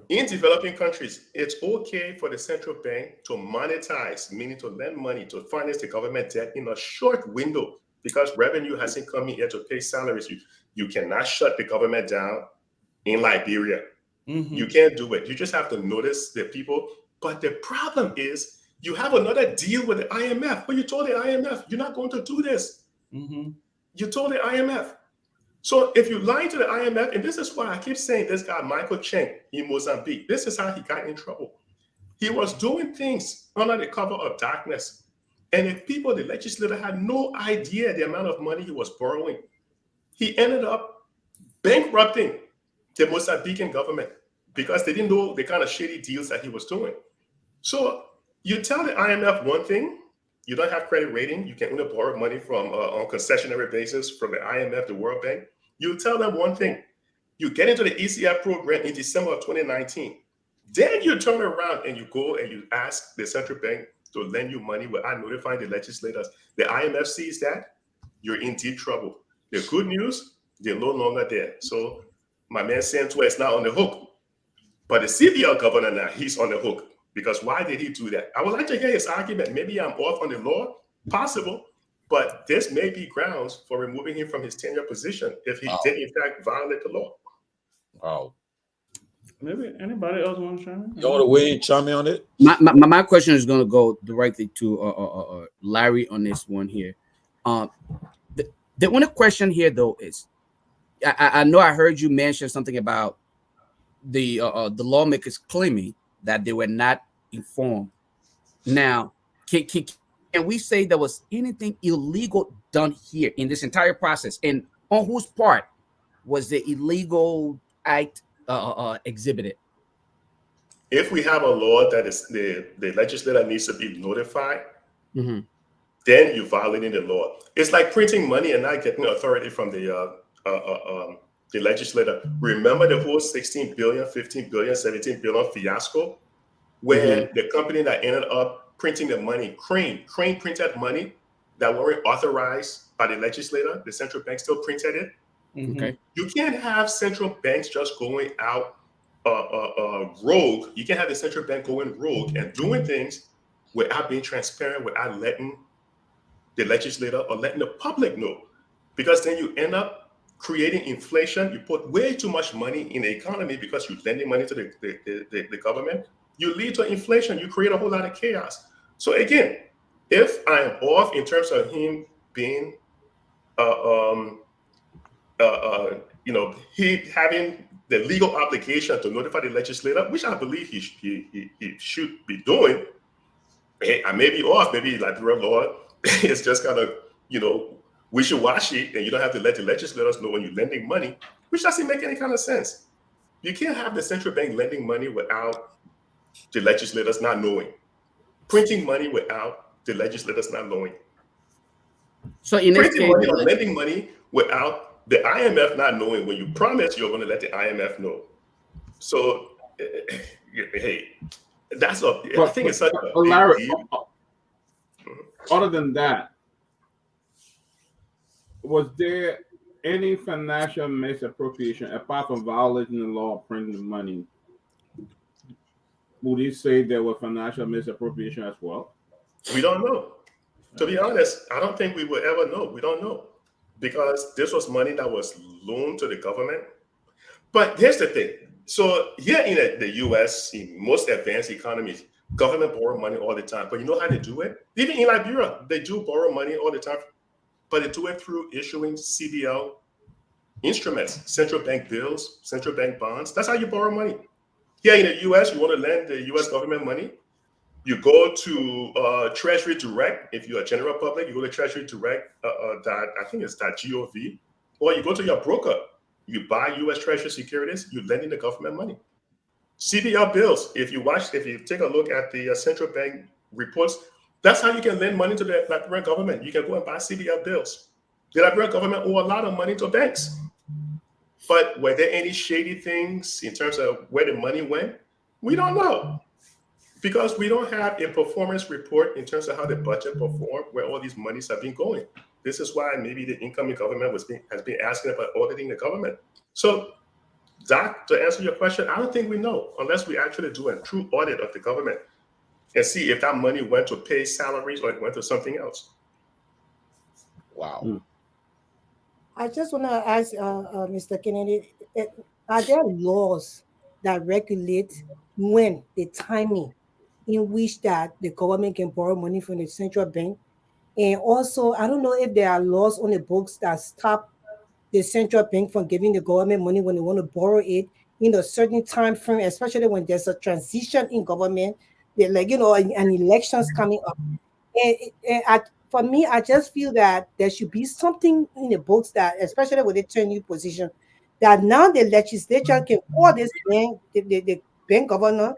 S7: in developing countries, it's okay for the central bank to monetize, meaning to lend money to finance the government debt in a short window, because revenue hasn't come in here to pay salaries. You cannot shut the government down in Liberia. You can't do it. You just have to notice the people. But the problem is you have another deal with the IMF. But you told the IMF, you're not going to do this. You told the IMF. So if you lie to the IMF, and this is why I keep saying this guy, Michael Cheng in Mozambique, this is how he got in trouble. He was doing things under the cover of darkness. And the legislator had no idea the amount of money he was borrowing. He ended up bankrupting the Mozambican government because they didn't know the kind of shady deals that he was doing. So you tell the IMF one thing, you don't have credit rating, you can only borrow money from on concessionary basis from the IMF, the World Bank. You tell them one thing, you get into the ECF program in December of 2019. Then you turn around and you go and you ask the central bank to lend you money without notifying the legislators, the IMF sees that, you're in deep trouble. The good news, they're no longer there. So my man Santua is not on the hook. But the CBL governor now, he's on the hook. Because why did he do that? I would like to hear his argument. Maybe I'm off on the law, possible, but this may be grounds for removing him from his tenure position if he did in fact violate the law.
S1: Wow.
S4: Maybe anybody else want to chime in?
S1: You want to weigh chime in on it?
S3: My question is going to go directly to Larry on this one here. The only question here though is, I know I heard you mention something about the lawmakers claiming that they were not informed. Now, can we say there was anything illegal done here in this entire process, and on whose part was the illegal act exhibited?
S7: If we have a law that is the legislator needs to be notified,
S3: Mm-hmm.
S7: then you're violating the law. It's like printing money and not getting authority from the legislator. Remember the whole 16 billion, 15 billion, 17 billion fiasco, where the company that ended up printing the money, Crane printed money that weren't authorized by the legislator. The central bank still printed it.
S3: Okay.
S7: You can't have central banks just going out rogue. You can't have the central bank going rogue and doing things without being transparent, without letting the legislator or letting the public know. Because then you end up creating inflation. You put way too much money in the economy because you're lending money to the government. You lead to inflation. You create a whole lot of chaos. So again, if I am off in terms of him being, he having the legal obligation to notify the legislator, which I believe he should be doing, hey, I may be off. Maybe Liberal law is just kind of, wishy-washy, and you don't have to let the legislators know when you're lending money, which doesn't make any kind of sense. You can't have the central bank lending money without the legislators not knowing. Printing money without the legislators not knowing.
S3: So in this
S7: Printing
S3: case,
S7: money or lending money without the IMF not knowing when you promise you're going to let the IMF know. So, hey, that's a. I think it's such a big
S2: Larry,
S7: deal.
S2: Other than that, was there any financial misappropriation apart from violating the law of printing money? Would you say there was financial misappropriation as well?
S7: We don't know. To be honest, I don't think we will ever know. We don't know. Because this was money that was loaned to the government. But here's the thing. So here in the US, in most advanced economies, government borrow money all the time. But you know how they do it? Even in Liberia, they do borrow money all the time. But they do it through issuing CBL instruments, central bank bills, central bank bonds. That's how you borrow money. Here in the US, you want to lend the US government money, you go to Treasury Direct. If you're a general public, you go to Treasury Direct, I think it's .gov, or you go to your broker. You buy U.S. Treasury securities, you're lending the government money. CBL bills, if you take a look at the central bank reports, that's how you can lend money to the Liberian government. You can go and buy CBL bills. The Liberian government owe a lot of money to banks. But were there any shady things in terms of where the money went? We don't know. Because we don't have a performance report in terms of how the budget performed, where all these monies have been going. This is why maybe the incoming government has been asking about auditing the government. So, Doc, to answer your question, I don't think we know unless we actually do a true audit of the government and see if that money went to pay salaries or it went to something else.
S1: Wow.
S6: I just want to ask Mr. Kennedy, are there laws that regulate when the timing in which that the government can borrow money from the central bank? And also, I don't know if there are laws on the books that stop the central bank from giving the government money when they want to borrow it in a certain time frame, especially when there's a transition in government, an election's coming up. For me, I just feel that there should be something in the books that, especially with the turn new position, that now the legislature can call this bank, the bank governor,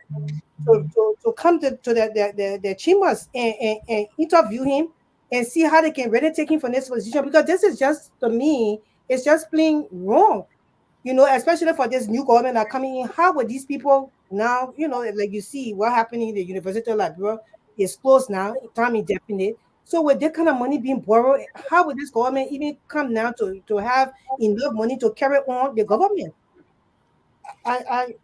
S6: to come to the chambers and interview him and see how they can really take him from this position, because this is just, to me, it's just plain wrong, especially for this new government that coming in. How would these people now, like you see what happening in the University of Liberia, is closed now, time indefinite. So with that kind of money being borrowed, how would this government even come now to have enough money to carry on the government? I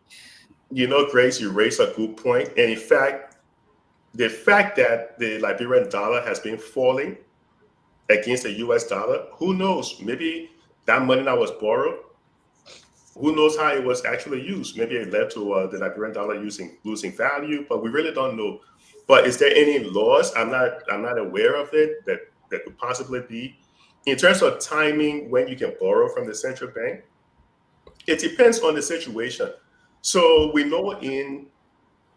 S7: You know, Grace, you raised a good point. And in fact, the fact that the Liberian dollar has been falling against the US dollar, who knows? Maybe that money that was borrowed, who knows how it was actually used? Maybe it led to the Liberian dollar losing value, but we really don't know. But is there any laws? I'm not aware of it that could possibly be. In terms of timing when you can borrow from the central bank, it depends on the situation. So we know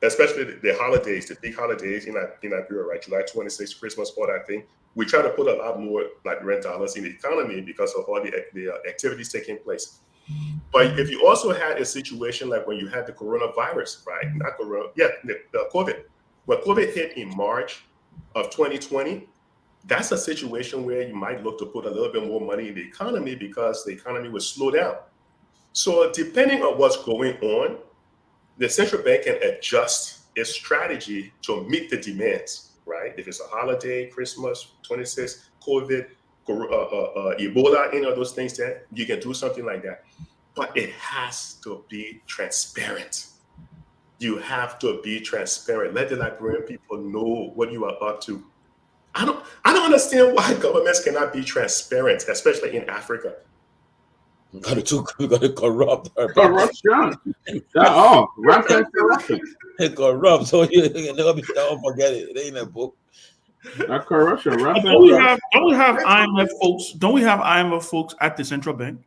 S7: especially the holidays, the big holidays in Liberia, right? July 26th, Christmas, all that thing. We try to put a lot more Liberian dollars in the economy because of all the activities taking place. But if you also had a situation like when you had the coronavirus, right? Not corona, yeah, the COVID. When COVID hit in March of 2020, that's a situation where you might look to put a little bit more money in the economy because the economy would slow down. So depending on what's going on, the central bank can adjust its strategy to meet the demands, right? If it's a holiday, Christmas, 26, COVID, Ebola, any of those things, that you can do something like that. But it has to be transparent. You have to be transparent. Let the Liberian people know what you are up to. I don't understand why governments cannot be transparent, especially in Africa.
S1: We got to corrupt.
S2: Corruption. Rampant corruption.
S1: Corrupt. So you never don't forget it. It ain't a book.
S2: That corruption. Rampant
S4: Don't we
S2: corruption.
S4: have IMF folks? Don't we have IMF folks at the central bank?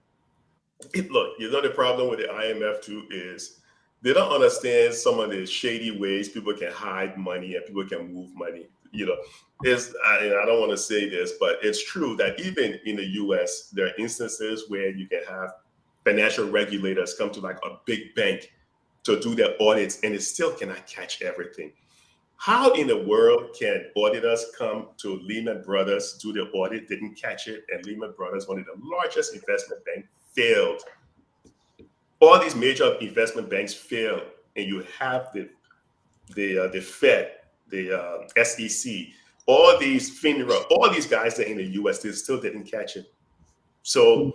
S7: Look, you know the problem with the IMF too is they don't understand some of the shady ways people can hide money and people can move money. You know, I don't want to say this, but it's true that even in the US, there are instances where you can have financial regulators come to like a big bank to do their audits and it still cannot catch everything. How in the world can auditors come to Lehman Brothers, do the audit, didn't catch it, and Lehman Brothers, one of the largest investment banks, failed? All these major investment banks failed, and you have the Fed, the SEC, all these FINRA, all these guys that are in the US, they still didn't catch it. So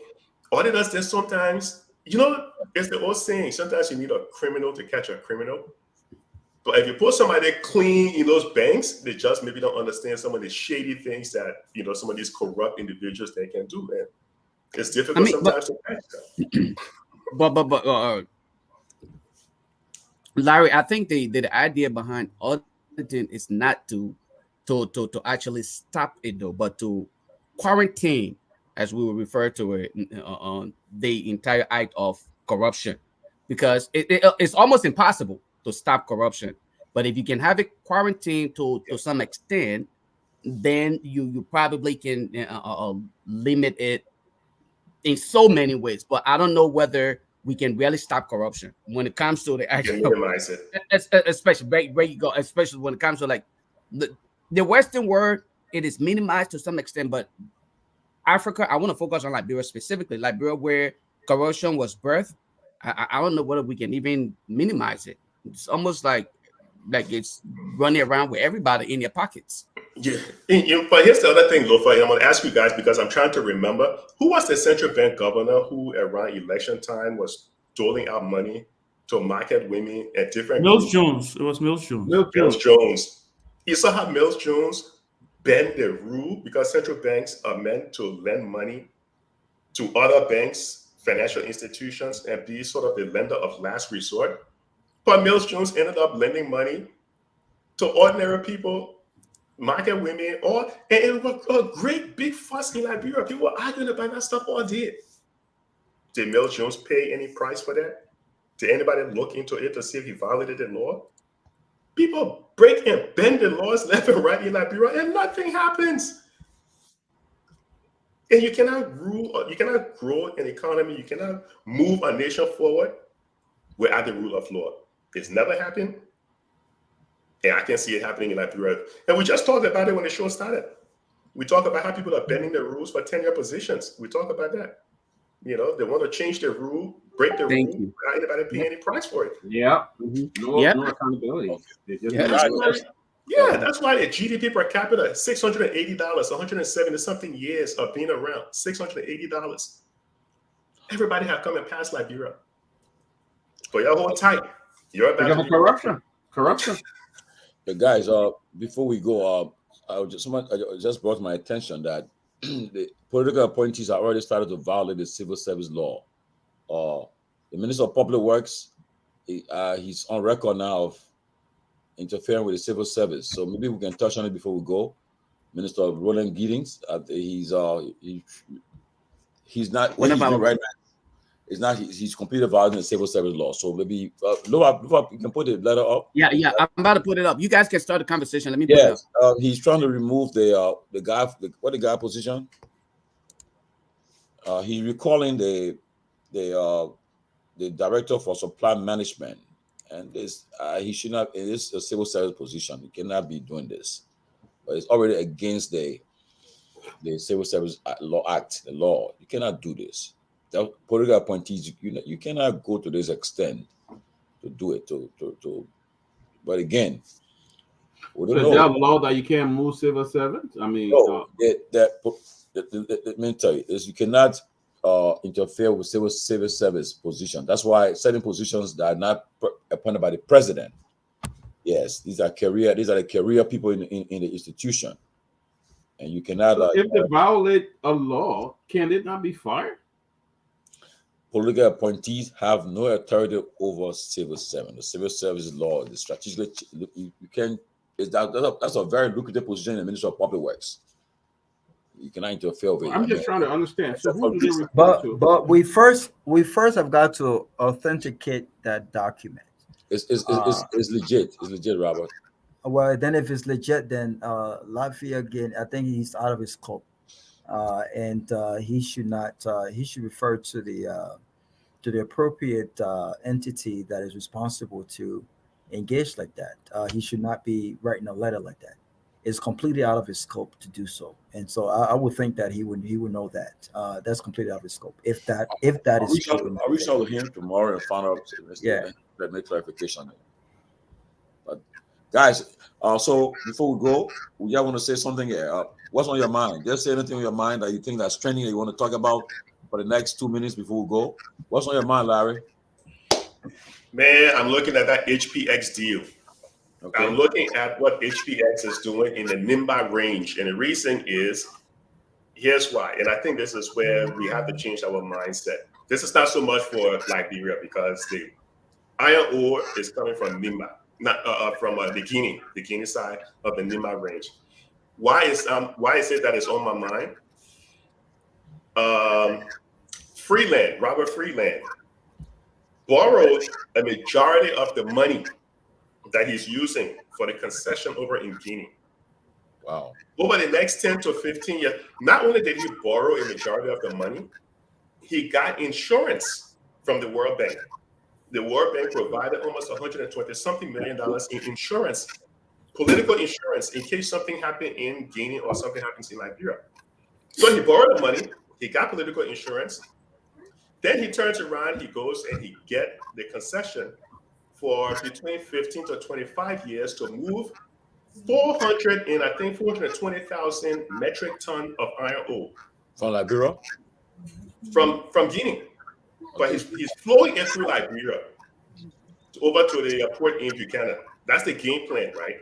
S7: auditors, then sometimes, you know, it's the old saying, sometimes you need a criminal to catch a criminal. But if you put somebody clean in those banks, they just maybe don't understand some of the shady things that, you know, some of these corrupt individuals they can do, man. It's difficult sometimes to catch them.
S3: But Larry, I think the idea behind auditing is not to actually stop it though, but to quarantine, as we will refer to it, on the entire act of corruption, because it's almost impossible to stop corruption. But if you can have it quarantined to some extent, then you probably can limit it in so many ways. But I don't know whether we can really stop corruption when it comes to the actual,
S7: minimize it,
S3: especially where you go, especially when it comes to like the Western world. It is minimized to some extent, but Africa, I want to focus on Liberia specifically. Liberia, where corruption was birthed, I don't know whether we can even minimize it. It's almost like it's running around with everybody in their pockets.
S7: Yeah, but here's the other thing, Lofa. I'm going to ask you guys because I'm trying to remember who was the central bank governor who around election time was doling out money to market women at different
S4: Mills Jones. It was Mills Jones.
S7: Mills Jones. You saw how Mills Jones bent the rule because central banks are meant to lend money to other banks, financial institutions, and be sort of the lender of last resort. But Mills Jones ended up lending money to ordinary people, market women, and it was a great big fuss in Liberia. People were arguing about that stuff all day. Did Mills Jones pay any price for that? Did anybody look into it to see if he violated the law? People break and bend the laws left and right in Liberia, and nothing happens. And you cannot you cannot grow an economy, you cannot move a nation forward without the rule of law. It's never happened. And I can see it happening in Liberia. And we just talked about it when the show started. We talk about how people are bending the rules for tenure positions. We talk about that. You know, they want to change the rule, break the rule, without anybody paying any price for it.
S10: Yeah. No accountability.
S7: Yeah, that's why the GDP per capita $680, 170 something years of being around. $680. Everybody have come and passed Liberia. But y'all hold tight. You're about
S2: Because
S7: to
S2: of
S7: be
S2: corruption.
S1: The guys, before we go, I just brought my attention that the political appointees have already started to violate the civil service law. The Minister of Public Works, he's on record now of interfering with the civil service. So maybe we can touch on it before we go. Minister Roland Giddings, he's not what he's doing right now. It's not he's completely violating the civil service law. So maybe Lofa, you can put the letter up.
S3: Yeah, I'm about to put it up. You guys can start the conversation. Let me put it up.
S1: He's trying to remove the guy position. He's recalling the director for supply management, and this he should not. It is a civil service position. He cannot be doing this, but it's already against the Civil Service Law Act, the law. You cannot do this. The political appointees, you cannot go to this extent to do it. But again, we don't know.
S2: There's a law that you can't move civil servants. I mean,
S1: let me tell you is you cannot interfere with civil service position. That's why certain positions that are not appointed by the president. Yes, these are the career people in the institution, and you cannot.
S2: So if they violate a law, can it not be fired?
S1: Political appointees have no authority over civil servants. The civil service law, the strategic, you can. That's a very lucrative position in the Ministry of Public Works. You cannot interfere with it.
S2: I'm just trying to understand. So who do they
S9: report to? But we first have got to authenticate that document.
S1: It's legit. It's legit, Robert.
S9: Well, then if it's legit, then Latvia again, I think he's out of his scope, and he should not. He should refer to the appropriate entity that is responsible to engage like that. He should not be writing a letter like that. It's completely out of his scope to do so, and so I would think that he would know that that's completely out of his scope. If that is true,
S1: I'll reach out to him tomorrow and find out. That make clarification on it. But guys, so before we go, y'all want to say something here? What's on your mind? Just say anything on your mind that you think that's trending that you want to talk about for the next 2 minutes before we go. What's on your mind, Larry?
S7: Man, I'm looking at that HPX deal. Okay. I'm looking at what HPX is doing in the NIMBA range. And the reason is, here's why. And I think this is where we have to change our mindset. This is not so much for Liberia because the iron ore is coming from NIMBA, not from the Guinea side of the NIMBA range. Why is it that it's on my mind? Robert Freeland borrowed a majority of the money that he's using for the concession over in Guinea.
S1: Wow.
S7: Over the next 10 to 15 years, not only did he borrow a majority of the money, he got insurance from the World Bank. The World Bank provided almost $120-something million in insurance, political insurance, in case something happened in Guinea or something happens in Liberia. So he borrowed the money, he got political insurance, then he turns around, he goes and he gets the concession for between 15 to 25 years to move 420,000 metric ton of iron ore
S1: from Liberia,
S7: from Guinea, but he's flowing it through Liberia over to the port in Buchanan. That's the game plan, right?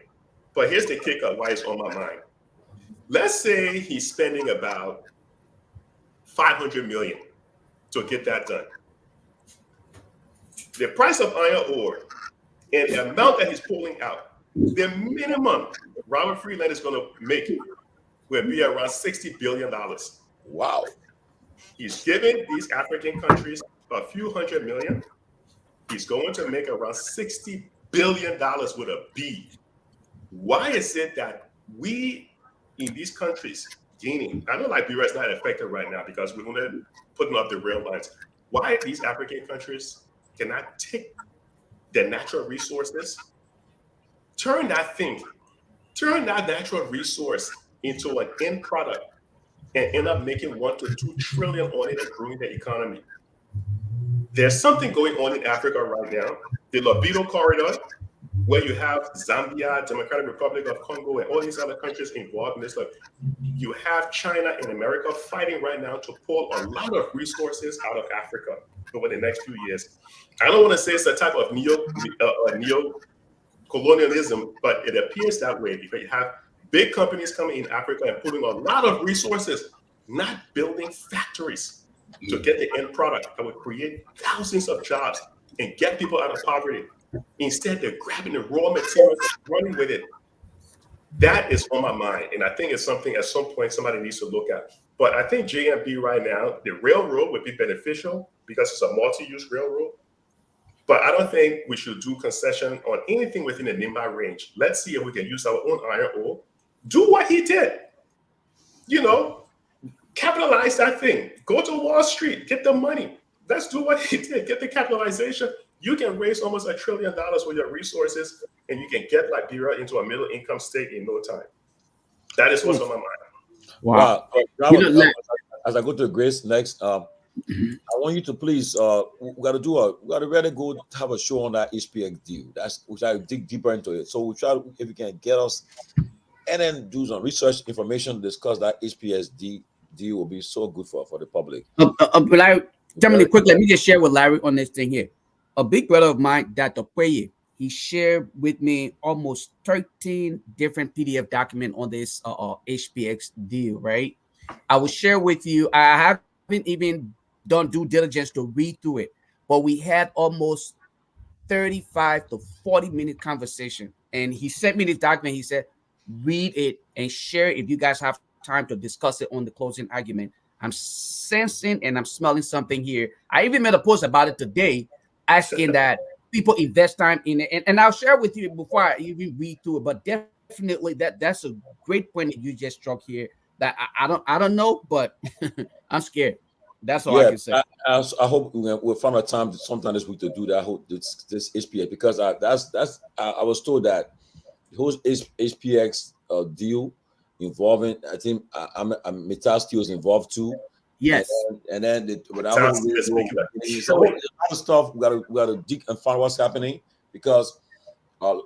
S7: But here's the kicker: why it's on my mind. Let's say he's spending about $500 million to get that done. The price of iron ore and the amount that he's pulling out, the minimum Robert Freeland is going to make will be around $60 billion.
S1: Wow.
S7: He's giving these African countries a few $100 million. He's going to make around $60 billion with a B. Why is it that we in these countries, Guinea, I know Liberia is not affected right now because we're going to putting up the rail lines. Why these African countries cannot take their natural resources, turn that natural resource into an end product and end up making 1 to 2 trillion on it and growing the economy. There's something going on in Africa right now. The Libido corridor, where you have Zambia, Democratic Republic of Congo, and all these other countries involved in this. Like, you have China and America fighting right now to pull a lot of resources out of Africa over the next few years. I don't want to say it's a type of neo-colonialism, but it appears that way because you have big companies coming in Africa and putting a lot of resources, not building factories to get the end product that would create thousands of jobs and get people out of poverty. Instead, they're grabbing the raw materials and running with it. That is on my mind. And I think it's something at some point somebody needs to look at. But I think JMB right now, the railroad would be beneficial because it's a multi-use railroad. But I don't think we should do concession on anything within the Nimba range. Let's see if we can use our own iron ore. Do what he did. Capitalize that thing. Go to Wall Street. Get the money. Let's do what he did. Get the capitalization. You can raise almost $1 trillion with your resources, and you can get Liberia into a middle income state in no time. That is what's on my mind.
S1: Wow. As I go to Grace next, I want you to please, we got to really go have a show on that HPX deal. We try to dig deeper into it. So we try if you can get us and then do some research information, discuss that HPX deal will be so good for the public.
S3: Larry, tell me quick. Let me just share with Larry on this thing here. A big brother of mine, Dr. Kweye, he shared with me almost 13 different PDF documents on this HPX deal, right? I will share with you. I haven't even done due diligence to read through it, but we had almost 35 to 40-minute conversation. And he sent me this document. He said, read it and share it if you guys have time to discuss it on the closing argument. I'm sensing and I'm smelling something here. I even made a post about it today, asking that people invest time in it. And I'll share with you before I even read through it. But definitely that's a great point that you just struck here. That I don't know, but I'm scared. That's all I can say.
S1: I hope we'll find a time sometime this week to do that. I hope this HPX, because I was told that the whole HPX deal involving, I think Metal Steel is involved too.
S3: Yes,
S1: and then other stuff we gotta dig and find what's happening, because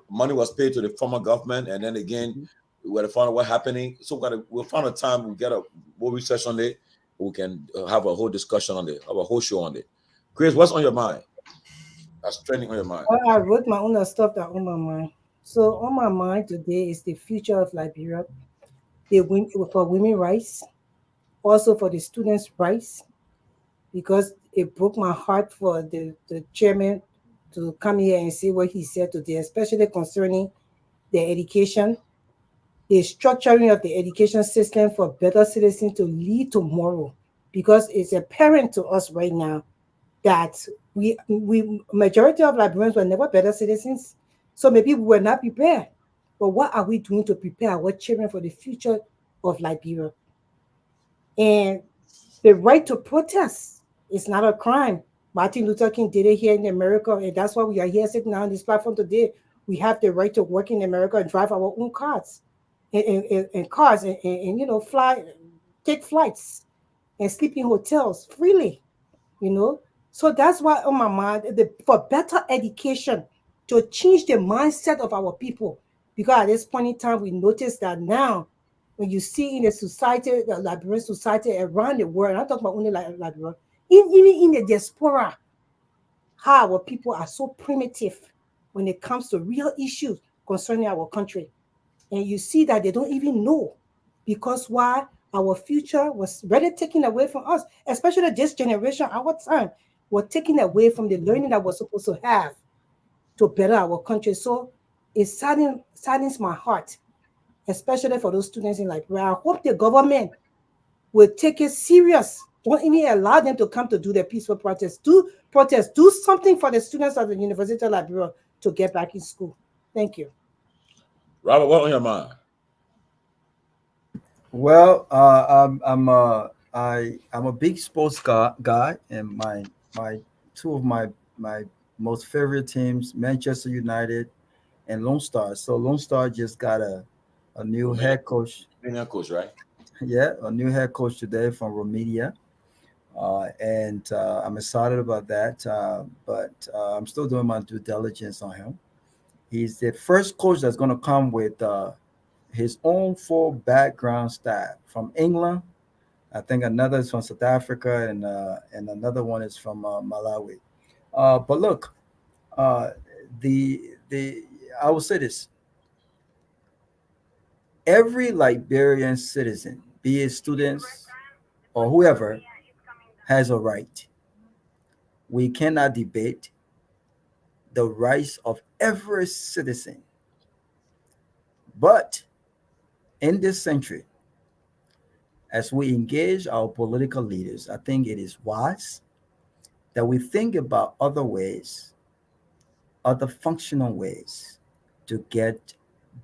S1: money was paid to the former government, and then again we gotta find out what's happening. So we'll find a time, we'll get a more research on it. We can have a whole discussion on it, have a whole show on it. Chris, what's on your mind? That's trending on your mind.
S6: I wrote my own stuff that on my mind. So on my mind today is the future of Liberia, for women rights, also for the students' rights, because it broke my heart for the chairman to come here and say what he said today, especially concerning the education, the structuring of the education system for better citizens to lead tomorrow, because it's apparent to us right now that we majority of Liberians were never better citizens, so maybe we were not prepared. But what are we doing to prepare our children for the future of Liberia? And the right to protest is not a crime. Martin Luther King did it here in America, and that's why we are here sitting on this platform today. We have the right to work in America and drive our own cars, and cars, and fly, take flights, and sleep in hotels freely. So that's why on my mind, for better education, to change the mindset of our people. Because at this point in time, we notice that now, when you see in the society, the Liberian society around the world, I'm talking about only Liberia, even in the diaspora, how our people are so primitive when it comes to real issues concerning our country. And you see that they don't even know, because why? Our future was really taken away from us, especially this generation, our time, was taken away from the learning that we're supposed to have to better our country. So it saddens my heart, especially for those students in Liberia. I hope the government will take it serious. Don't even allow them to come to do their peaceful protest. Do something for the students of the University of Liberia to get back in school. Thank you.
S1: Robert, what on your mind?
S9: Well, I'm a big sports guy, and my two of my most favorite teams, Manchester United and Lone Star. So Lone Star just got a new head coach.
S1: New head coach, right?
S9: Yeah, a new head coach today from Romedia. And I'm excited about that. But I'm still doing my due diligence on him. He's the first coach that's going to come with his own full background staff from England. I think another is from South Africa, and another one is from Malawi. But look, uh, the I will say this: every Liberian citizen, be it students or whoever, has a right. We cannot debate the rights of every citizen, but in this century, as we engage our political leaders, I think it is wise that we think about other ways, other functional ways to get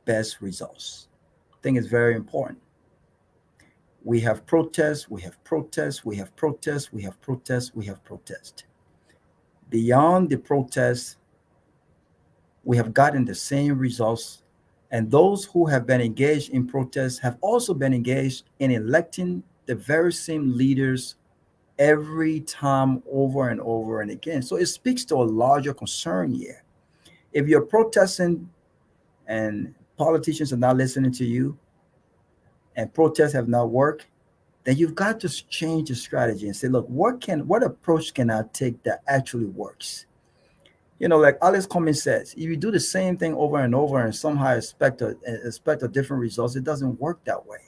S9: best results. I think it's very important. We have protests, we have protests, we have protests, we have protests, we have protests. Beyond the protests, we have gotten the same results. And those who have been engaged in protests have also been engaged in electing the very same leaders every time over and over and again. So it speaks to a larger concern here. If you're protesting and politicians are not listening to you and protests have not worked, then you've got to change the strategy and say, look, what approach can I take that actually works? You know, like Alex Cummings says, if you do the same thing over and over and somehow expect a different results, it doesn't work that way,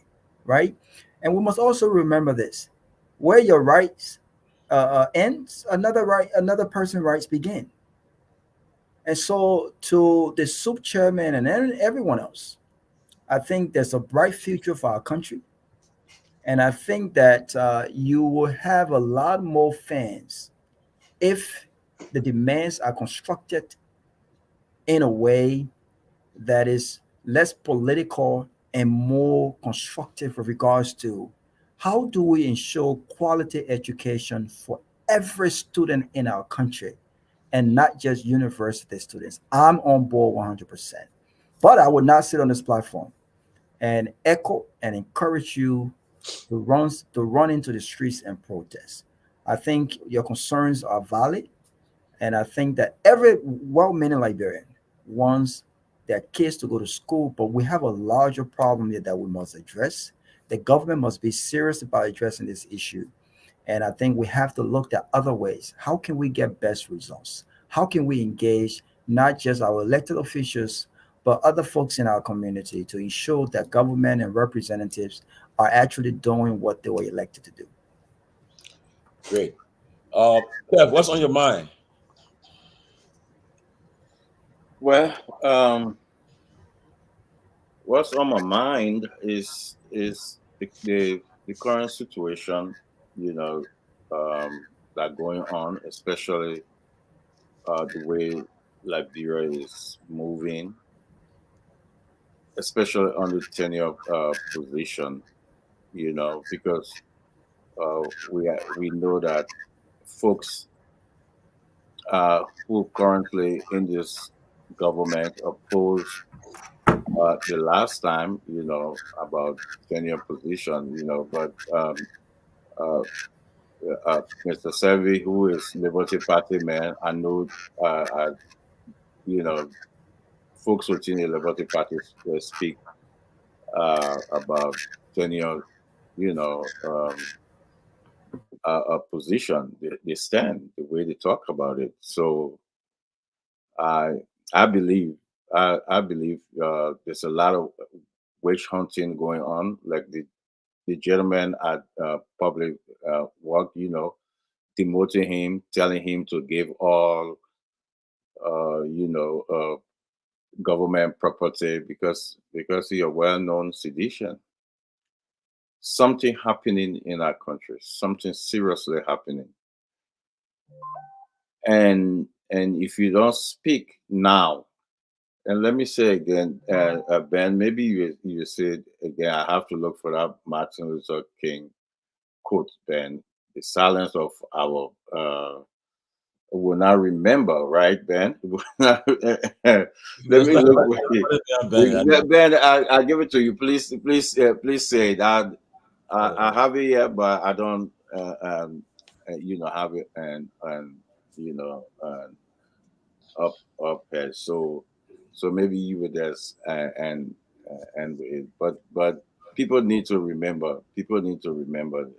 S9: right? And we must also remember this: where your rights ends, another person's rights begin. And so, to the soup chairman and everyone else, I think there's a bright future for our country, and I think that you will have a lot more fans if the demands are constructed in a way that is less political and more constructive with regards to how do we ensure quality education for every student in our country and not just university students. I'm on board 100%. But I would not sit on this platform and echo and encourage you to run into the streets and protest. I think your concerns are valid, and I think that every well-meaning Liberian wants their kids to go to school, but we have a larger problem here that we must address. The government must be serious about addressing this issue. And I think we have to look at other ways. How can we get best results? How can we engage not just our elected officials, but other folks in our community to ensure that government and representatives are actually doing what they were elected to do?
S1: Great. Kev, what's on your mind?
S5: Well, what's on my mind is the current situation, you know, that going on, especially the way Liberia is moving, especially on the tenure position, you know, because we know that folks who currently in this government oppose the last time, you know, about tenure position, you know, but uh, Mr. Sanvee, who is Liberty Party man, I know, you know, folks within the Liberty Party speak about tenure, you know, a position, they stand, the way they talk about it. So I I believe I believe there's a lot of witch hunting going on, like the gentleman at public work, you know, demoting him, telling him to give all you know government property because he a well-known sedition. Something happening in our country, something seriously happening, and if you don't speak now, and let me say again, Ben, maybe you said again. I have to look for that Martin Luther King quote, Ben. The silence of our will not remember, right, Ben? Let
S1: Let's
S5: me
S1: talk
S5: look.
S1: about it, Ben.
S5: Ben, I give it to you. Please say it. I have it here, but I don't, you know, have it and you know, up here. So maybe you would just but people need to remember. People need to remember.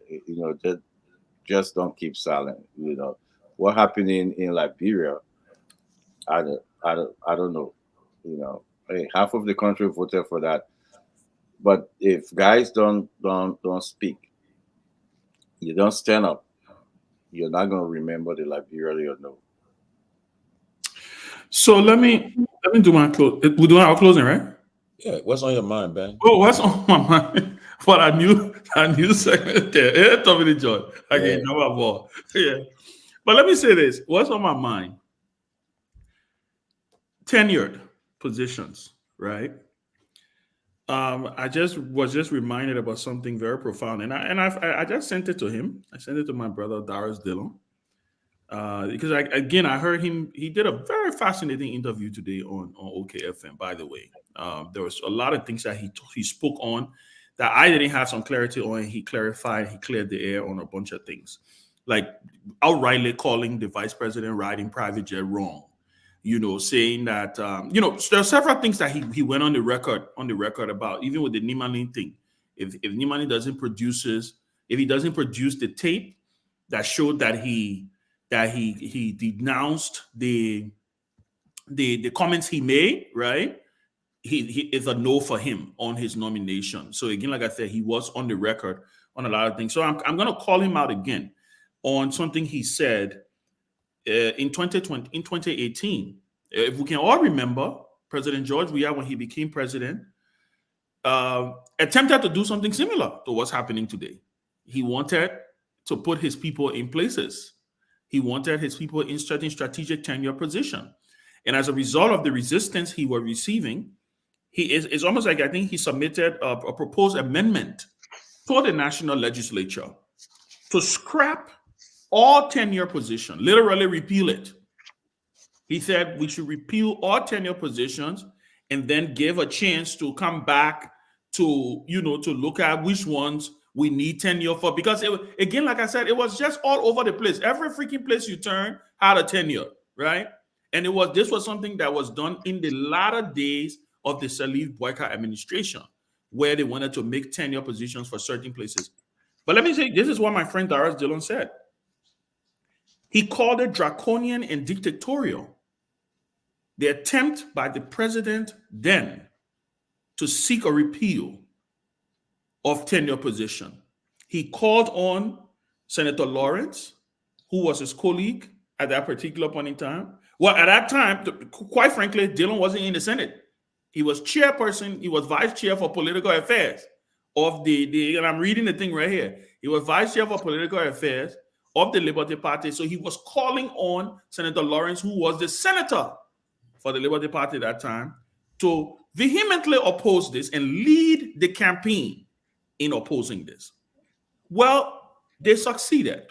S5: Just don't keep silent. What happened in Liberia? I don't know. Hey, half of the country voted for that. But if guys don't speak, you don't stand up, you're not gonna remember the Liberia you know.
S4: So let me do my close. We're doing our closing, right?
S1: Yeah, what's on your mind, Ben?
S4: Oh, what's on my mind? What I knew segment there. Yeah, Tommy Joy. Okay,
S1: Yeah.
S4: no more. Yeah. But let me say this. What's on my mind? Tenured positions, right? I was just reminded about something very profound, and I just sent it to him. I sent it to my brother Darius Dillon, because I heard him. He did a very fascinating interview today on OKFM. By the way, there was a lot of things that he spoke on that I didn't have some clarity on. He clarified. He cleared the air on a bunch of things, like outrightly calling the vice president riding private jet wrong. Saying that there are several things that he went on the record about, even with the Nimalin thing. If Nimalin if he doesn't produce the tape that showed that he denounced the comments he made, right? He is a no for him on his nomination. So again, like I said, he was on the record on a lot of things. So I'm going to call him out again on something he said in 2018. If we can all remember, President George Weah, when he became president, attempted to do something similar to what's happening today. He wanted to put his people in places. He wanted his people in certain strategic tenure position. And as a result of the resistance he was receiving, it's almost like, I think he submitted a proposed amendment to the national legislature to scrap all tenure position, literally repeal it. He said we should repeal all tenure positions and then give a chance to come back to look at which ones we need tenure for. Because again, like I said, it was just all over the place. Every freaking place you turn had a tenure, right? And this was something that was done in the latter days of the Salif Boyka administration, where they wanted to make tenure positions for certain places. But let me say, this is what my friend Darius Dillon said. He called it draconian and dictatorial. The attempt by the president then to seek a repeal of tenure position. He called on Senator Lawrence, who was his colleague at that particular point in time. Well, at that time, quite frankly, Dillon wasn't in the Senate. He was chairperson. He was vice chair for political affairs of and I'm reading the thing right here. He was vice chair for political affairs of the Liberty Party. So he was calling on Senator Lawrence, who was the senator for the Liberty Party at that time, to vehemently oppose this and lead the campaign in opposing this. Well, they succeeded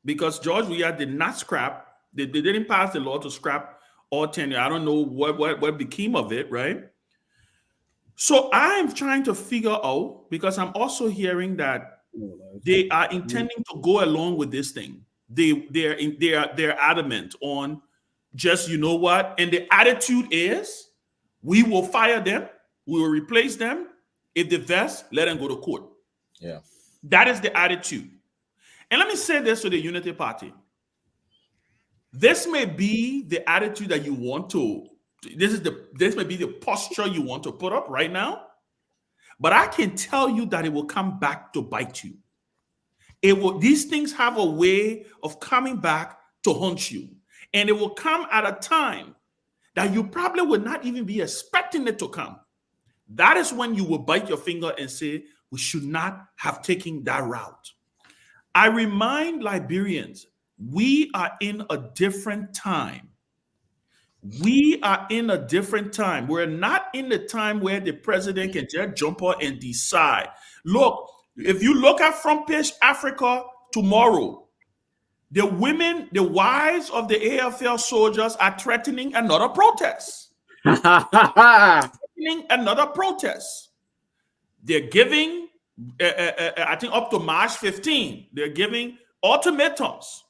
S4: because George Weah did not scrap. They didn't pass the law to scrap all tenure. I don't know what became of it, right? So I'm trying to figure out, because I'm also hearing that they are intending to go along with this thing. They're adamant on just, you know what? And the attitude is, we will fire them, we will replace them. If they vest, let them go to court.
S1: Yeah.
S4: That is the attitude. And let me say this to the Unity Party. This may be the attitude that you want to, this may be the posture you want to put up right now, but I can tell you that it will come back to bite you. These things have a way of coming back to haunt you. And it will come at a time that you probably would not even be expecting it to come. That is when you will bite your finger and say, we should not have taken that route. I remind Liberians, we are in a different time. We are in a different time. We're not in the time where the president can just jump out and decide. Look, if you look at Front Page Africa tomorrow, the women, the wives of the AFL soldiers are threatening another protest. Threatening another protest. They're giving, I think up to March 15, they're giving ultimatums.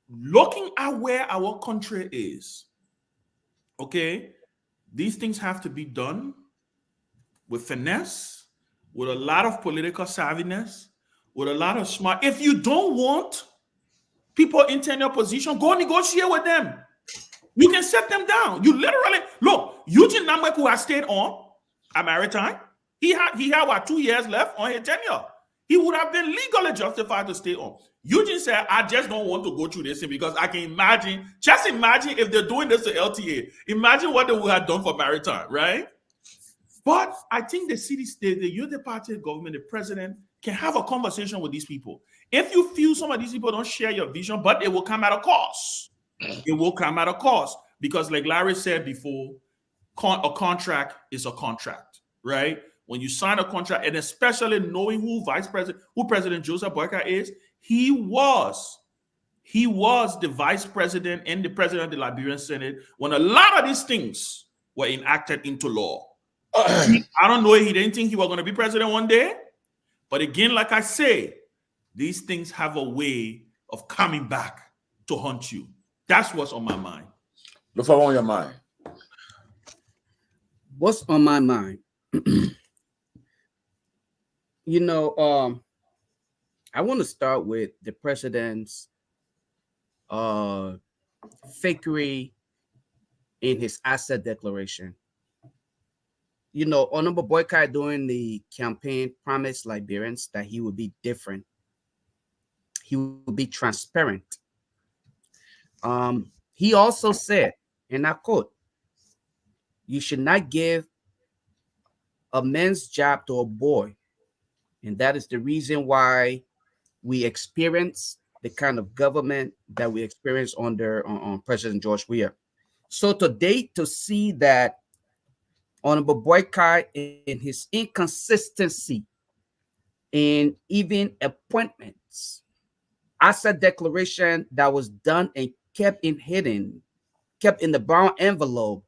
S4: Looking at where our country is, okay, these things have to be done with finesse, with a lot of political savviness, with a lot of smart. If you don't want people in tenure position, go negotiate with them. You can set them down. You literally look. Eugene Namweku has stayed on at Maritime. He had what, 2 years left on his tenure. He would have been legally justified to stay on. Eugene said, "I just don't want to go through this thing because I can imagine. Just imagine if they're doing this to LTA. Imagine what they would have done for Maritime, right?" But I think the Unity Party government, the president, can have a conversation with these people. If you feel some of these people don't share your vision, but it will come at a cost. It will come at a cost because, like Larry said before, a contract is a contract, right? When you sign a contract, and especially knowing who President Joseph Boyka is, he was the vice president and the president of the Liberian Senate when a lot of these things were enacted into law. I don't know if he didn't think he was going to be president one day, but again, like I say, these things have a way of coming back to haunt you. That's what's on my mind.
S1: Lofa, what's on your mind?
S3: What's on my mind? I want to start with the president's fakery in his asset declaration. Honorable Boyka during the campaign promised Liberians that he would be different. He would be transparent. He also said, and I quote, "You should not give a man's job to a boy." And that is the reason why we experience the kind of government that we experience under on President George Weah. So today, to see that Honorable Boyka in his inconsistency in even appointments, asset declaration that was done and kept in the brown envelope,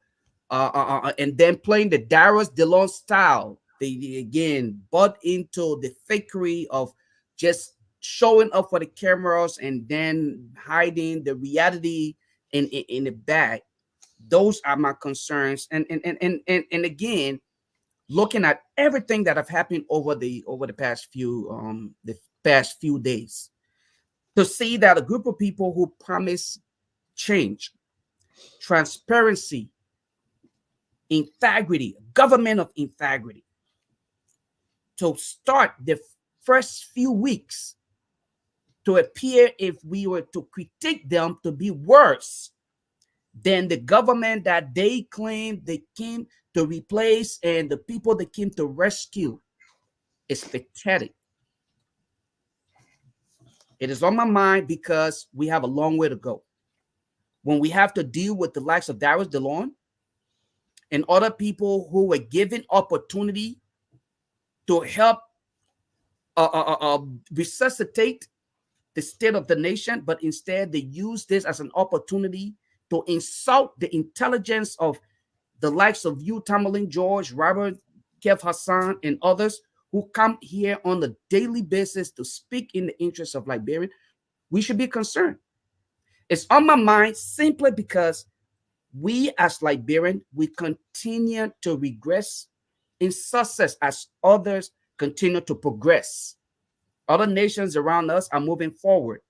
S3: and then playing the Darius DeLon style. They again bought into the fakery of just showing up for the cameras and then hiding the reality in the back. Those are my concerns. And again, looking at everything that have happened over the past few days, to see that a group of people who promise change, transparency, integrity, government of integrity, to start the first few weeks to appear, if we were to critique them, to be worse than the government that they claim they came to replace and the people they came to rescue, is pathetic. It is on my mind because we have a long way to go. When we have to deal with the likes of Darius DeLon and other people who were given opportunity to help resuscitate the state of the nation, but instead they use this as an opportunity to insult the intelligence of the likes of you, Tomalin George, Robert, Keff Hassan, and others who come here on a daily basis to speak in the interest of Liberia. We should be concerned. It's on my mind simply because we as Liberians, we continue to regress in success as others continue to progress. Other nations around us are moving forward,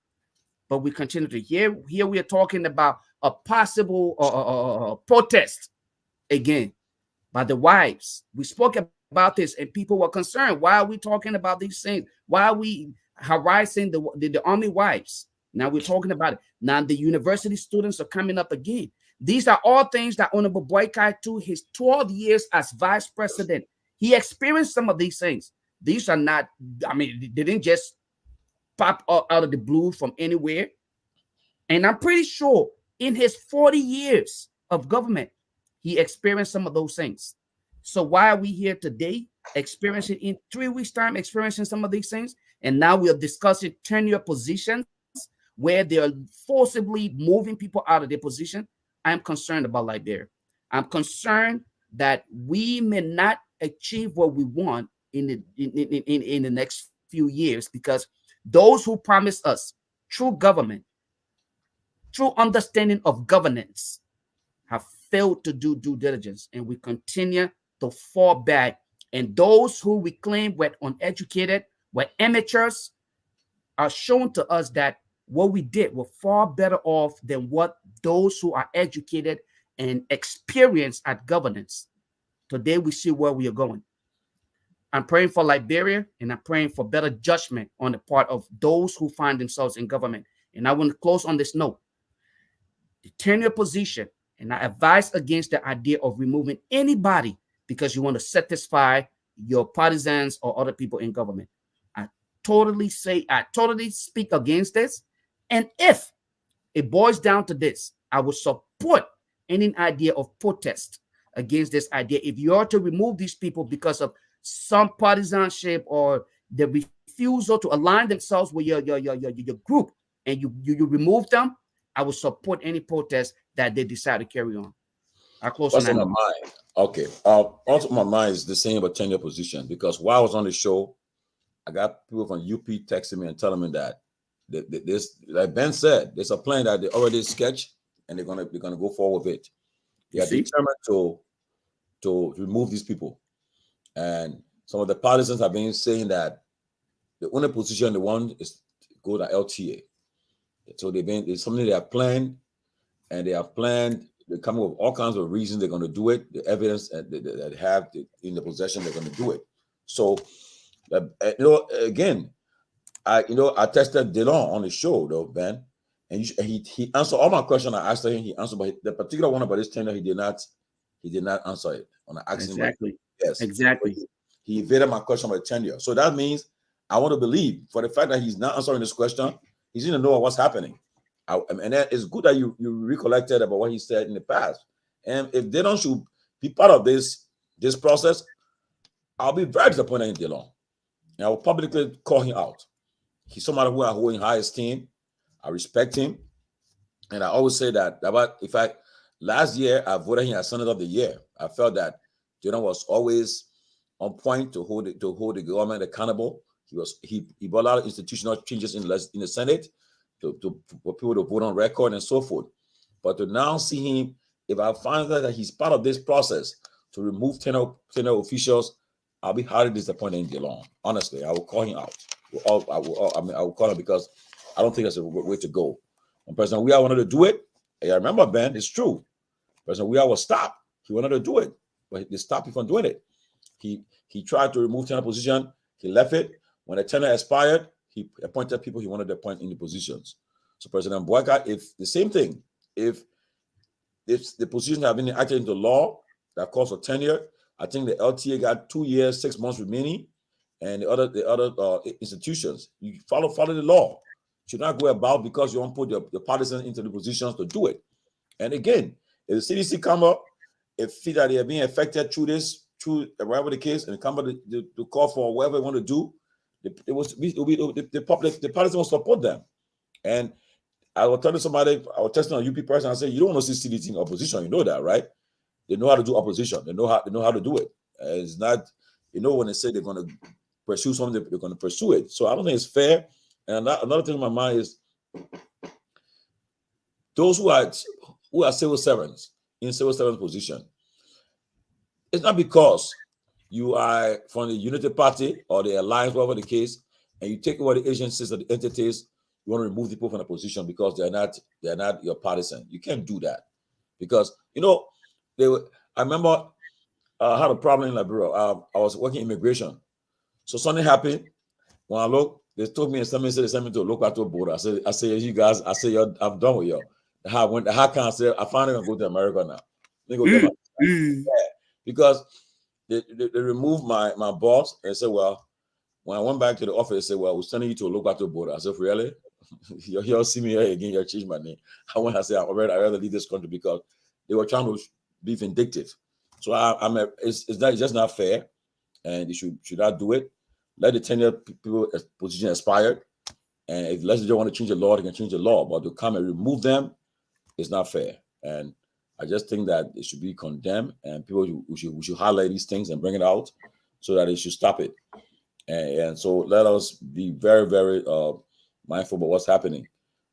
S3: but we continue to here we are talking about a possible protest again by the wives. We spoke about this and people were concerned. Why are we talking about these things? Why are we harassing the army wives? Now we're talking about it. Now the university students are coming up again. These are all things that Honorable Boyka, through his 12 years as vice president, he experienced some of these things. These are not, they didn't just pop out of the blue from anywhere. And I'm pretty sure in his 40 years of government, he experienced some of those things. So why are we here today experiencing, in 3 weeks' time, experiencing some of these things? And now we are discussing tenure positions where they are forcibly moving people out of their position. I'm concerned about Liberia. I'm concerned that we may not achieve what we want in the next few years, because those who promise us true government, true understanding of governance, have failed to do due diligence, and we continue to fall back. And those who we claim were uneducated, were amateurs, are shown to us that what we did were far better off than what those who are educated and experienced at governance. Today we see where we are going. I'm praying for Liberia, and I'm praying for better judgment on the part of those who find themselves in government. And I want to close on this note. The tenure position, and I advise against the idea of removing anybody because you want to satisfy your partisans or other people in government. I totally speak against this. And if it boils down to this, I will support any idea of protest against this idea. If you are to remove these people because of some partisanship or the refusal to align themselves with your group, and you remove them, I will support any protest that they decide to carry on. I close
S1: What's
S3: on
S1: on my mind? Okay. Also, my mind is the same about tenure position, because while I was on the show, I got people from UP texting me and telling me that this, like Ben said, there's a plan that they already sketched and they're gonna go forward with it. They are determined to remove these people. And some of the partisans have been saying that the only position they want is to go to LTA. So it's something they have planned, and they have planned. They come up with all kinds of reasons they're going to do it. The evidence that they have in the possession, they're going to do it. So, again, I tested Delon on the show though, Ben, and he answered all my questions. I asked him, he answered, but the particular one about this tender, he did not answer it. When I asked him, yes,
S3: exactly.
S1: He evaded my question about tenure. So that means I want to believe, for the fact that he's not answering this question, he's going to know what's happening. And it's good that you recollected about what he said in the past. And if Delon should be part of this process, I'll be very disappointed in Delon. And I will publicly call him out. He's somebody who I hold in high esteem. I respect him. And I always say that in fact, last year I voted him as Senator of the Year. I felt that Delon was always on point to hold the government accountable. He brought a lot of institutional changes in the Senate for people to vote on record and so forth. But to now see him, if I find that he's part of this process to remove tenure officials, I'll be highly disappointed in Delon. Honestly, I will call him out. I will call him, because I don't think that's a way to go. When President Weah wanted to do it, I remember, Ben, it's true. President Weah was stopped. He wanted to do it, but they stopped him from doing it. He tried to remove tenure position. He left it. When the tenure expired, he appointed people he wanted to appoint in the positions. So President Boyka, if the same thing, if the positions have been acted into law that calls for tenure, I think the LTA got 2 years, 6 months remaining, and the other institutions, you follow the law. You should not go about because you want to put the partisans into the positions to do it. And again, if the CDC come up, if see that they are being affected through whatever the case, and come up to call for whatever they want to do, the partisans will support them. And I was telling somebody, I was testing on UP person, I said, you don't want to see CDC in opposition. You know that, right? They know how to do opposition. They know how to do it. It's not, when they say they're going to pursue something, they're going to pursue it. So I don't think it's fair. And another thing in my mind is those who are civil servants in civil servant position. It's not because you are from the Unity Party or the Alliance, whatever the case, and you take over the agencies or the entities, you want to remove people from the position because they're not your partisan. You can't do that because I remember I had a problem in Liberia. I was working immigration, so something happened. When I looked, they told me and sent me to look at the border. I said, you guys, I'm done with you. How can I say I finally gonna go to America now? Because they removed my boss and said, well, when I went back to the office, they said, well, we're sending you to look at the border. I said, really? You'll see me here again, you'll change my name. I said, I'd rather leave this country because they were trying to be vindictive. So it's just not fair, and you should not do it. Let the tenure people position expire, and if legislature want to change the law, they can change the law. But to come and remove them is not fair. And I just think that it should be condemned, and people we should highlight these things and bring it out so that they should stop it. And so let us be very, very mindful about what's happening.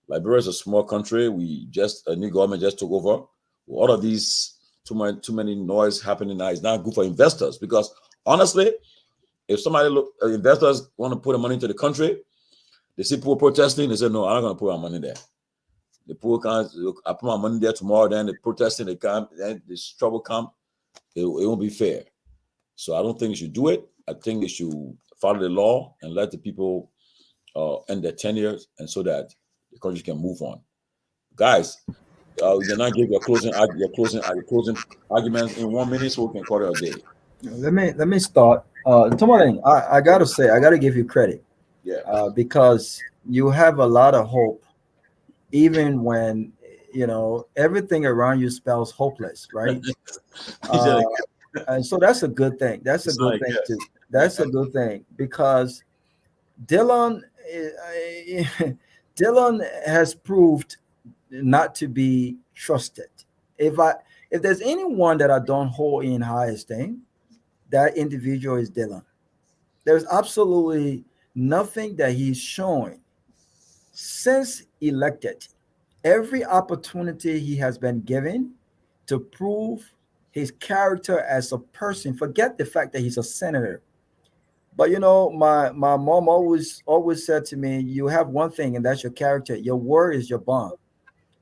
S1: Liberia is a small country. A new government just took over. All of these too many noise happening now. It's not good for investors because honestly, if somebody investors want to put their money into the country, they see people protesting, they say, no, I'm not going to put my money there. The poor can't, I put my money there tomorrow, then the protesting, they come, then this trouble come, it won't be fair. So I don't think you should do it. I think you should follow the law and let the people end their tenures, and so that the country can move on. Guys, you can not give your closing arguments in 1 minute, so we can call it a day.
S9: Let me start. Tomalin, I gotta say, I gotta give you credit.
S1: Yeah.
S9: Because you have a lot of hope, even when everything around you spells hopeless, right? And so that's a good thing. That's a good thing too. That's a good thing because Dylan, Dylan has proved not to be trusted. If there's anyone that I don't hold in high esteem, that individual is Dylan. There's absolutely nothing that he's showing since elected. Every opportunity he has been given to prove his character as a person, forget the fact that he's a senator. But my mom always said to me, you have one thing, and that's your character. Your word is your bond.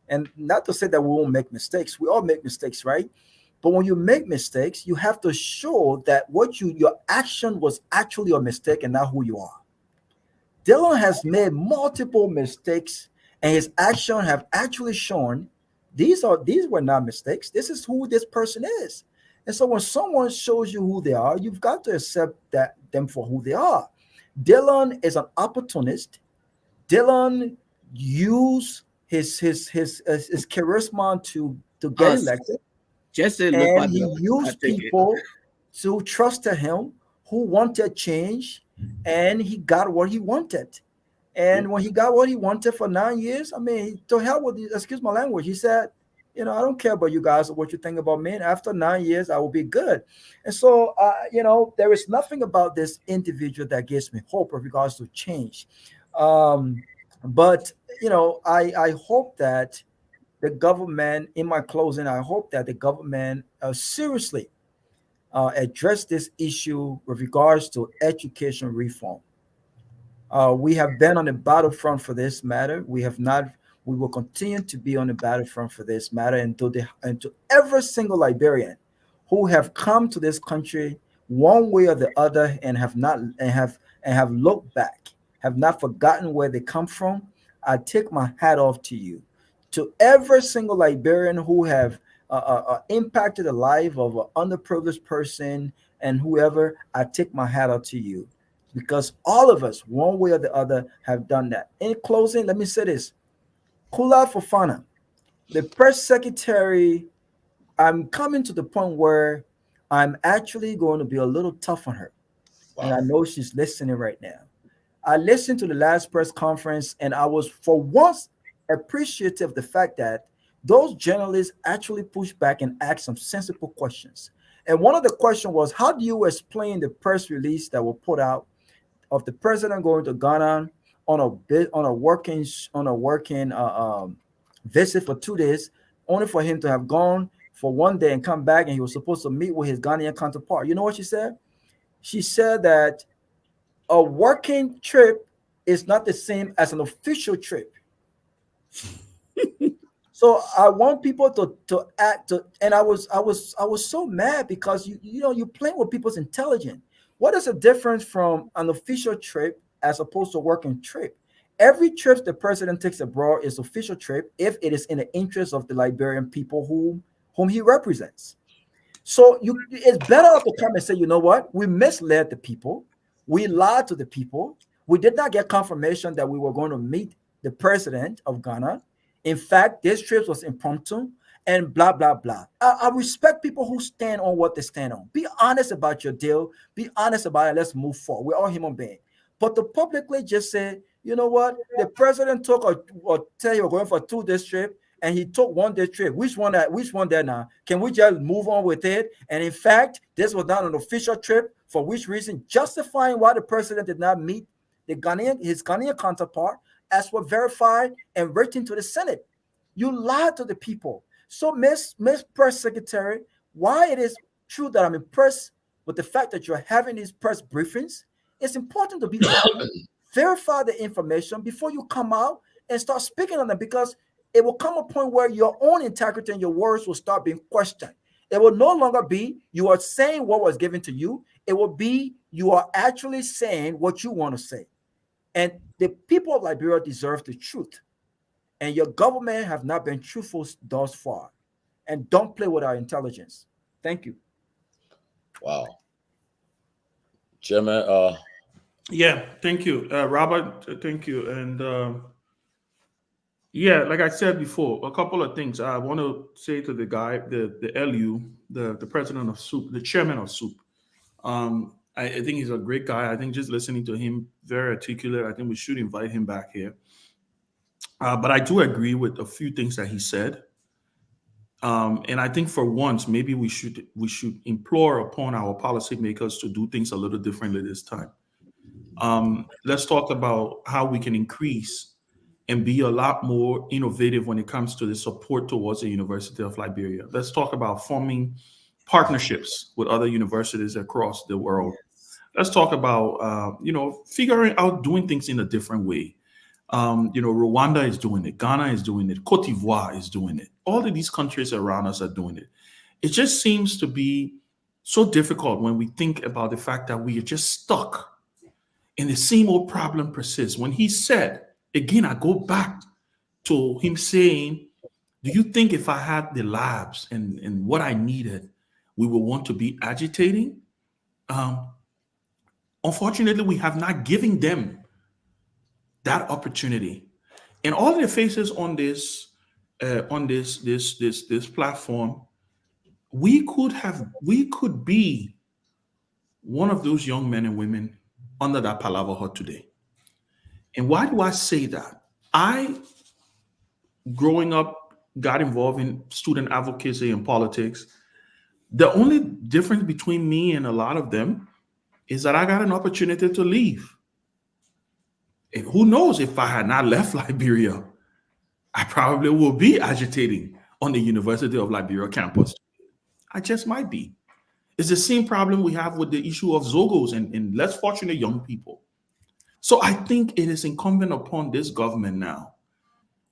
S9: And not to say that we won't make mistakes. We all make mistakes, right? But when you make mistakes, you have to show that your action was actually a mistake and not who you are. Dylan has made multiple mistakes, and his actions have actually shown these were not mistakes. This is who this person is. And so when someone shows you who they are, you've got to accept them for who they are. Dylan is an opportunist. Dylan used his charisma to get elected.
S3: Just say
S9: and he used people to trust him who wanted change, and he got what he wanted. And when he got what he wanted for 9 years, I mean, to hell with you, excuse my language. He said, I don't care about you guys or what you think about me. And after 9 years, I will be good. And so, there is nothing about this individual that gives me hope with regards to change. But I hope that the government, in my closing, I hope that the government seriously address this issue with regards to education reform. We have been on the battlefront for this matter. We have not. We will continue to be on the battlefront for this matter, and to every single Liberian who have come to this country one way or the other and have looked back, have not forgotten where they come from. I take my hat off to you. To every single Liberian who have impacted the life of an underprivileged person and whoever, I take my hat off to you, because all of us, one way or the other, have done that. In closing, let me say this. Kula Fofana, the press secretary, I'm coming to the point where I'm actually going to be a little tough on her. Wow. And I know she's listening right now. I listened to the last press conference, and I was, for once, appreciative of the fact that those journalists actually pushed back and asked some sensible questions. And one of the questions was, how do you explain the press release that was put out of the president going to Ghana on a working visit for 2 days, only for him to have gone for 1 day and come back, and he was supposed to meet with his Ghanaian counterpart? You know what she said? She said that a working trip is not the same as an official trip. So I want people to act and I was so mad because you're playing with people's intelligence. What is the difference from an official trip as opposed to a working trip? Every trip the president takes abroad is official trip if it is in the interest of the Liberian people whom he represents. So it's better to come and say, you know what, we misled the people, we lied to the people, we did not get confirmation that we were going to meet the president of Ghana. In fact, this trip was impromptu and blah, blah, blah. I respect people who stand on what they stand on. Be honest about your deal. Be honest about it. Let's move forward. We're all human beings. But to publicly just say, you know what, the president took or tell you we're going for a 2-day trip, and he took 1-day trip. Which one there now? Can we just move on with it? And in fact, this was not an official trip, for which reason, justifying why the president did not meet his Ghanaian counterpart, as were verified and written to the Senate. You lied to the people. So, Miss Press Secretary, why it is true that I'm impressed with the fact that you're having these press briefings. It's important to be verify the information before you come out and start speaking on them, because it will come a point where your own integrity and your words will start being questioned. It will no longer be you are saying what was given to you. It will be you are actually saying what you want to say. And the people of Liberia deserve the truth. And your government have not been truthful thus far. And don't play with our intelligence. Thank you.
S1: Wow. Chairman,
S4: Yeah, thank you, Robert. Thank you. And yeah, like I said before, a couple of things I want to say to the guy, the LU, the president of SOUP, the chairman of SOUP. I think he's a great guy. I think just listening to him, very articulate. I think we should invite him back here. But I do agree with a few things that he said. And I think for once, maybe we should implore upon our policymakers to do things a little differently this time. Let's talk about how we can increase and be a lot more innovative when it comes to the support towards the University of Liberia. Let's talk about forming partnerships with other universities across the world. Let's talk about, figuring out doing things in a different way. Rwanda is doing it. Ghana is doing it. Cote d'Ivoire is doing it. All of these countries around us are doing it. It just seems to be so difficult when we think about the fact that we are just stuck and the same old problem persists. When he said, again, I go back to him saying, do you think if I had the labs and what I needed, we would want to be agitating? Unfortunately, we have not given them that opportunity. And all of the faces on this platform, we could be one of those young men and women under that palaver hut today. And why do I say that? I, growing up, got involved in student advocacy and politics. The only difference between me and a lot of them is that I got an opportunity to leave. And who knows, if I had not left Liberia, I probably would be agitating on the University of Liberia campus. I just might be. It's the same problem we have with the issue of Zogos and less fortunate young people. So I think it is incumbent upon this government now,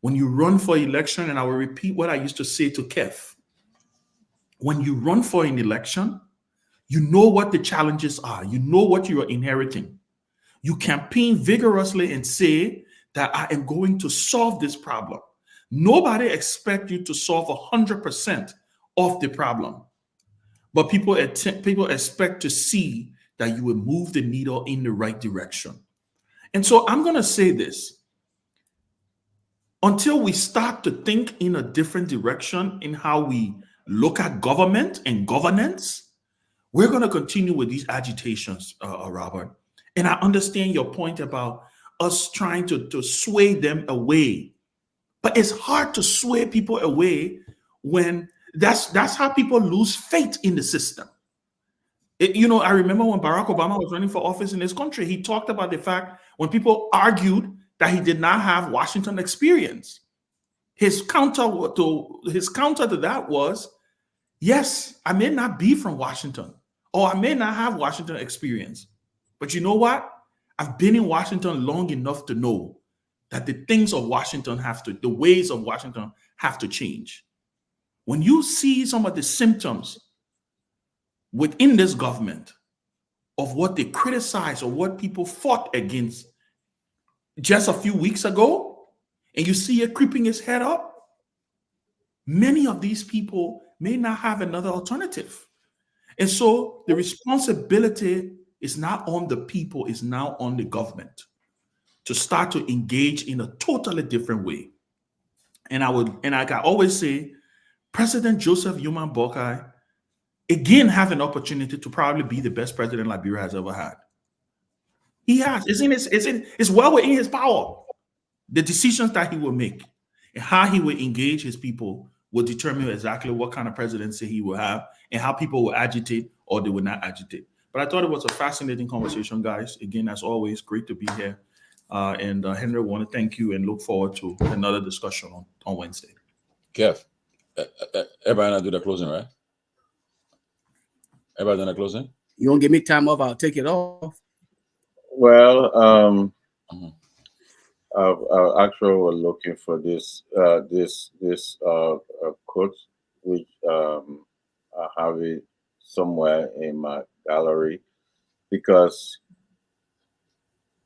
S4: when you run for election, and I will repeat what I used to say to Keff, when you run for an election, you know what the challenges are. You know what you are inheriting. You campaign vigorously and say that I am going to solve this problem. Nobody expects you to solve 100% of the problem. But people expect to see that you will move the needle in the right direction. And so I'm going to say this. Until we start to think in a different direction in how we look at government and governance, we're going to continue with these agitations, Robert. And I understand your point about us trying to sway them away. But it's hard to sway people away when that's how people lose faith in the system. I remember when Barack Obama was running for office in this country, he talked about the fact when people argued that he did not have Washington experience. His counter to that was, yes, I may not be from Washington, or I may not have Washington experience. But you know what? I've been in Washington long enough to know that the things of Washington the ways of Washington have to change. When you see some of the symptoms within this government of what they criticize or what people fought against just a few weeks ago, and you see it creeping its head up, many of these people may not have another alternative. And so the responsibility is not on the people, it's now on the government to start to engage in a totally different way. And I can always say, President Joseph Yoman Boakai, again, have an opportunity to probably be the best president Liberia has ever had. He has. It's well within his power. The decisions that he will make and how he will engage his people will determine exactly what kind of presidency he will have and how people will agitate or they will not agitate. But I thought it was a fascinating conversation, guys. Again, as always, great to be here. Henry, I want to thank you and look forward to another discussion on Wednesday.
S1: Kev, everybody not do the closing, right? Everybody done a closing?
S3: You won't give me time off, I'll take it off.
S5: Well,
S1: Mhm.
S5: actually was looking for this quote, which I have it somewhere in my gallery, because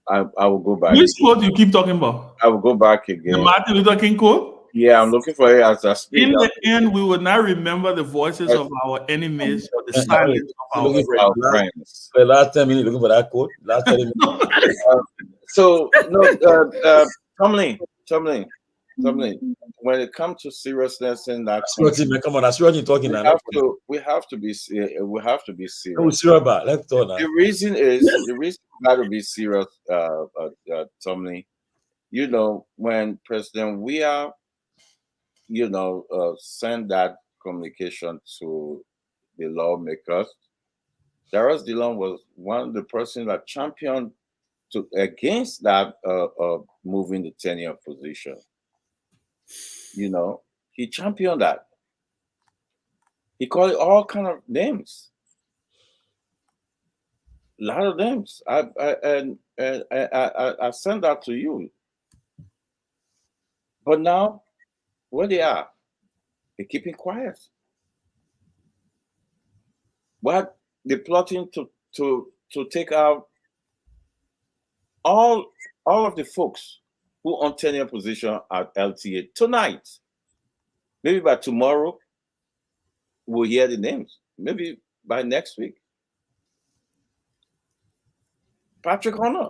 S5: I will go back.
S4: Which quote you keep talking about?
S5: I will go back
S4: The
S5: again.
S4: Martin Luther King quote?
S5: Yeah, I'm looking for it as I speak.
S4: In the end, we will not remember the voices of our enemies, but the silence of our
S1: Looking
S4: friends.
S1: for
S5: friends.
S1: the last 10 minutes looking for that quote. Last 30 minutes.
S5: So no, Tomalin, when it comes to seriousness in that,
S1: Man, come on, that's what you're talking now.
S5: we have to be serious.
S1: Who's serious about? Let's talk now.
S5: The reason we got to be serious, Tomalin. You know, when President Weah, send that communication to the lawmakers, Darius Dillon was one of the person that championed against that moving the tenure position. He championed that. He called it all kind of names, a lot of names. I sent that to you, but now where they are, they're keeping quiet. What they're plotting to take out all of the folks who on tenure position at LTA tonight. Maybe by tomorrow, we'll hear the names. Maybe by next week. Patrick Honor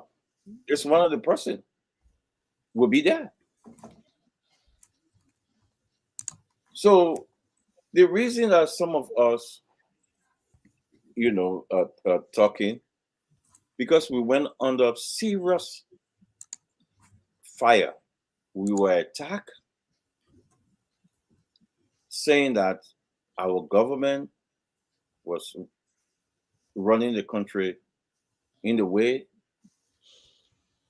S5: is one of the person will be there. So the reason that some of us, talking, because we went under serious fire. We were attacked, saying that our government was running the country in the way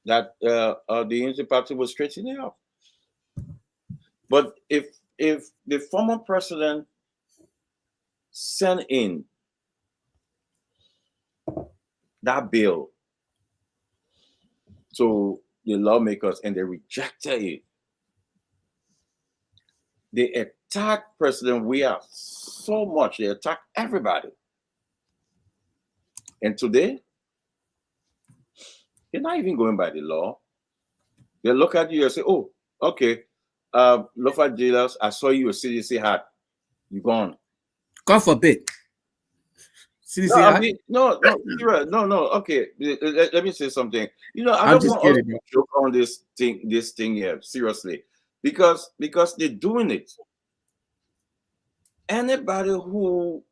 S5: that the Unity Party was straightening up. But if the former president sent in that bill to the lawmakers and they rejected it, they attacked President Weah so much, they attacked everybody. And today, they're not even going by the law. They look at you and say, oh, okay, Lofa Julius, I saw you a CDC hat. You gone.
S3: God forbid. CDC
S5: No,
S3: hat?
S5: no. Okay, let me say something. I don't want us to joke on this thing here, seriously, because they're doing it. Anybody who,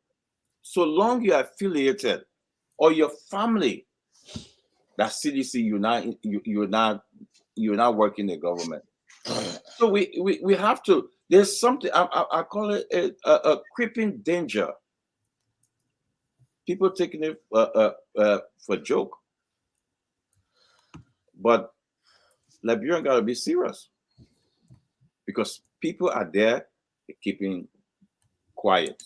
S5: so long you're affiliated or your family, that CDC, you're not working the government. So we have to. There's something I call it a creeping danger. People taking it for joke, but Liberian gotta be serious because people are there, they're keeping quiet,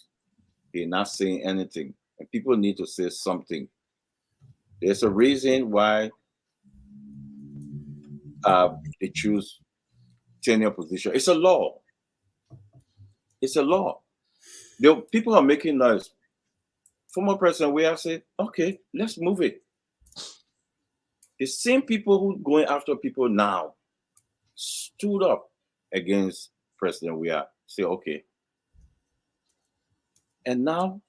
S5: they're not saying anything, and people need to say something. There's a reason why they choose tenure position. It's a law. It's a law. People are making noise. Former President Weah said, okay, let's move it. The same people who going after people now stood up against President Weah. Say, okay. And now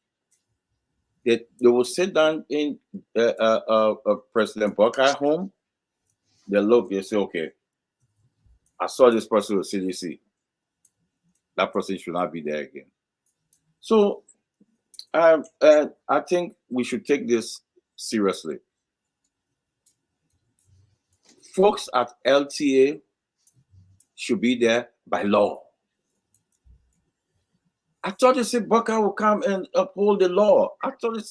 S5: they will sit down in President Buckeye home. They look, they say, okay, I saw this person with CDC. That person should not be there again. So I think we should take this seriously. Folks at LTA should be there by law. I thought they said Buckeye will come and uphold the law. I thought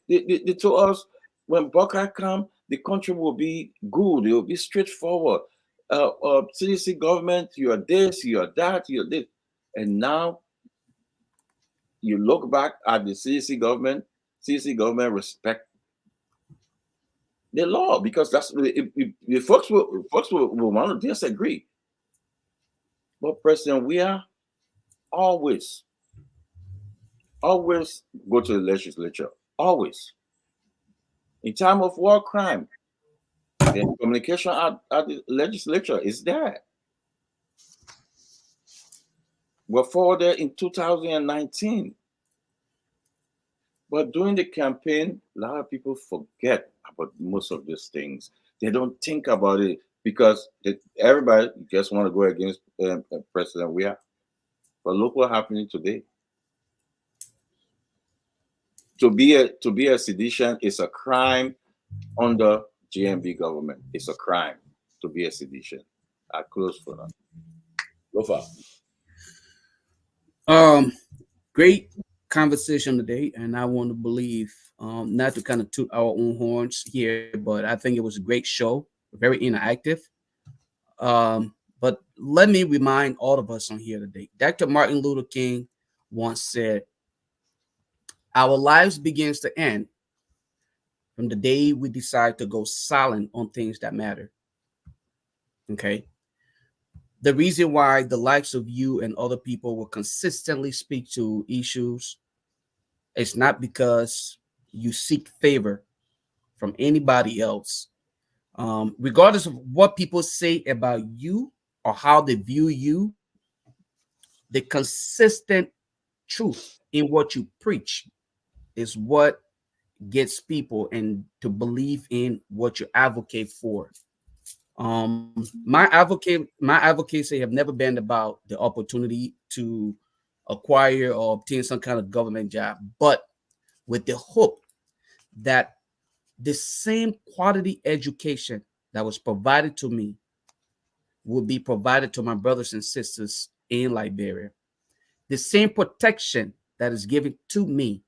S5: they told us when Buckeye come, the country will be good. It will be straightforward. CDC government, you are this, you are that, you are this. And now you look back at the CDC government, CDC government respect the law, because that's if folks will want to disagree. But President, we are always go to the legislature. Always. In time of war crime, the communication at the legislature is there. We're forwarded in 2019. But during the campaign, a lot of people forget about most of these things. They don't think about it because everybody just want to go against President Weah. But look what happening today. To be a sedition is a crime under GMB government. It's a crime to be a sedition. I close for that.
S1: Lofa.
S3: Great conversation today, and I want to believe, not to kind of toot our own horns here, but I think it was a great show, very interactive. But let me remind all of us on here today, Dr. Martin Luther King once said, our lives begins to end from the day we decide to go silent on things that matter. Okay. The reason why the likes of you and other people will consistently speak to issues is not because you seek favor from anybody else. Regardless of what people say about you or how they view you, the consistent truth in what you preach is what gets people and to believe in what you advocate for. My advocacy have never been about the opportunity to acquire or obtain some kind of government job, but with the hope that the same quality education that was provided to me will be provided to my brothers and sisters in Liberia. The same protection that is given to me,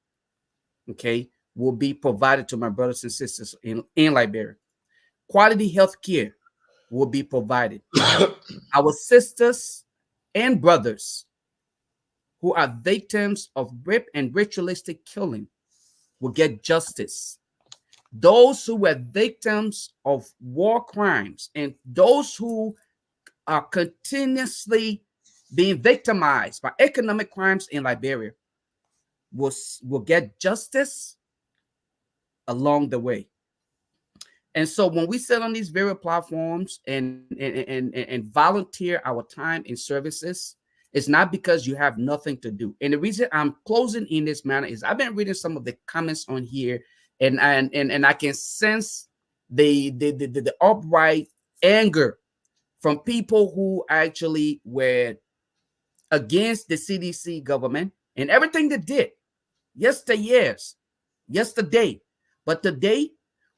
S3: okay, will be provided to my brothers and sisters in Liberia. Quality health care will be provided. Our sisters and brothers who are victims of rape and ritualistic killing will get justice. Those who were victims of war crimes and those who are continuously being victimized by economic crimes in Liberia will get justice along the way. And so when we sit on these various platforms and volunteer our time and services, it's not because you have nothing to do. And the reason I'm closing in this manner is I've been reading some of the comments on here, and I can sense the upright anger from people who actually were against the CDC government and everything they did yesterday. But today,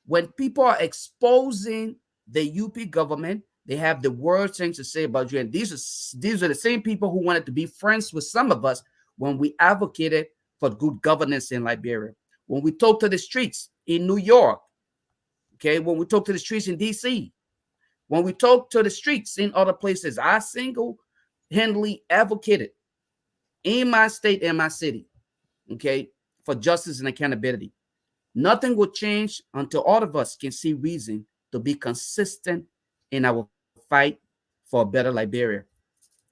S3: when people are exposing the UP government, they have the worst things to say about you. And these are the same people who wanted to be friends with some of us when we advocated for good governance in Liberia. When we talk to the streets in New York, okay, when we talk to the streets in DC, when we talk to the streets in other places, I single-handedly advocated in my state and my city, okay, for justice and accountability. Nothing will change until all of us can see reason to be consistent in our fight for a better Liberia.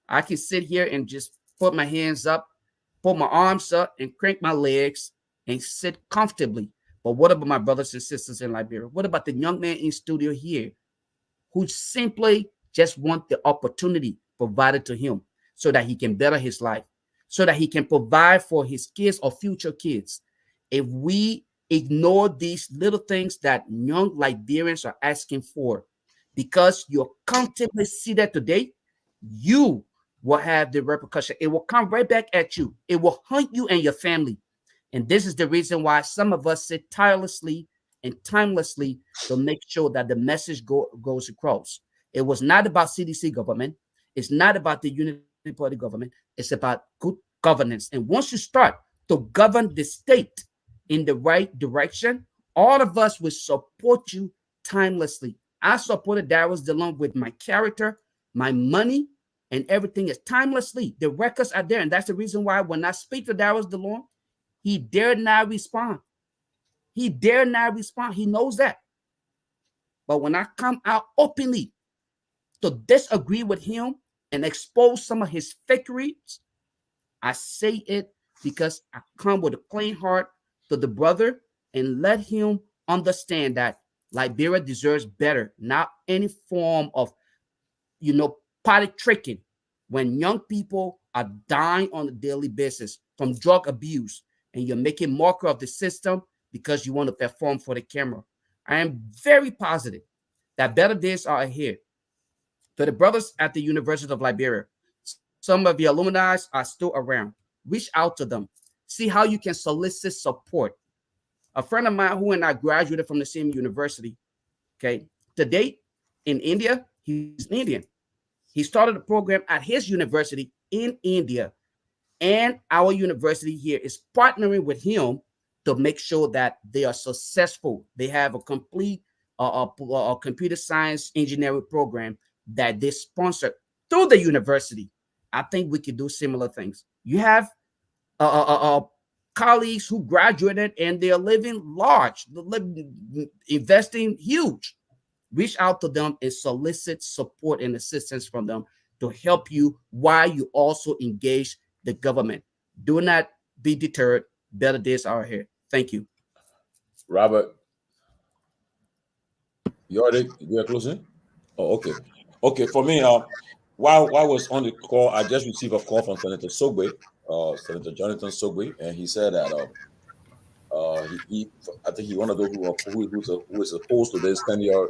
S3: I can sit here and just put my hands up, put my arms up, and crank my legs and sit comfortably. But what about my brothers and sisters in Liberia? What about the young man in studio here who simply just want the opportunity provided to him so that he can better his life, so that he can provide for his kids or future kids? If we ignore these little things that young Liberians are asking for, because you're comfortably seated today, you will have the repercussion. It will come right back at you. It will haunt you and your family. And this is the reason why some of us sit tirelessly and timelessly to make sure that the message goes across. It was not about CDC government. It's not about the Unity Party government. It's about good governance. And once you start to govern the state in the right direction, all of us will support you timelessly. I supported Darius DeLong with my character, my money, and everything is timelessly. The records are there. And that's the reason why when I speak to Darius DeLong, he dared not respond. He dare not respond. He knows that. But when I come out openly to disagree with him and expose some of his fakeries, I say it because I come with a clean heart to the brother and let him understand that Liberia deserves better, not any form of, party tricking when young people are dying on a daily basis from drug abuse and you're making mockery of the system because you want to perform for the camera. I am very positive that better days are ahead. To the brothers at the University of Liberia, some of the alumni are still around. Reach out to them. See how you can solicit support. A friend of mine who and I graduated from the same university, okay, to date in India, he's Indian. He started a program at his university in India, and our university here is partnering with him to make sure that they are successful. They have a complete computer science engineering program that they sponsor through the university. I think we could do similar things. You have colleagues who graduated and they're living large, investing huge. Reach out to them and solicit support and assistance from them to help you while you also engage the government. Do not be deterred. Better days are here. Thank you.
S1: Robert, you are closing? Oh, okay. Okay, for me, while I was on the call, I just received a call from Senator Sogbe, Senator Jonathan Sogbe, and he said that I think he one of those who is opposed to this 10-year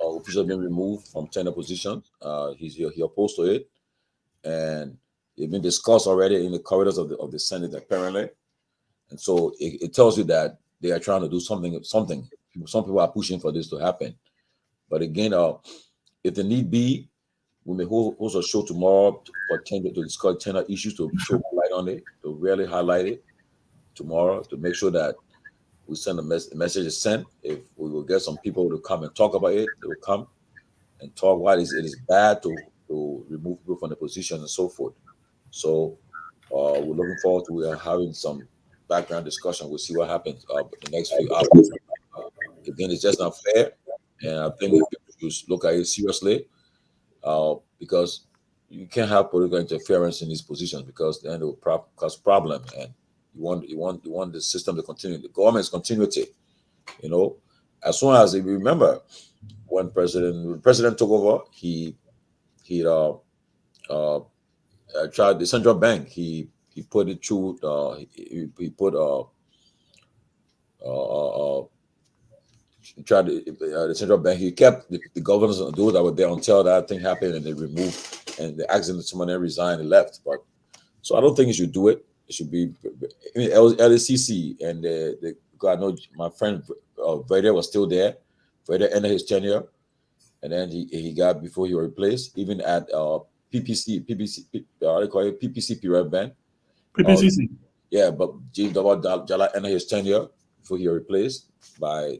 S1: officials being removed from tenure positions. He opposed to it, and it's been discussed already in the corridors of the Senate apparently, and so it tells you that they are trying to do something. Some people are pushing for this to happen, but again, if the need be, we may host a show tomorrow to discuss tenure issues, to show light on it, to really highlight it tomorrow, to make sure that we send a message is sent. If we will get some people to come and talk about it, they will come and talk why it is bad to remove people from the position and so forth. So we're looking forward to having some background discussion. We'll see what happens the next few hours. Again, it's just not fair, and I think people should look at it seriously because you can't have political interference in these positions because then it will cause problem. And you want the system to continue. The government's continuity. As soon as you remember when the president took over, he tried the central bank. He put it through. He put tried the central bank. He kept the governors and those that were there until that thing happened, and they removed and they asked them someone then resigned and left. But so I don't think you should do it. It should be. I mean, LCC and I know my friend Vader was still there. Vader ended his tenure, and then he got before he was replaced. Even at PPC, they call it PPC period ban.
S4: PPCC.
S1: Yeah, but James Jala ended his tenure before he was replaced by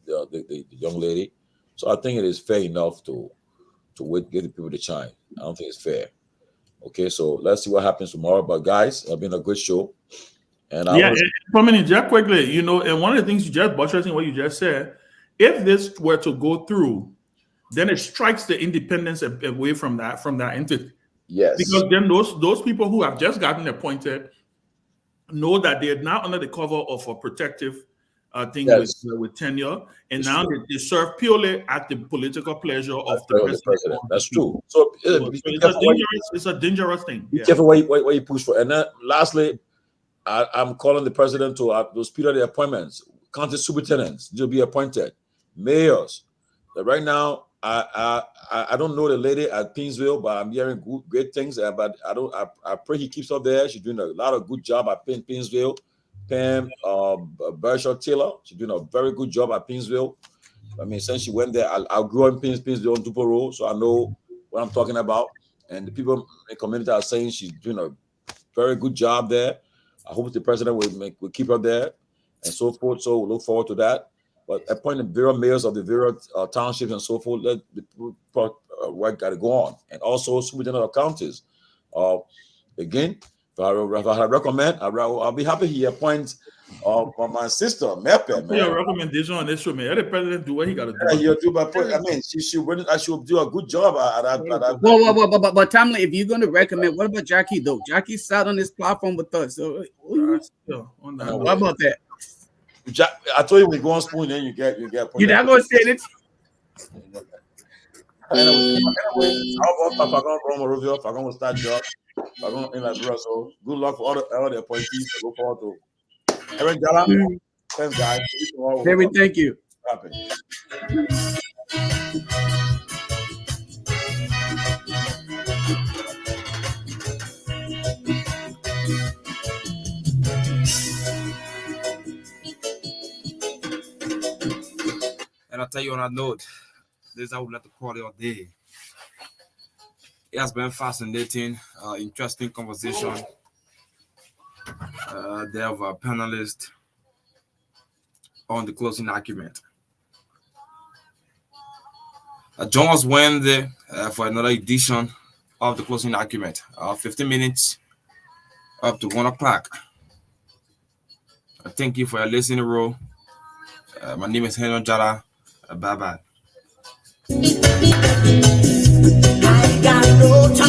S1: the young lady. So I think it is fair enough to wait, give the people the chance. I don't think it's fair. Okay, so let's see what happens tomorrow. But guys, it's been a good show. And
S4: for a minute, just quickly, and one of the things you just buttressing what you just said, if this were to go through, then it strikes the independence away from that entity.
S1: Yes.
S4: Because then those people who have just gotten appointed know that they are now under the cover of a protective thing with tenure, and now they serve purely at the political pleasure of the president.
S1: That's true. So
S4: it's a dangerous thing.
S1: Be careful what you push for. And then lastly, I'm calling the president to those Peabody appointments, county superintendents to be appointed, mayors. But right now, I don't know the lady at Painesville, but I'm hearing great things. But I pray he keeps up there. She's doing a lot of good job at Painesville. Pam Bershaw Taylor, she's doing a very good job at Painesville. I mean, since she went there, I grew up in Painesville on Dupo Road, so I know what I'm talking about. And the people in the community are saying she's doing a very good job there. I hope the president will keep her there and so forth. So we'll look forward to that. But appointing various mayors of the various townships and so forth, let the work got to go on. And also superintendent of counties. Again, If I recommend, I'll be happy he appoints my sister, Mepe, man.
S4: Your recommendation on this show, man. Let the president do what he got to do.
S1: Yeah, he'll do my point. I mean, she should do a good job at that.
S3: But Tomalin, if you're going to recommend, what about Jackie though? Jackie sat on this platform with us. So what about that?
S1: I told you when you go on Spoon, then you get. You're
S3: not going to say it.
S1: Anyway, if I'm going to start job, if I'm going to in like bro. So good luck for all the appointees. Look forward to. Aaron Jala, thanks guys.
S3: Very thank you.
S10: And I'll tell you on that note, this I would like to call it all day. It has been fascinating, interesting conversation. They have a panelist on the closing argument. Join us Wednesday for another edition of the closing argument. 15 minutes up to 1 o'clock. Thank you for your listening role. My name is Henry Jara. Bye-bye. I got no time.